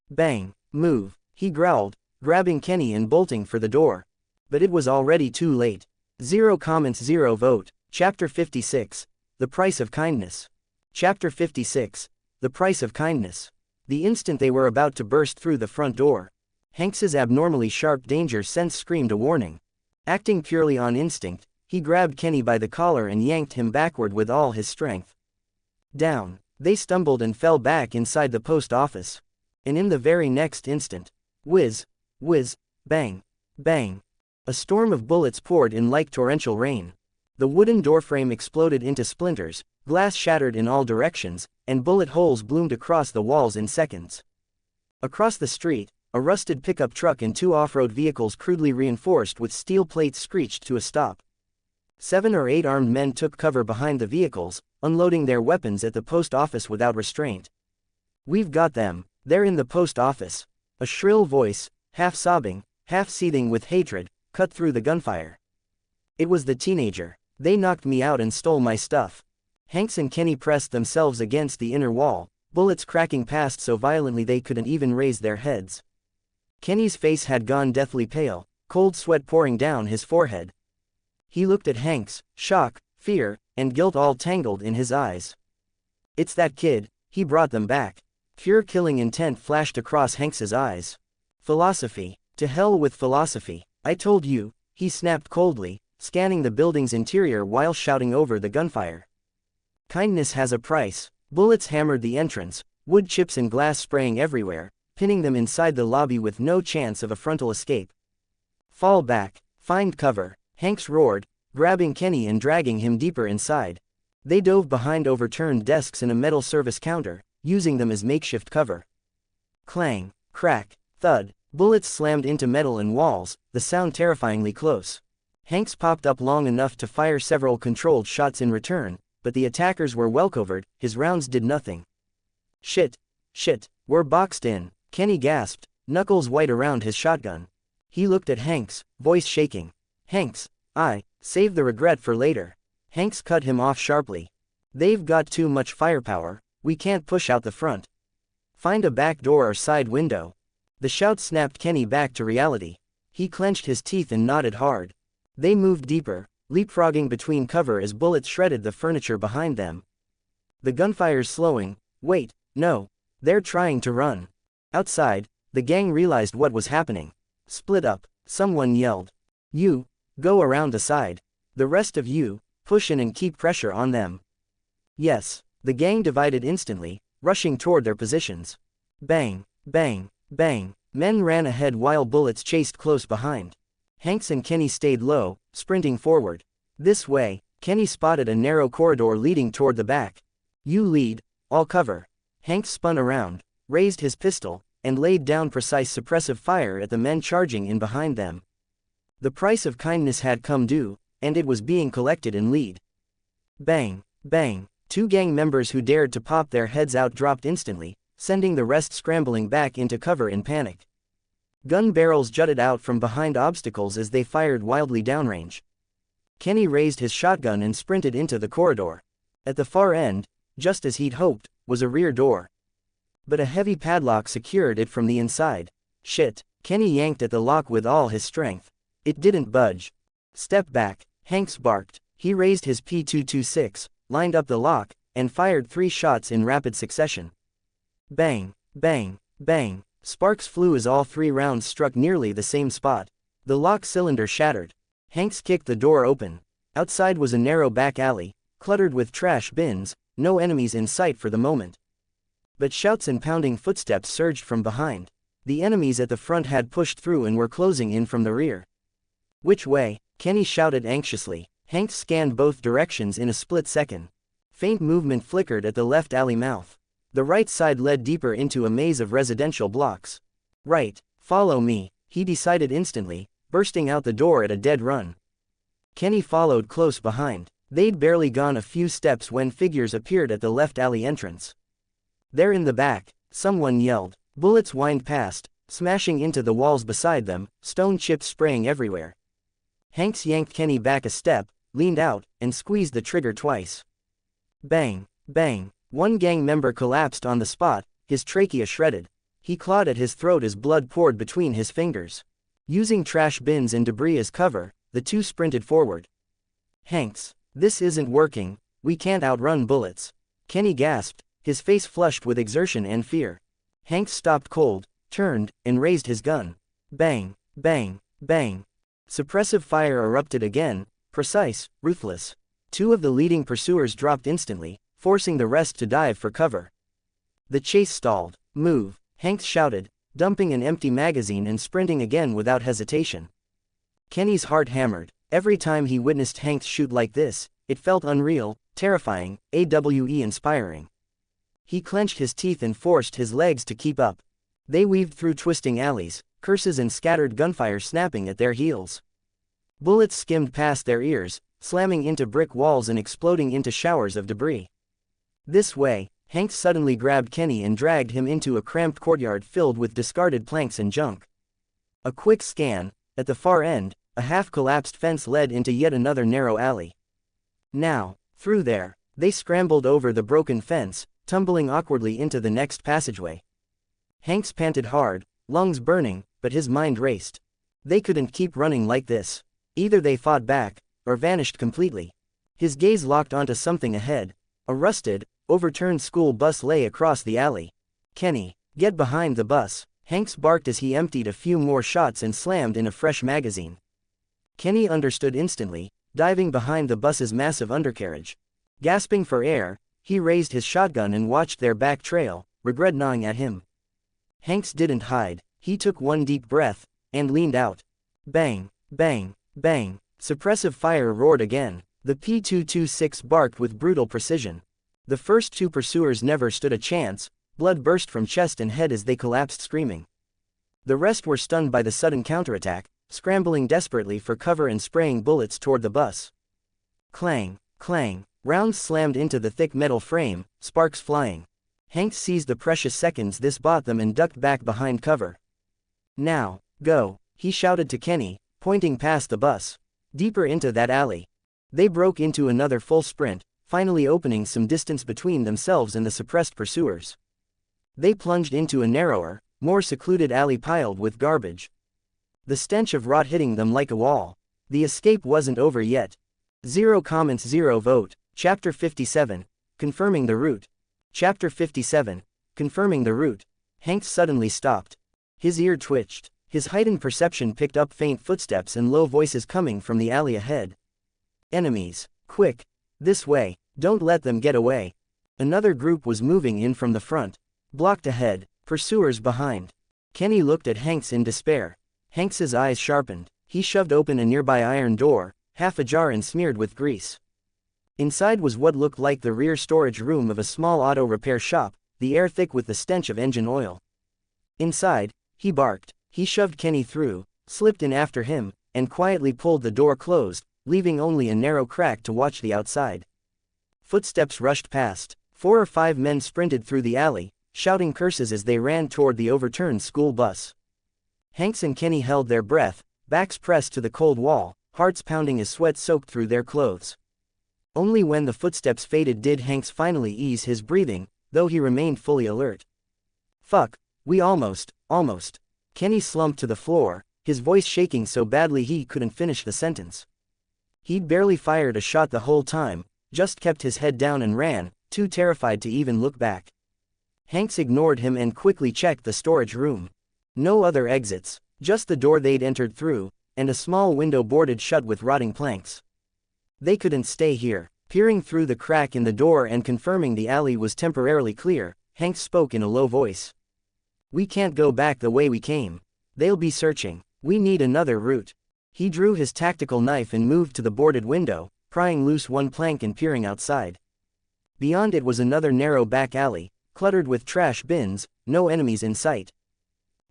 Bang! Move, he growled, grabbing Kenny and bolting for the door. But it was already too late. 0 comments 0 vote. Chapter 56. The Price of Kindness. Chapter 56. The Price of Kindness. The instant they were about to burst through the front door, Hanks's abnormally sharp danger sense screamed a warning. Acting purely on instinct, he grabbed Kenny by the collar and yanked him backward with all his strength. Down, they stumbled and fell back inside the post office. And in the very next instant, whiz, whiz, bang, bang, a storm of bullets poured in like torrential rain. The wooden doorframe exploded into splinters, glass shattered in all directions, and bullet holes bloomed across the walls in seconds. Across the street, a rusted pickup truck and 2 off-road vehicles crudely reinforced with steel plates screeched to a stop. 7 or 8 armed men took cover behind the vehicles, unloading their weapons at the post office without restraint. "We've got them, they're in the post office." A shrill voice, half sobbing, half seething with hatred, cut through the gunfire. It was the teenager. "They knocked me out and stole my stuff." Hanks and Kenny pressed themselves against the inner wall, bullets cracking past so violently they couldn't even raise their heads. Kenny's face had gone deathly pale, cold sweat pouring down his forehead. He looked at Hanks, shock, fear, and guilt all tangled in his eyes. "It's that kid, he brought them back." Pure killing intent flashed across Hanks's eyes. "Philosophy. To hell with philosophy. I told you," he snapped coldly, scanning the building's interior while shouting over the gunfire. "Kindness has a price." Bullets hammered the entrance, wood chips and glass spraying everywhere, pinning them inside the lobby with no chance of a frontal escape. "Fall back. Find cover," Hanks roared, grabbing Kenny and dragging him deeper inside. They dove behind overturned desks and a metal service counter, using them as makeshift cover. Clang, crack, thud, bullets slammed into metal and walls, the sound terrifyingly close. Hanks popped up long enough to fire several controlled shots in return, but the attackers were well covered, his rounds did nothing. Shit, we're boxed in," Kenny gasped, knuckles white around his shotgun. He looked at Hanks, voice shaking. "Hanks, save the regret for later." Hanks cut him off sharply. "They've got too much firepower, we can't push out the front. Find a back door or side window." The shout snapped Kenny back to reality. He clenched his teeth and nodded hard. They moved deeper, leapfrogging between cover as bullets shredded the furniture behind them. The gunfire's slowing. Wait, no. They're trying to run. Outside, the gang realized what was happening. "Split up," someone yelled. "You, go around the side. The rest of you, push in and keep pressure on them." Yes, the gang divided instantly, rushing toward their positions. Bang, bang, bang. Men ran ahead while bullets chased close behind. Hanks and Kenny stayed low, sprinting forward. "This way." Kenny spotted a narrow corridor leading toward the back. "You lead, I'll cover." Hanks spun around, raised his pistol, and laid down precise suppressive fire at the men charging in behind them. The price of kindness had come due, and it was being collected in lead. Bang, bang. 2 gang members who dared to pop their heads out dropped instantly, sending the rest scrambling back into cover in panic. Gun barrels jutted out from behind obstacles as they fired wildly downrange. Kenny raised his shotgun and sprinted into the corridor. At the far end, just as he'd hoped, was a rear door. But a heavy padlock secured it from the inside. Shit, Kenny yanked at the lock with all his strength. It didn't budge. "Step back," Hanks barked. He raised his .226, lined up the lock, and fired 3 shots in rapid succession. Bang, bang, bang. Sparks flew as all 3 rounds struck nearly the same spot. The lock cylinder shattered. Hanks kicked the door open. Outside was a narrow back alley, cluttered with trash bins, no enemies in sight for the moment. But shouts and pounding footsteps surged from behind. The enemies at the front had pushed through and were closing in from the rear. Which way? Kenny shouted anxiously. Hank scanned both directions in a split second. Faint movement flickered at the left alley mouth. The right side led deeper into a maze of residential blocks. Right, follow me, he decided instantly, bursting out the door at a dead run. Kenny followed close behind. They'd barely gone a few steps when figures appeared at the left alley entrance. There in the back, someone yelled. Bullets whined past, smashing into the walls beside them, stone chips spraying everywhere. Hanks yanked Kenny back a step, leaned out, and squeezed the trigger twice. Bang, bang. One gang member collapsed on the spot, his trachea shredded. He clawed at his throat as blood poured between his fingers. Using trash bins and debris as cover, the two sprinted forward. Hanks, this isn't working, we can't outrun bullets. Kenny gasped, his face flushed with exertion and fear. Hanks stopped cold, turned, and raised his gun. Bang, bang, bang. Suppressive fire erupted again, precise, ruthless. Two of the leading pursuers dropped instantly, forcing the rest to dive for cover. The chase stalled. Move, Hanks shouted, dumping an empty magazine and sprinting again without hesitation. Kenny's heart hammered. Every time he witnessed Hanks shoot like this, it felt unreal, terrifying, inspiring. He clenched his teeth and forced his legs to keep up. They weaved through twisting alleys, curses and scattered gunfire snapping at their heels. Bullets skimmed past their ears, slamming into brick walls and exploding into showers of debris. This way, Hanks suddenly grabbed Kenny and dragged him into a cramped courtyard filled with discarded planks and junk. A quick scan, at the far end, a half-collapsed fence led into yet another narrow alley. Now, through there, they scrambled over the broken fence, tumbling awkwardly into the next passageway. Hanks panted hard, lungs burning, but his mind raced. They couldn't keep running like this. Either they fought back, or vanished completely. His gaze locked onto something ahead. A rusted, overturned school bus lay across the alley. Kenny, get behind the bus, Hanks barked as he emptied a few more shots and slammed in a fresh magazine. Kenny understood instantly, diving behind the bus's massive undercarriage. Gasping for air, he raised his shotgun and watched their back trail, regret gnawing at him. Hanks didn't hide. He took one deep breath, and leaned out. Bang, bang, bang. Suppressive fire roared again. The P-226 barked with brutal precision. The first two pursuers never stood a chance, blood burst from chest and head as they collapsed screaming. The rest were stunned by the sudden counterattack, scrambling desperately for cover and spraying bullets toward the bus. Clang, clang. Rounds slammed into the thick metal frame, sparks flying. Hanks seized the precious seconds this bought them and ducked back behind cover. Now, go, he shouted to Kenny, pointing past the bus. Deeper into that alley. They broke into another full sprint, finally opening some distance between themselves and the suppressed pursuers. They plunged into a narrower, more secluded alley piled with garbage. The stench of rot hitting them like a wall. The escape wasn't over yet. 0 comments 0 vote. Chapter 57. Confirming the route. Chapter 57. Confirming the route. Hanks suddenly stopped. His ear twitched. His heightened perception picked up faint footsteps and low voices coming from the alley ahead. Enemies. Quick. This way. Don't let them get away. Another group was moving in from the front. Blocked ahead. Pursuers behind. Kenny looked at Hanks in despair. Hanks's eyes sharpened. He shoved open a nearby iron door, half ajar and smeared with grease. Inside was what looked like the rear storage room of a small auto repair shop, the air thick with the stench of engine oil. Inside, he barked. He shoved Kenny through, slipped in after him, and quietly pulled the door closed, leaving only a narrow crack to watch the outside. Footsteps rushed past. 4 or 5 men sprinted through the alley, shouting curses as they ran toward the overturned school bus. Hanks and Kenny held their breath, backs pressed to the cold wall, hearts pounding as sweat soaked through their clothes. Only when the footsteps faded did Hanks finally ease his breathing, though he remained fully alert. Fuck, we almost. Kenny slumped to the floor, his voice shaking so badly he couldn't finish the sentence. He'd barely fired a shot the whole time, just kept his head down and ran, too terrified to even look back. Hanks ignored him and quickly checked the storage room. No other exits, just the door they'd entered through, and a small window boarded shut with rotting planks. They couldn't stay here. Peering through the crack in the door and confirming the alley was temporarily clear, Hanks spoke in a low voice. We can't go back the way we came. They'll be searching. We need another route. He drew his tactical knife and moved to the boarded window, prying loose one plank and peering outside. Beyond it was another narrow back alley, cluttered with trash bins, no enemies in sight.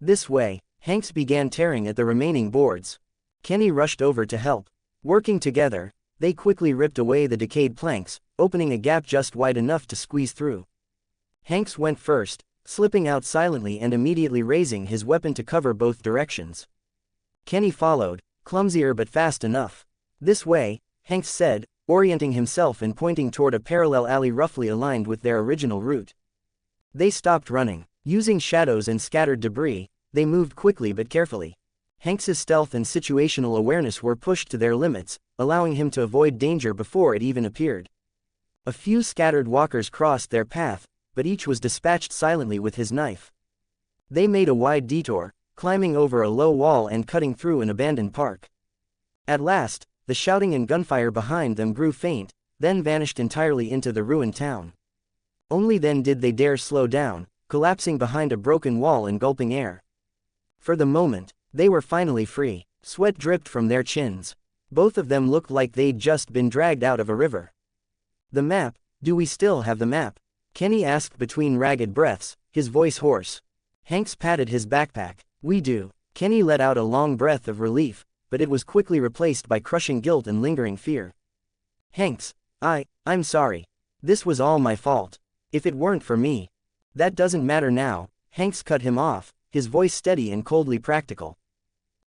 This way, Hanks began tearing at the remaining boards. Kenny rushed over to help. Working together, they quickly ripped away the decayed planks, opening a gap just wide enough to squeeze through. Hanks went first, slipping out silently and immediately raising his weapon to cover both directions. Kenny followed, clumsier but fast enough. This way, Hanks said, orienting himself and pointing toward a parallel alley roughly aligned with their original route. They stopped running. Using shadows and scattered debris, they moved quickly but carefully. Hanks's stealth and situational awareness were pushed to their limits, allowing him to avoid danger before it even appeared. A few scattered walkers crossed their path, but each was dispatched silently with his knife. They made a wide detour, climbing over a low wall and cutting through an abandoned park. At last, the shouting and gunfire behind them grew faint, then vanished entirely into the ruined town. Only then did they dare slow down, collapsing behind a broken wall and gulping air. For the moment, they were finally free. Sweat dripped from their chins. Both of them looked like they'd just been dragged out of a river. The map, do we still have the map? Kenny asked between ragged breaths, his voice hoarse. Hanks patted his backpack. We do. Kenny let out a long breath of relief, but it was quickly replaced by crushing guilt and lingering fear. Hanks, I'm sorry. This was all my fault. If it weren't for me. That doesn't matter now, Hanks cut him off, his voice steady and coldly practical.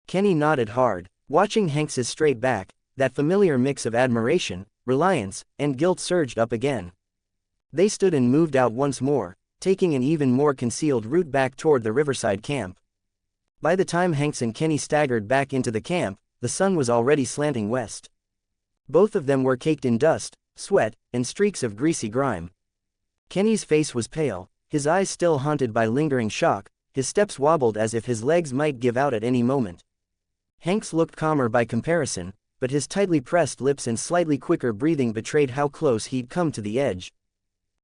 Kenny nodded hard, watching Hanks's straight back. That familiar mix of admiration, reliance, and guilt surged up again. They stood and moved out once more, taking an even more concealed route back toward the riverside camp. By the time Hanks and Kenny staggered back into the camp, the sun was already slanting west. Both of them were caked in dust, sweat, and streaks of greasy grime. Kenny's face was pale, his eyes still haunted by lingering shock, his steps wobbled as if his legs might give out at any moment. Hanks looked calmer by comparison, but his tightly pressed lips and slightly quicker breathing betrayed how close he'd come to the edge.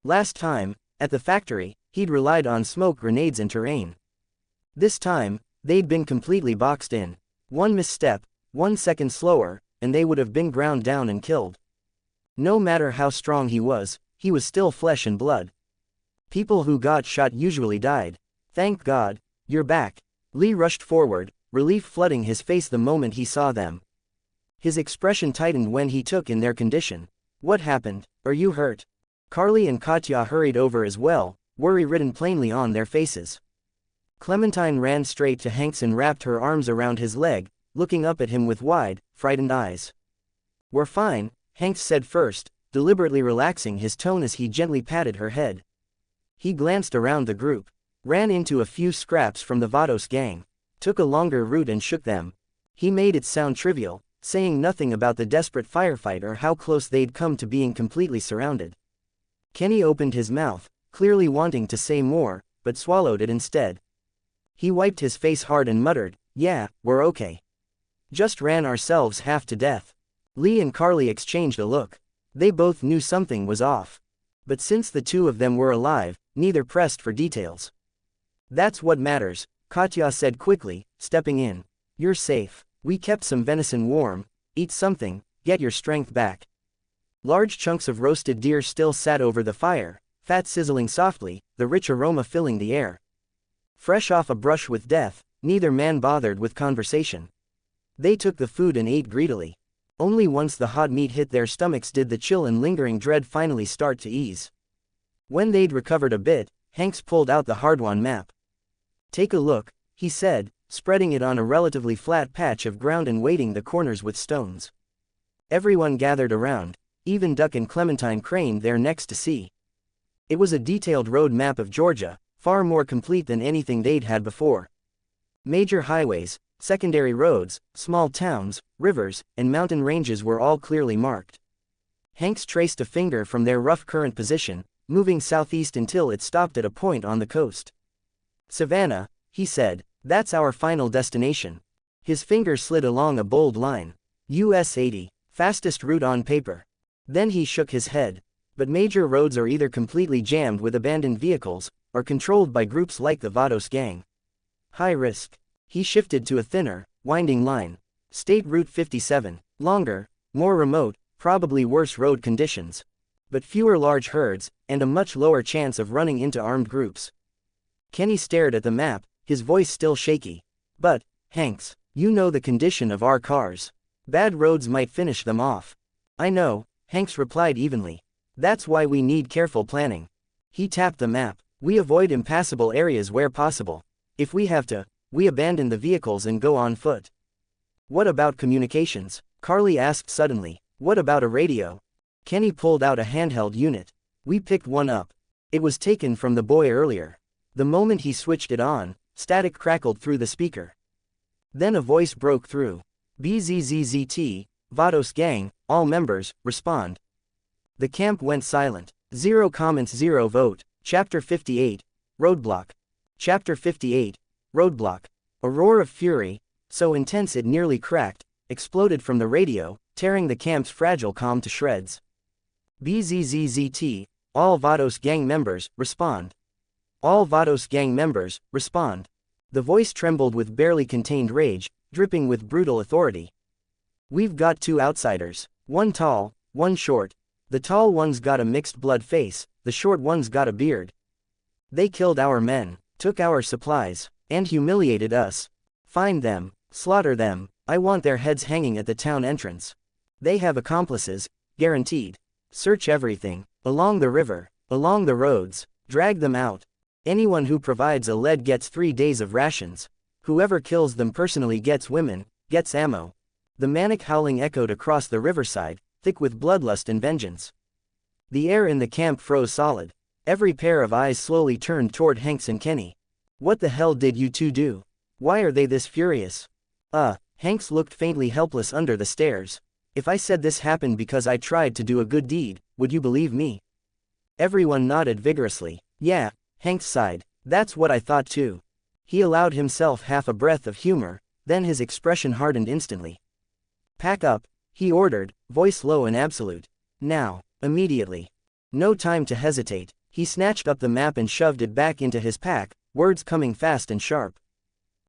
Last time, at the factory, he'd relied on smoke grenades and terrain. This time, they'd been completely boxed in. One misstep, 1 second slower, and they would have been ground down and killed. No matter how strong he was still flesh and blood. People who got shot usually died. Thank God, you're back. Lee rushed forward, relief flooding his face the moment he saw them. His expression tightened when he took in their condition. What happened? Are you hurt? Carly and Katya hurried over as well, worry written plainly on their faces. Clementine ran straight to Hanks and wrapped her arms around his leg, looking up at him with wide, frightened eyes. We're fine, Hanks said first, deliberately relaxing his tone as he gently patted her head. He glanced around the group, ran into a few scraps from the Vados gang, took a longer route and shook them. He made it sound trivial, saying nothing about the desperate firefight or how close they'd come to being completely surrounded. Kenny opened his mouth, clearly wanting to say more, but swallowed it instead. He wiped his face hard and muttered, "Yeah, we're okay. Just ran ourselves half to death." Lee and Carly exchanged a look. They both knew something was off. But since the two of them were alive, neither pressed for details. That's what matters, Katya said quickly, stepping in. You're safe. We kept some venison warm. Eat something, get your strength back. Large chunks of roasted deer still sat over the fire, fat sizzling softly, the rich aroma filling the air. Fresh off a brush with death, neither man bothered with conversation. They took the food and ate greedily. Only once the hot meat hit their stomachs did the chill and lingering dread finally start to ease. When they'd recovered a bit, Hanks pulled out the hard-won map. Take a look, he said, spreading it on a relatively flat patch of ground and weighting the corners with stones. Everyone gathered around, even Duck and Clementine craned their necks to see. It was a detailed road map of Georgia, far more complete than anything they'd had before. Major highways, secondary roads, small towns, rivers, and mountain ranges were all clearly marked. Hanks traced a finger from their rough current position, moving southeast until it stopped at a point on the coast. Savannah, he said, that's our final destination. His finger slid along a bold line. US 80, fastest route on paper. Then he shook his head. But major roads are either completely jammed with abandoned vehicles, are controlled by groups like the Vados gang. High risk. He shifted to a thinner, winding line. State Route 57. Longer, more remote, probably worse road conditions. But fewer large herds, and a much lower chance of running into armed groups. Kenny stared at the map, his voice still shaky. But, Hanks, you know the condition of our cars. Bad roads might finish them off. I know, Hanks replied evenly. That's why we need careful planning. He tapped the map. We avoid impassable areas where possible. If we have to, we abandon the vehicles and go on foot. What about communications? Carly asked suddenly. What about a radio? Kenny pulled out a handheld unit. We picked one up. It was taken from the boy earlier. The moment he switched it on, static crackled through the speaker. Then a voice broke through. BZZZT, Vados gang, all members, respond. The camp went silent. 0 comments 0 vote. Chapter 58, Roadblock. Chapter 58, Roadblock. A roar of fury, so intense it nearly cracked, exploded from the radio, tearing the camp's fragile calm to shreds. BZZZT, all Vados gang members, respond. All Vados gang members, respond. The voice trembled with barely contained rage, dripping with brutal authority. We've got 2 outsiders. One tall, one short. The tall one's got a mixed blood face, the short one's got a beard. They killed our men, took our supplies, and humiliated us. Find them, slaughter them, I want their heads hanging at the town entrance. They have accomplices, guaranteed. Search everything, along the river, along the roads, drag them out. Anyone who provides a lead gets 3 days of rations. Whoever kills them personally gets women, gets ammo. The manic howling echoed across the riverside, thick with bloodlust and vengeance. The air in the camp froze solid. Every pair of eyes slowly turned toward Hanks and Kenny. What the hell did you two do? Why are they this furious? Hanks looked faintly helpless under the stairs. If I said this happened because I tried to do a good deed, would you believe me? Everyone nodded vigorously. Yeah, Hanks sighed. That's what I thought too. He allowed himself half a breath of humor, then his expression hardened instantly. Pack up, he ordered, voice low and absolute. Now, immediately. No time to hesitate. He snatched up the map and shoved it back into his pack, words coming fast and sharp.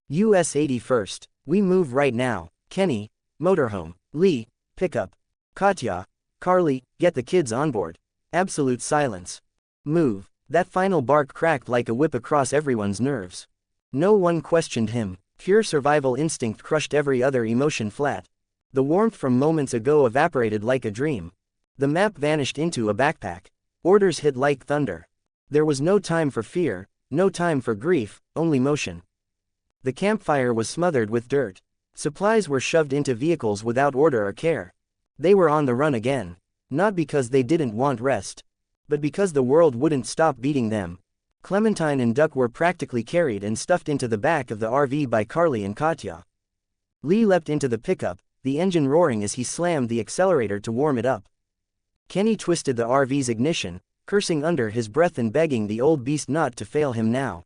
US 81st. We move right now. Kenny, motorhome. Lee, pickup. Katya, Carly, get the kids on board. Absolute silence. Move. That final bark cracked like a whip across everyone's nerves. No one questioned him. Pure survival instinct crushed every other emotion flat. The warmth from moments ago evaporated like a dream. The map vanished into a backpack. Orders hit like thunder. There was no time for fear, no time for grief, only motion. The campfire was smothered with dirt. Supplies were shoved into vehicles without order or care. They were on the run again. Not because they didn't want rest, but because the world wouldn't stop beating them. Clementine and Duck were practically carried and stuffed into the back of the RV by Carly and Katya. Lee leapt into the pickup, the engine roaring as he slammed the accelerator to warm it up. Kenny twisted the RV's ignition, cursing under his breath and begging the old beast not to fail him now.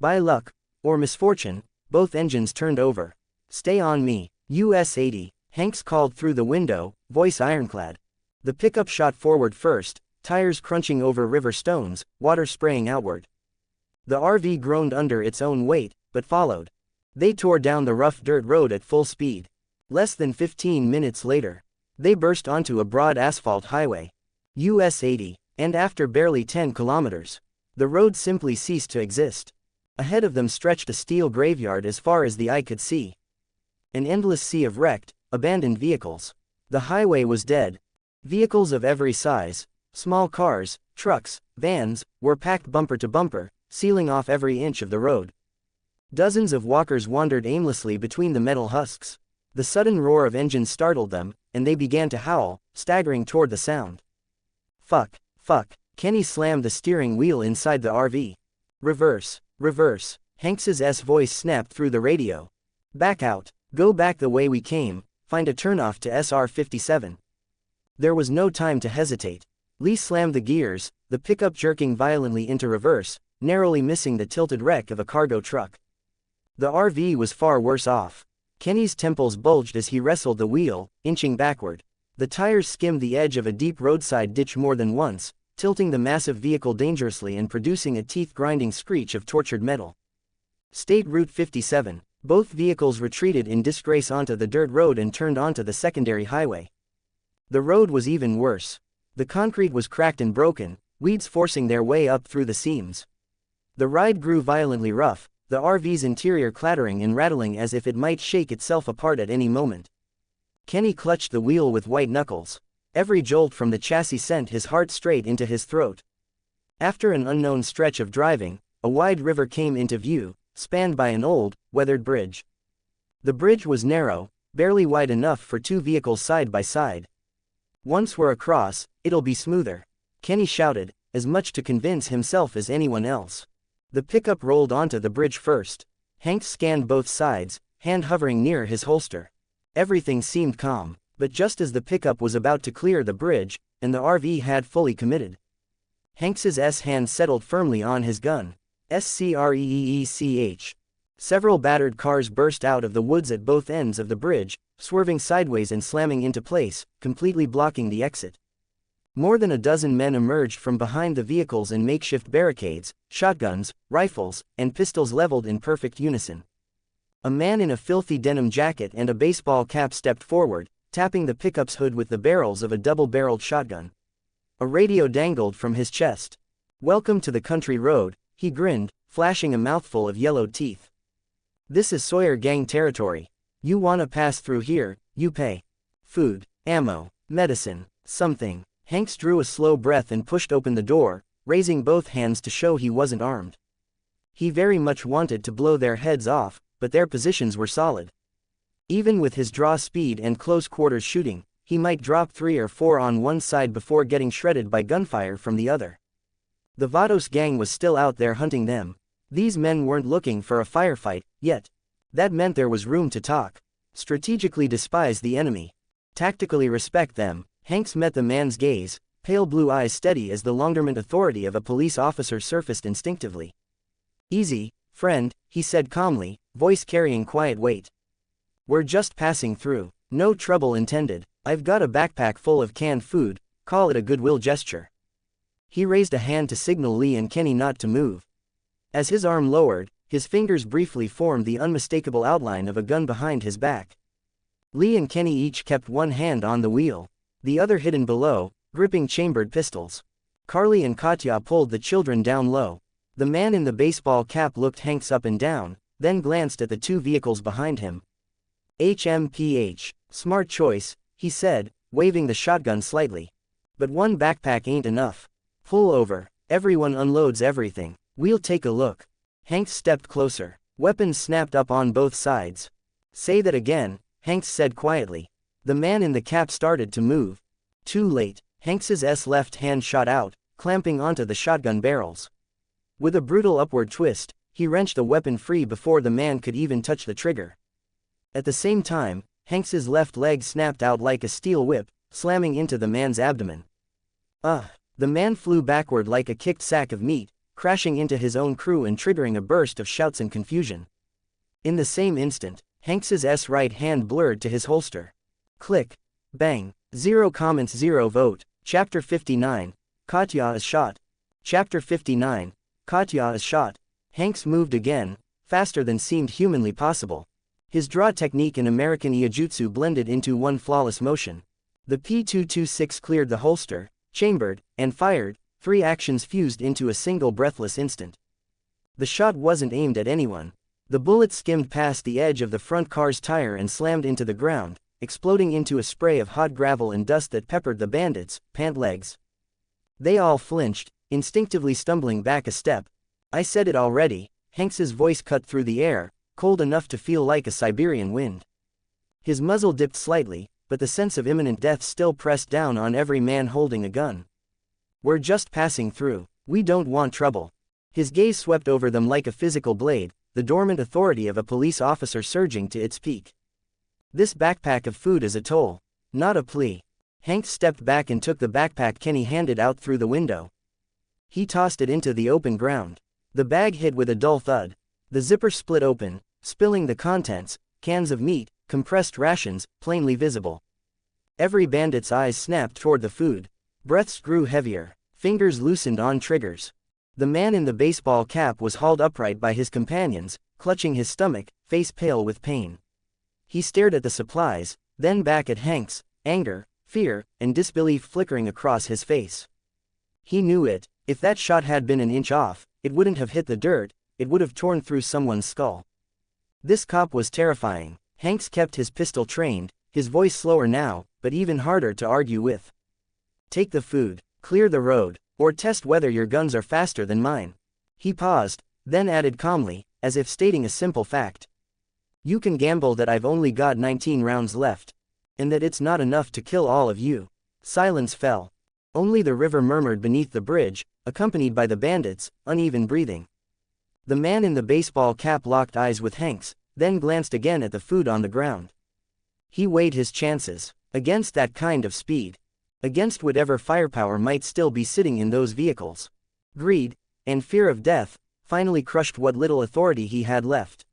By luck, or misfortune, both engines turned over. Stay on me, US 80, Hanks called through the window, voice ironclad. The pickup shot forward first, tires crunching over river stones, water spraying outward. The RV groaned under its own weight, but followed. They tore down the rough dirt road at full speed. Less than 15 minutes later, they burst onto a broad asphalt highway. US 80, and after barely 10 kilometers, the road simply ceased to exist. Ahead of them stretched a steel graveyard as far as the eye could see. An endless sea of wrecked, abandoned vehicles. The highway was dead. Vehicles of every size, small cars, trucks, vans, were packed bumper to bumper, sealing off every inch of the road. Dozens of walkers wandered aimlessly between the metal husks. The sudden roar of engines startled them, and they began to howl, staggering toward the sound. Fuck. Kenny slammed the steering wheel inside the RV. Reverse. Hanks's voice snapped through the radio. Back out. Go back the way we came, find a turnoff to SR 57. There was no time to hesitate. Lee slammed the gears, the pickup jerking violently into reverse, narrowly missing the tilted wreck of a cargo truck. The RV was far worse off. Kenny's temples bulged as he wrestled the wheel, inching backward. The tires skimmed the edge of a deep roadside ditch more than once, tilting the massive vehicle dangerously and producing a teeth-grinding screech of tortured metal. State Route 57. Both vehicles retreated in disgrace onto the dirt road and turned onto the secondary highway. The road was even worse. The concrete was cracked and broken, weeds forcing their way up through the seams. The ride grew violently rough, the RV's interior clattering and rattling as if it might shake itself apart at any moment. Kenny clutched the wheel with white knuckles. Every jolt from the chassis sent his heart straight into his throat. After an unknown stretch of driving, a wide river came into view, spanned by an old, weathered bridge. The bridge was narrow, barely wide enough for two vehicles side by side. "Once we're across, it'll be smoother," Kenny shouted, as much to convince himself as anyone else. The pickup rolled onto the bridge first. Hank scanned both sides, hand hovering near his holster. Everything seemed calm, but just as the pickup was about to clear the bridge, and the RV had fully committed, Hanks's hand settled firmly on his gun. Screech. Several battered cars burst out of the woods at both ends of the bridge, swerving sideways and slamming into place, completely blocking the exit. More than a dozen men emerged from behind the vehicles in makeshift barricades, shotguns, rifles, and pistols leveled in perfect unison. A man in a filthy denim jacket and a baseball cap stepped forward, tapping the pickup's hood with the barrels of a double-barreled shotgun. A radio dangled from his chest. "Welcome to the country road," he grinned, flashing a mouthful of yellowed teeth. "This is Sawyer gang territory. You wanna pass through here, you pay. Food, ammo, medicine, something." Hanks drew a slow breath and pushed open the door, raising both hands to show he wasn't armed. He very much wanted to blow their heads off, but their positions were solid. Even with his draw speed and close-quarters shooting, he might drop 3 or 4 on one side before getting shredded by gunfire from the other. The Vados gang was still out there hunting them. These men weren't looking for a firefight, yet. That meant there was room to talk. Strategically despise the enemy. Tactically respect them. Hanks met the man's gaze, pale blue eyes steady as the longerment authority of a police officer surfaced instinctively. "Easy, friend," he said calmly, voice carrying quiet weight. "We're just passing through. No trouble intended. I've got a backpack full of canned food, call it a goodwill gesture." He raised a hand to signal Lee and Kenny not to move. As his arm lowered, his fingers briefly formed the unmistakable outline of a gun behind his back. Lee and Kenny each kept one hand on the wheel, the other hidden below, gripping chambered pistols. Carly and Katya pulled the children down low. The man in the baseball cap looked Hanks up and down, then glanced at the two vehicles behind him. "HMPH, smart choice," he said, waving the shotgun slightly. "But one backpack ain't enough. Pull over, everyone unloads everything. We'll take a look." Hanks stepped closer. Weapons snapped up on both sides. "Say that again," Hanks said quietly. The man in the cap started to move. Too late. Hanks's left hand shot out, clamping onto the shotgun barrels. With a brutal upward twist, he wrenched the weapon free before the man could even touch the trigger. At the same time, Hanks's left leg snapped out like a steel whip, slamming into the man's abdomen. The man flew backward like a kicked sack of meat, crashing into his own crew and triggering a burst of shouts and confusion. In the same instant, Hanks's right hand blurred to his holster. Click. Bang. 0 comments 0 vote. Chapter 59. Katya is shot. Chapter 59. Katya is shot. Hanks moved again, faster than seemed humanly possible. His draw technique and American Iijutsu blended into one flawless motion. The P226 cleared the holster, chambered, and fired, 3 actions fused into a single breathless instant. The shot wasn't aimed at anyone. The bullet skimmed past the edge of the front car's tire and slammed into the ground, exploding into a spray of hot gravel and dust that peppered the bandits' pant legs. They all flinched, instinctively stumbling back a step. "I said it already," Hanks's voice cut through the air, cold enough to feel like a Siberian wind. His muzzle dipped slightly, but the sense of imminent death still pressed down on every man holding a gun. "We're just passing through. We don't want trouble." His gaze swept over them like a physical blade, the dormant authority of a police officer surging to its peak. "This backpack of food is a toll, not a plea." Hanks stepped back and took the backpack Kenny handed out through the window. He tossed it into the open ground. The bag hit with a dull thud. The zipper split open, spilling the contents, cans of meat, compressed rations, plainly visible. Every bandit's eyes snapped toward the food. Breaths grew heavier. Fingers loosened on triggers. The man in the baseball cap was hauled upright by his companions, clutching his stomach, face pale with pain. He stared at the supplies, then back at Hanks, anger, fear, and disbelief flickering across his face. He knew it. If that shot had been an inch off, it wouldn't have hit the dirt, it would have torn through someone's skull. This cop was terrifying. Hanks kept his pistol trained, his voice slower now, but even harder to argue with. Take the food, clear the road, or test whether your guns are faster than mine. He paused, then added calmly, as if stating a simple fact. You can gamble that I've only got 19 rounds left. And that it's not enough to kill all of you. Silence fell. Only the river murmured beneath the bridge, accompanied by the bandits, uneven breathing. The man in the baseball cap locked eyes with Hanks, then glanced again at the food on the ground. He weighed his chances. Against that kind of speed. Against whatever firepower might still be sitting in those vehicles. Greed, and fear of death, finally crushed what little authority he had left.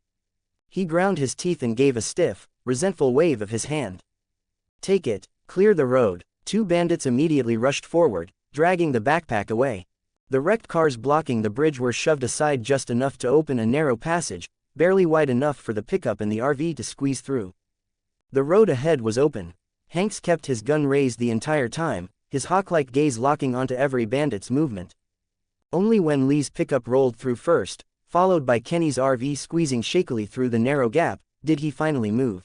He ground his teeth and gave a stiff, resentful wave of his hand. Take it, clear the road. Two bandits immediately rushed forward, dragging the backpack away. The wrecked cars blocking the bridge were shoved aside just enough to open a narrow passage, barely wide enough for the pickup and the RV to squeeze through. The road ahead was open. Hanks kept his gun raised the entire time, his hawk-like gaze locking onto every bandit's movement. Only when Lee's pickup rolled through first, followed by Kenny's RV squeezing shakily through the narrow gap, did he finally move.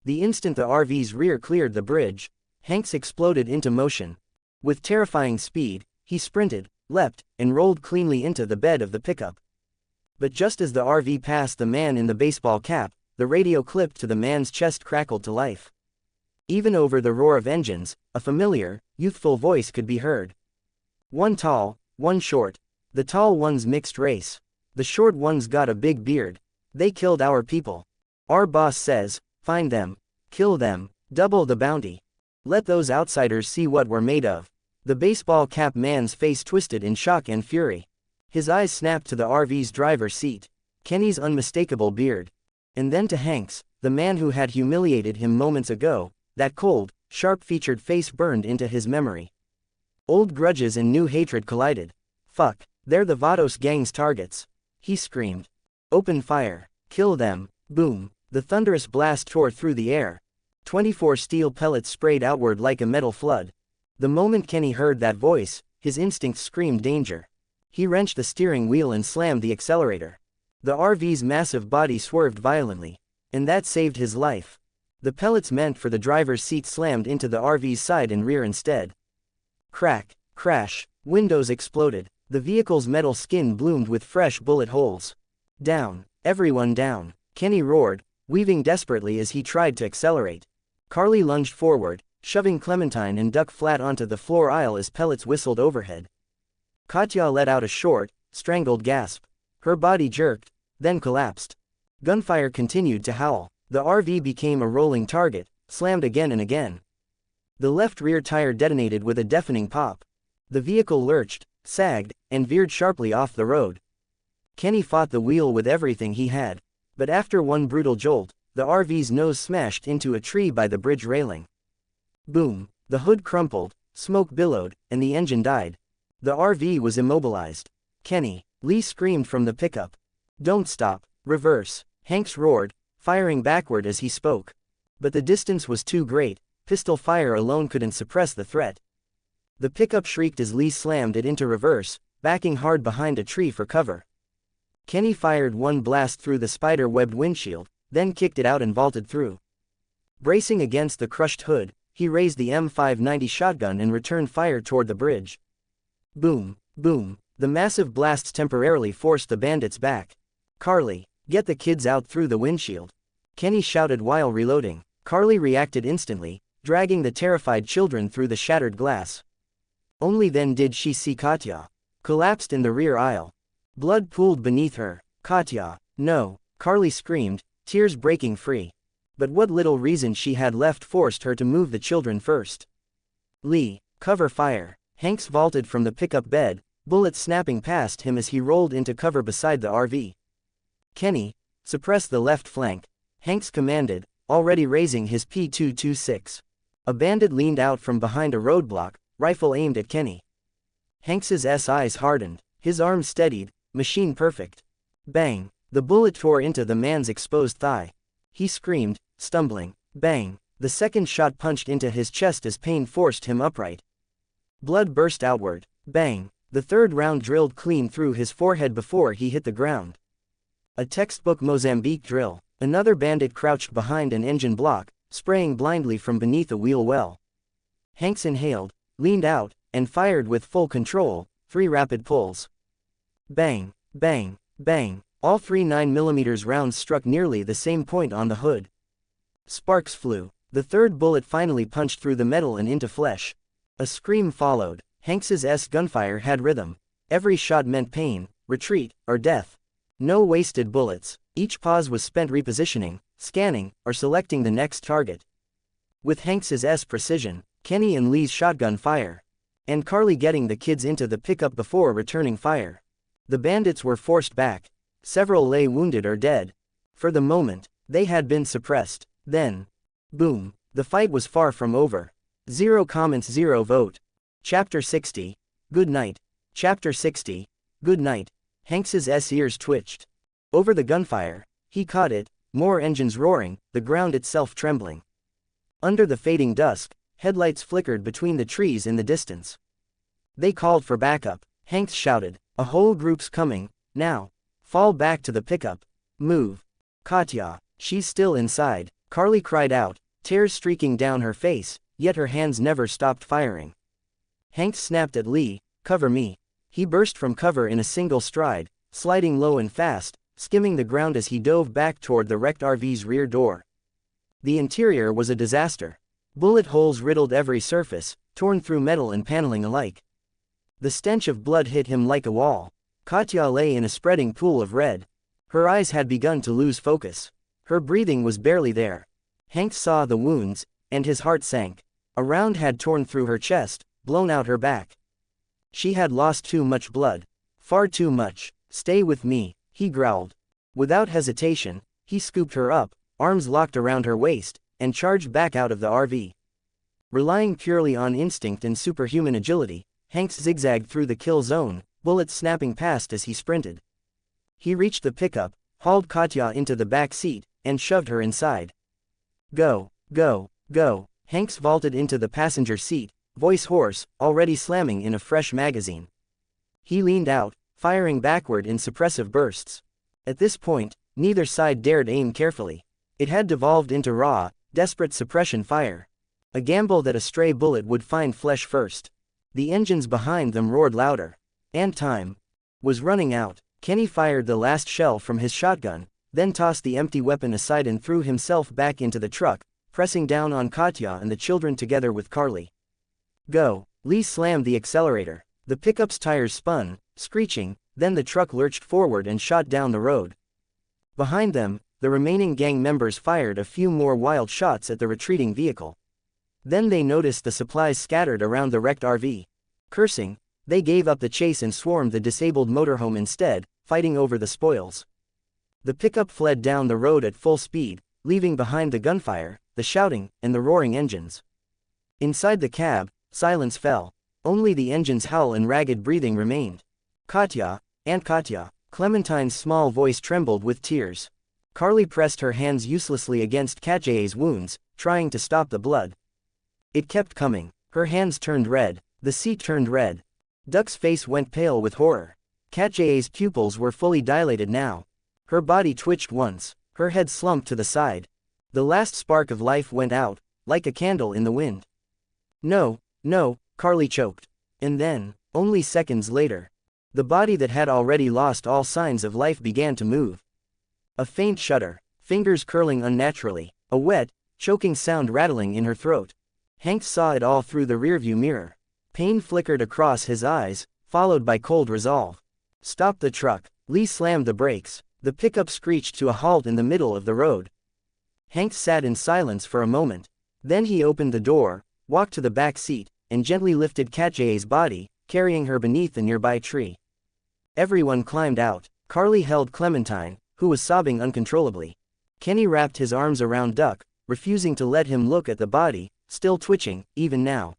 The instant the RV's rear cleared the bridge, Hanks exploded into motion. With terrifying speed, he sprinted, leapt, and rolled cleanly into the bed of the pickup. But just as the RV passed the man in the baseball cap, the radio clipped to the man's chest crackled to life. Even over the roar of engines, a familiar, youthful voice could be heard. One tall, one short. The tall one's mixed race. The short one's got a big beard. They killed our people. Our boss says, find them, kill them, double the bounty. Let those outsiders see what we're made of. The baseball cap man's face twisted in shock and fury. His eyes snapped to the RV's driver's seat. Kenny's unmistakable beard. And then to Hanks, the man who had humiliated him moments ago. That cold, sharp-featured face burned into his memory. Old grudges and new hatred collided. Fuck, they're the Vados gang's targets. He screamed. Open fire. Kill them. Boom. The thunderous blast tore through the air. 24 steel pellets sprayed outward like a metal flood. The moment Kenny heard that voice, his instincts screamed danger. He wrenched the steering wheel and slammed the accelerator. The RV's massive body swerved violently. And that saved his life. The pellets meant for the driver's seat slammed into the RV's side and rear instead. Crack, crash, windows exploded. The vehicle's metal skin bloomed with fresh bullet holes. Down, everyone down, Kenny roared, weaving desperately as he tried to accelerate. Carly lunged forward, shoving Clementine and Duck flat onto the floor aisle as pellets whistled overhead. Katya let out a short, strangled gasp. Her body jerked, then collapsed. Gunfire continued to howl. The RV became a rolling target, slammed again and again. The left rear tire detonated with a deafening pop. The vehicle lurched, sagged, and veered sharply off the road. Kenny fought the wheel with everything he had. But after one brutal jolt, the RV's nose smashed into a tree by the bridge railing. Boom, the hood crumpled, smoke billowed, and the engine died. The RV was immobilized. Kenny, Lee screamed from the pickup. Don't stop, reverse, Hanks roared, firing backward as he spoke. But the distance was too great, pistol fire alone couldn't suppress the threat. The pickup shrieked as Lee slammed it into reverse, backing hard behind a tree for cover. Kenny fired one blast through the spider-webbed windshield, then kicked it out and vaulted through. Bracing against the crushed hood, he raised the M590 shotgun and returned fire toward the bridge. Boom, boom, the massive blasts temporarily forced the bandits back. Carly, get the kids out through the windshield. Kenny shouted while reloading. Carly reacted instantly, dragging the terrified children through the shattered glass. Only then did she see Katya. Collapsed in the rear aisle. Blood pooled beneath her. Katya, no, Carly screamed, tears breaking free. But what little reason she had left forced her to move the children first. Lee, cover fire. Hanks vaulted from the pickup bed, bullets snapping past him as he rolled into cover beside the RV. Kenny, suppress the left flank. Hanks commanded, already raising his P226. A bandit leaned out from behind a roadblock, rifle aimed at Kenny. Hanks's eyes hardened, his arms steadied, machine perfect. Bang! The bullet tore into the man's exposed thigh. He screamed, stumbling. Bang! The second shot punched into his chest as pain forced him upright. Blood burst outward. Bang! The third round drilled clean through his forehead before he hit the ground. A textbook Mozambique drill. Another bandit crouched behind an engine block, spraying blindly from beneath a wheel well. Hanks inhaled, leaned out, and fired with full control, 3 rapid pulls. Bang! Bang! Bang! All 3 9mm rounds struck nearly the same point on the hood. Sparks flew. The third bullet finally punched through the metal and into flesh. A scream followed. Hanks's gunfire had rhythm. Every shot meant pain, retreat, or death. No wasted bullets. Each pause was spent repositioning, scanning, or selecting the next target. With Hanks's precision, Kenny and Lee's shotgun fire, and Carly getting the kids into the pickup before returning fire, the bandits were forced back. Several lay wounded or dead. For the moment, they had been suppressed. Then, boom, the fight was far from over. 0 comments, 0 vote. Chapter 60. Good night. Chapter 60. Good night. Hanks's ears twitched. Over the gunfire, he caught it, more engines roaring, the ground itself trembling. Under the fading dusk, headlights flickered between the trees in the distance. They called for backup. Hanks shouted, "A whole group's coming, now. Fall back to the pickup. Move. Katya, she's still inside," Carly cried out, tears streaking down her face, yet her hands never stopped firing. Hanks snapped at Lee, "Cover me." He burst from cover in a single stride, sliding low and fast, skimming the ground as he dove back toward the wrecked RV's rear door. The interior was a disaster. Bullet holes riddled every surface, torn through metal and paneling alike. The stench of blood hit him like a wall. Katya lay in a spreading pool of red. Her eyes had begun to lose focus. Her breathing was barely there. Hank saw the wounds, and his heart sank. A round had torn through her chest, blown out her back. She had lost too much blood. Far too much. "Stay with me," he growled. Without hesitation, he scooped her up, arms locked around her waist, and charged back out of the RV. Relying purely on instinct and superhuman agility, Hanks zigzagged through the kill zone, bullets snapping past as he sprinted. He reached the pickup, hauled Katya into the back seat, and shoved her inside. "Go, go, go." Hanks vaulted into the passenger seat, voice hoarse, already slamming in a fresh magazine. He leaned out, firing backward in suppressive bursts. At this point, neither side dared aim carefully. It had devolved into raw, desperate suppression fire. A gamble that a stray bullet would find flesh first. The engines behind them roared louder. And time was running out. Kenny fired the last shell from his shotgun, then tossed the empty weapon aside and threw himself back into the truck, pressing down on Katya and the children together with Carly. "Go." Lee slammed the accelerator. The pickup's tires spun, screeching, then the truck lurched forward and shot down the road. Behind them, the remaining gang members fired a few more wild shots at the retreating vehicle. Then they noticed the supplies scattered around the wrecked RV. Cursing, they gave up the chase and swarmed the disabled motorhome instead, fighting over the spoils. The pickup fled down the road at full speed, leaving behind the gunfire, the shouting, and the roaring engines. Inside the cab, silence fell. Only the engine's howl and ragged breathing remained. "Katya, Aunt Katya." Clementine's small voice trembled with tears. Carly pressed her hands uselessly against Katya's wounds, trying to stop the blood. It kept coming. Her hands turned red. The seat turned red. Duck's face went pale with horror. Katya's pupils were fully dilated now. Her body twitched once. Her head slumped to the side. The last spark of life went out, like a candle in the wind. "No, no," Carly choked. And then, only seconds later, the body that had already lost all signs of life began to move. A faint shudder, fingers curling unnaturally, a wet, choking sound rattling in her throat. Hank saw it all through the rearview mirror. Pain flickered across his eyes, followed by cold resolve. "Stop the truck." Lee slammed the brakes. The pickup screeched to a halt in the middle of the road. Hank sat in silence for a moment. Then he opened the door, walked to the back seat, and gently lifted Katya's body, carrying her beneath a nearby tree. Everyone climbed out. Carly held Clementine, who was sobbing uncontrollably. Kenny wrapped his arms around Duck, refusing to let him look at the body, still twitching, even now.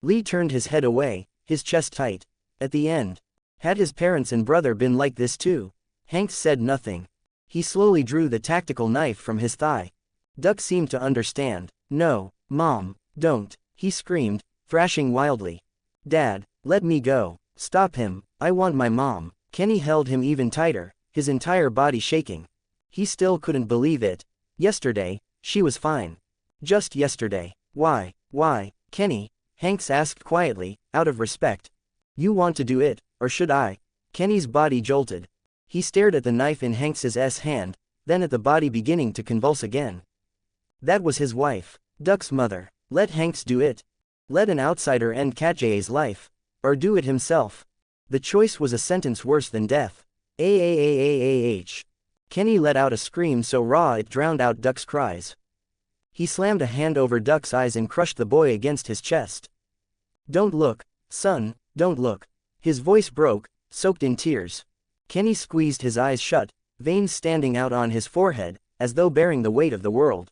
Lee turned his head away, his chest tight. At the end. Had his parents and brother been like this too? Hanks said nothing. He slowly drew the tactical knife from his thigh. Duck seemed to understand. No, Mom, don't, he screamed, thrashing wildly. Dad, let me go. Stop him, I want my mom. Kenny held him even tighter, his entire body shaking. He still couldn't believe it. Yesterday, she was fine. Just yesterday. Why, Kenny? Hanks asked quietly, out of respect. You want to do it, or should I? Kenny's body jolted. He stared at the knife in Hanks's hand, then at the body beginning to convulse again. That was his wife, Duck's mother. Let Hanks do it. Let an outsider end Katja's life. Or do it himself. The choice was a sentence worse than death. Ah. Kenny let out a scream so raw it drowned out Duck's cries. He slammed a hand over Duck's eyes and crushed the boy against his chest. Don't look, son, don't look. His voice broke, soaked in tears. Kenny squeezed his eyes shut, veins standing out on his forehead, as though bearing the weight of the world.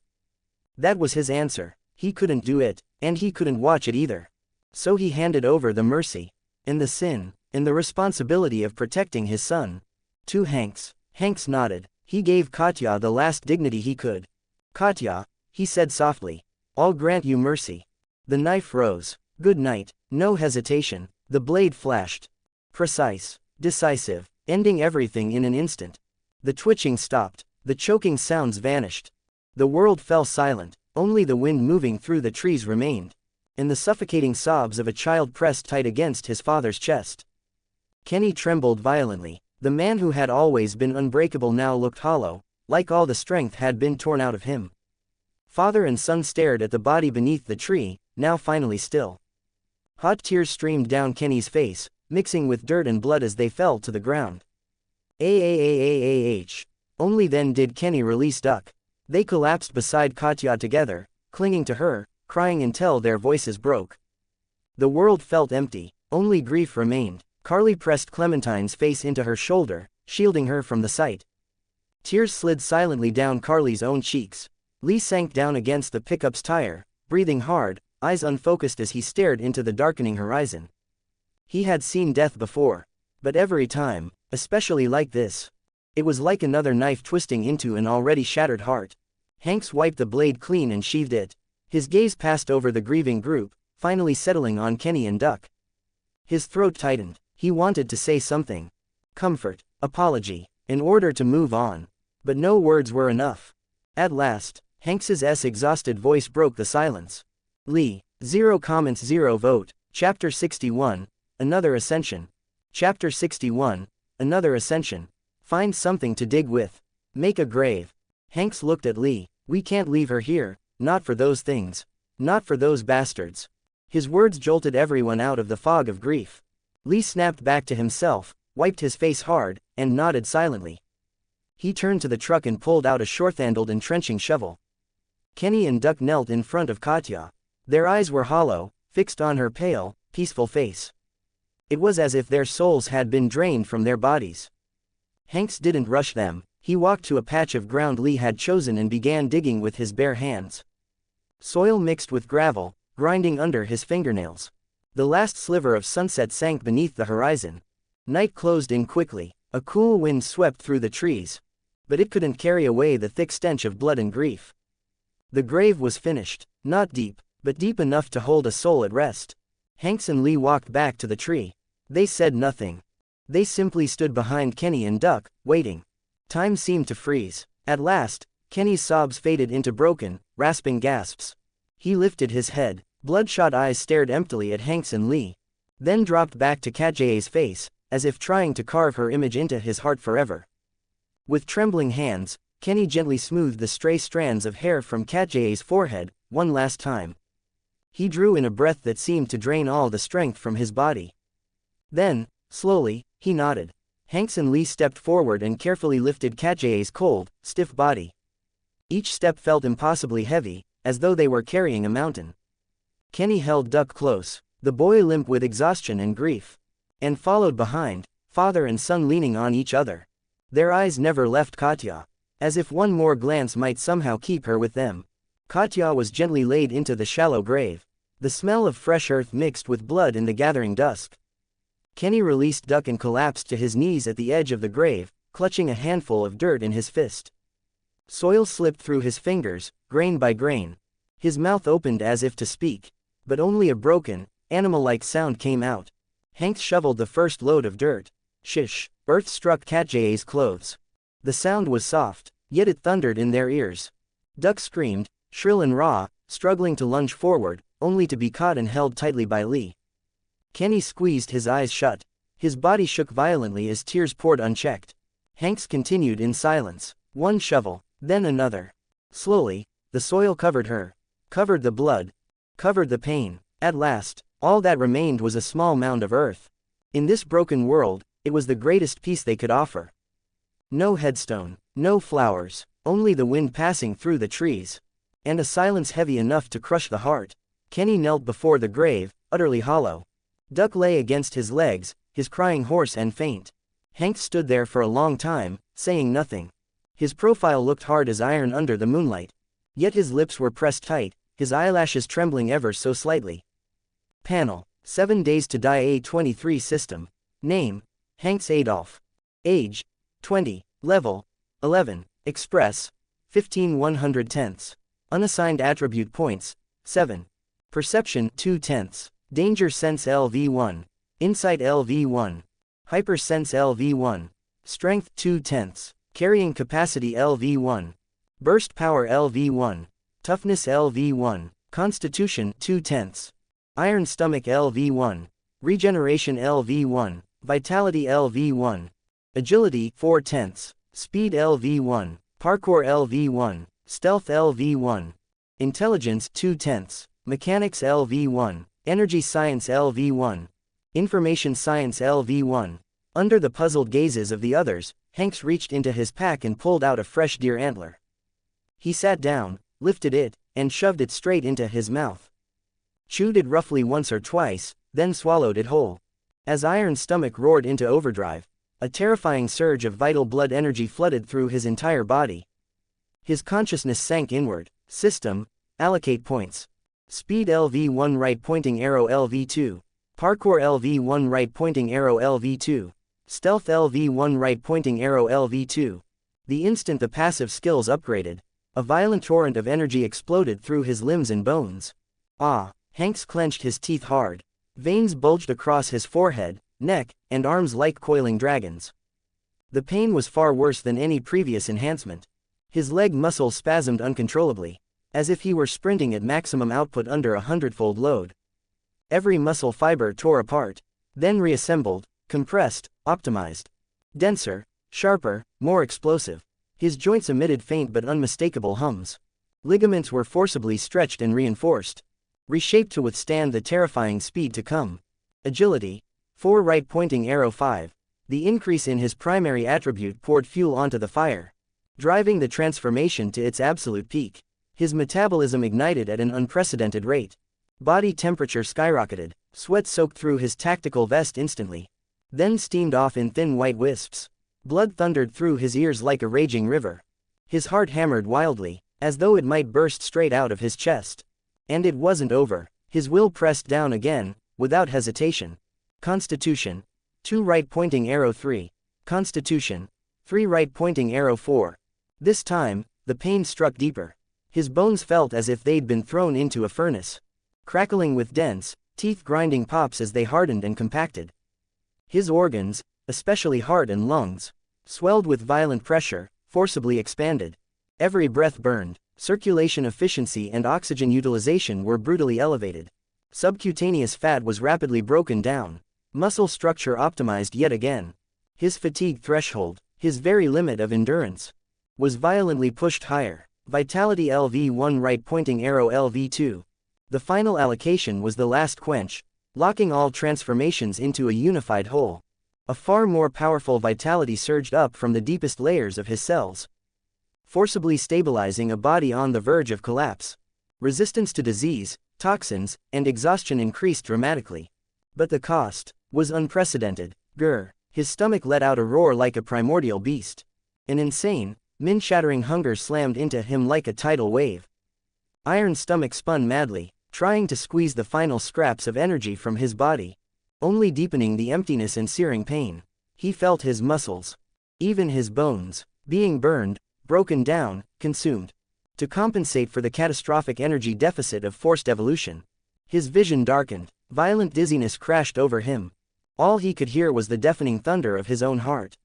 That was his answer. He couldn't do it, and he couldn't watch it either. So he handed over the mercy, and the sin, and the responsibility of protecting his son. To Hanks. Hanks nodded. He gave Katja the last dignity he could. Katja, he said softly, I'll grant you mercy. The knife rose. Good night. No hesitation. The blade flashed. Precise. Decisive. Ending everything in an instant. The twitching stopped. The choking sounds vanished. The world fell silent. Only the wind moving through the trees remained. And the suffocating sobs of a child pressed tight against his father's chest. Kenny trembled violently. The man who had always been unbreakable now looked hollow, like all the strength had been torn out of him. Father and son stared at the body beneath the tree, now finally still. Hot tears streamed down Kenny's face, mixing with dirt and blood as they fell to the ground. Ah. Only then did Kenny release Duck. They collapsed beside Katja together, clinging to her, crying until their voices broke. The world felt empty, only grief remained. Carly pressed Clementine's face into her shoulder, shielding her from the sight. Tears slid silently down Carly's own cheeks. Lee sank down against the pickup's tire, breathing hard, eyes unfocused as he stared into the darkening horizon. He had seen death before, but every time, especially like this. It was like another knife twisting into an already shattered heart. Hanks wiped the blade clean and sheathed it. His gaze passed over the grieving group, finally settling on Kenny and Duck. His throat tightened. He wanted to say something. Comfort, apology, in order to move on. But no words were enough. At last, Hanks's exhausted voice broke the silence. Lee, 0 comments 0 vote. Chapter 61, Another Ascension. Chapter 61, Another Ascension. Find something to dig with. Make a grave. Hanks looked at Lee. We can't leave her here, not for those things. Not for those bastards. His words jolted everyone out of the fog of grief. Lee snapped back to himself, wiped his face hard, and nodded silently. He turned to the truck and pulled out a short-handled entrenching shovel. Kenny and Duck knelt in front of Katja. Their eyes were hollow, fixed on her pale, peaceful face. It was as if their souls had been drained from their bodies. Hanks didn't rush them. He walked to a patch of ground Lee had chosen and began digging with his bare hands. Soil mixed with gravel, grinding under his fingernails. The last sliver of sunset sank beneath the horizon. Night closed in quickly. A cool wind swept through the trees. But it couldn't carry away the thick stench of blood and grief. The grave was finished. Not deep, but deep enough to hold a soul at rest. Hanks and Lee walked back to the tree. They said nothing. They simply stood behind Kenny and Duck, waiting. Time seemed to freeze. At last, Kenny's sobs faded into broken, rasping gasps. He lifted his head. Bloodshot eyes stared emptily at Hanks and Lee. Then dropped back to Katja's face, as if trying to carve her image into his heart forever. With trembling hands, Kenny gently smoothed the stray strands of hair from Katja's forehead, one last time. He drew in a breath that seemed to drain all the strength from his body. Then, slowly, he nodded. Hanks and Lee stepped forward and carefully lifted Katja's cold, stiff body. Each step felt impossibly heavy, as though they were carrying a mountain. Kenny held Duck close, the boy limp with exhaustion and grief. And followed behind, father and son leaning on each other. Their eyes never left Katja, as if one more glance might somehow keep her with them. Katja was gently laid into the shallow grave. The smell of fresh earth mixed with blood in the gathering dusk. Kenny released Duck and collapsed to his knees at the edge of the grave, clutching a handful of dirt in his fist. Soil slipped through his fingers, grain by grain. His mouth opened as if to speak, but only a broken, animal-like sound came out. Hank shoveled the first load of dirt. Shish! Earth struck Katja's clothes. The sound was soft, yet it thundered in their ears. Duck screamed, shrill and raw, struggling to lunge forward, only to be caught and held tightly by Lee. Kenny squeezed his eyes shut. His body shook violently as tears poured unchecked. Hanks continued in silence. One shovel, then another. Slowly, the soil covered her, covered the blood, covered the pain. At last, all that remained was a small mound of earth. In this broken world, it was the greatest peace they could offer. No headstone, no flowers, only the wind passing through the trees. And a silence heavy enough to crush the heart. Kenny knelt before the grave, utterly hollow. Duck lay against his legs, his crying hoarse and faint. Hank stood there for a long time, saying nothing. His profile looked hard as iron under the moonlight. Yet his lips were pressed tight, his eyelashes trembling ever so slightly. Panel: 7 Days to Die A23 System. Name: Hanks Adolf. Age: 20. Level: 11. Express: 15/110. Unassigned attribute points: 7. Perception: 2/10. Danger Sense LV1. Insight LV1. Hyper Sense LV1. Strength 2/10. Carrying Capacity LV1. Burst Power LV1. Toughness LV1. Constitution 2/10. Iron Stomach LV1. Regeneration LV1. Vitality LV1. Agility 4/10. Speed LV1. Parkour LV1. Stealth LV1. Intelligence 2/10. Mechanics LV1. Energy Science LV1. Information Science LV1. Under the puzzled gazes of the others, Hanks reached into his pack and pulled out a fresh deer antler. He sat down, lifted it, and shoved it straight into his mouth. Chewed it roughly once or twice, then swallowed it whole. As Iron's stomach roared into overdrive, a terrifying surge of vital blood energy flooded through his entire body. His consciousness sank inward. System: allocate points. Speed LV1 right pointing arrow LV2. Parkour LV1 right pointing arrow LV2. Stealth LV1 right pointing arrow LV2. The instant the passive skills upgraded, a violent torrent of energy exploded through his limbs and bones. Ah! Hanks clenched his teeth hard. Veins bulged across his forehead, neck, and arms like coiling dragons. The pain was far worse than any previous enhancement. His leg muscles spasmed uncontrollably, as if he were sprinting at maximum output under a 100-fold load. Every muscle fiber tore apart, then reassembled, compressed, optimized. Denser, sharper, more explosive. His joints emitted faint but unmistakable hums. Ligaments were forcibly stretched and reinforced, reshaped to withstand the terrifying speed to come. Agility: 4 right pointing arrow 5. The increase in his primary attribute poured fuel onto the fire, driving the transformation to its absolute peak. His metabolism ignited at an unprecedented rate. Body temperature skyrocketed, sweat soaked through his tactical vest instantly, then steamed off in thin white wisps. Blood thundered through his ears like a raging river. His heart hammered wildly, as though it might burst straight out of his chest. And it wasn't over. His will pressed down again, without hesitation. Constitution: 2 right pointing arrow 3. Constitution: 3 right pointing arrow 4. This time, the pain struck deeper. His bones felt as if they'd been thrown into a furnace, crackling with dense, teeth-grinding pops as they hardened and compacted. His organs, especially heart and lungs, swelled with violent pressure, forcibly expanded. Every breath burned. Circulation efficiency and oxygen utilization were brutally elevated. Subcutaneous fat was rapidly broken down. Muscle structure optimized yet again. His fatigue threshold, his very limit of endurance, was violently pushed higher. Vitality LV1 right pointing arrow LV2. The final allocation was the last quench, locking all transformations into a unified whole. A far more powerful vitality surged up from the deepest layers of his cells, forcibly stabilizing a body on the verge of collapse. Resistance to disease, toxins, and exhaustion increased dramatically. But the cost was unprecedented. Grr! His stomach let out a roar like a primordial beast. An insane, min-shattering hunger slammed into him like a tidal wave. Iron's stomach spun madly, trying to squeeze the final scraps of energy from his body. only deepening the emptiness and searing pain. He felt his muscles, even his bones, being burned, broken down, consumed. To compensate for the catastrophic energy deficit of forced evolution, his vision darkened, violent dizziness crashed over him. All he could hear was the deafening thunder of his own heart,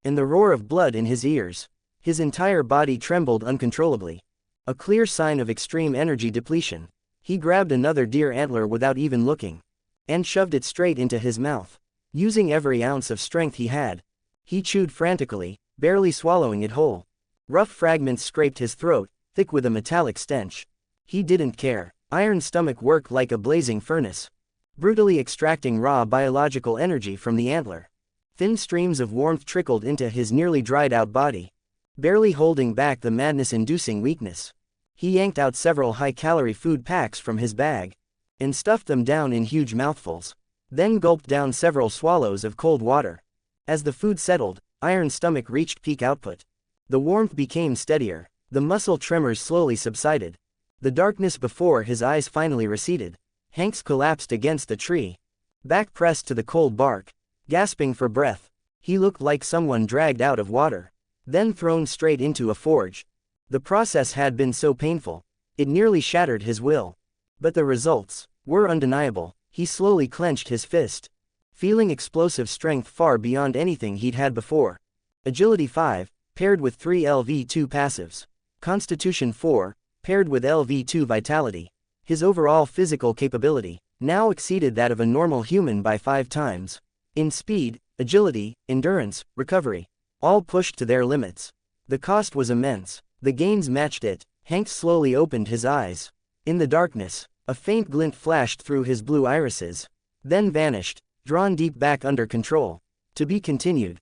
and the roar of blood in his ears. His entire body trembled uncontrollably. A clear sign of extreme energy depletion. He grabbed another deer antler without even looking, and shoved it straight into his mouth. Using every ounce of strength he had, he chewed frantically, barely swallowing it whole. Rough fragments scraped his throat, thick with a metallic stench. He didn't care. Iron stomach worked like a blazing furnace, brutally extracting raw biological energy from the antler. Thin streams of warmth trickled into his nearly dried-out body, barely holding back the madness-inducing weakness. He yanked out several high-calorie food packs from his bag, and stuffed them down in huge mouthfuls, then gulped down several swallows of cold water. As the food settled, Iron Stomach reached peak output. The warmth became steadier, the muscle tremors slowly subsided. The darkness before his eyes finally receded. Hanks collapsed against a tree, back pressed to the cold bark, gasping for breath. He looked like someone dragged out of water, then thrown straight into a forge. The process had been so painful, it nearly shattered his will. But the results were undeniable. He slowly clenched his fist, feeling explosive strength far beyond anything he'd had before. Agility 5, paired with 3 LV2 passives. Constitution 4, paired with LV2 vitality. His overall physical capability now exceeded that of a normal human by 5 times. In speed, agility, endurance, recovery, all pushed to their limits. The cost was immense. The gains matched it. Hanks slowly opened his eyes. In the darkness, a faint glint flashed through his blue irises, then vanished, drawn deep back under control. To be continued.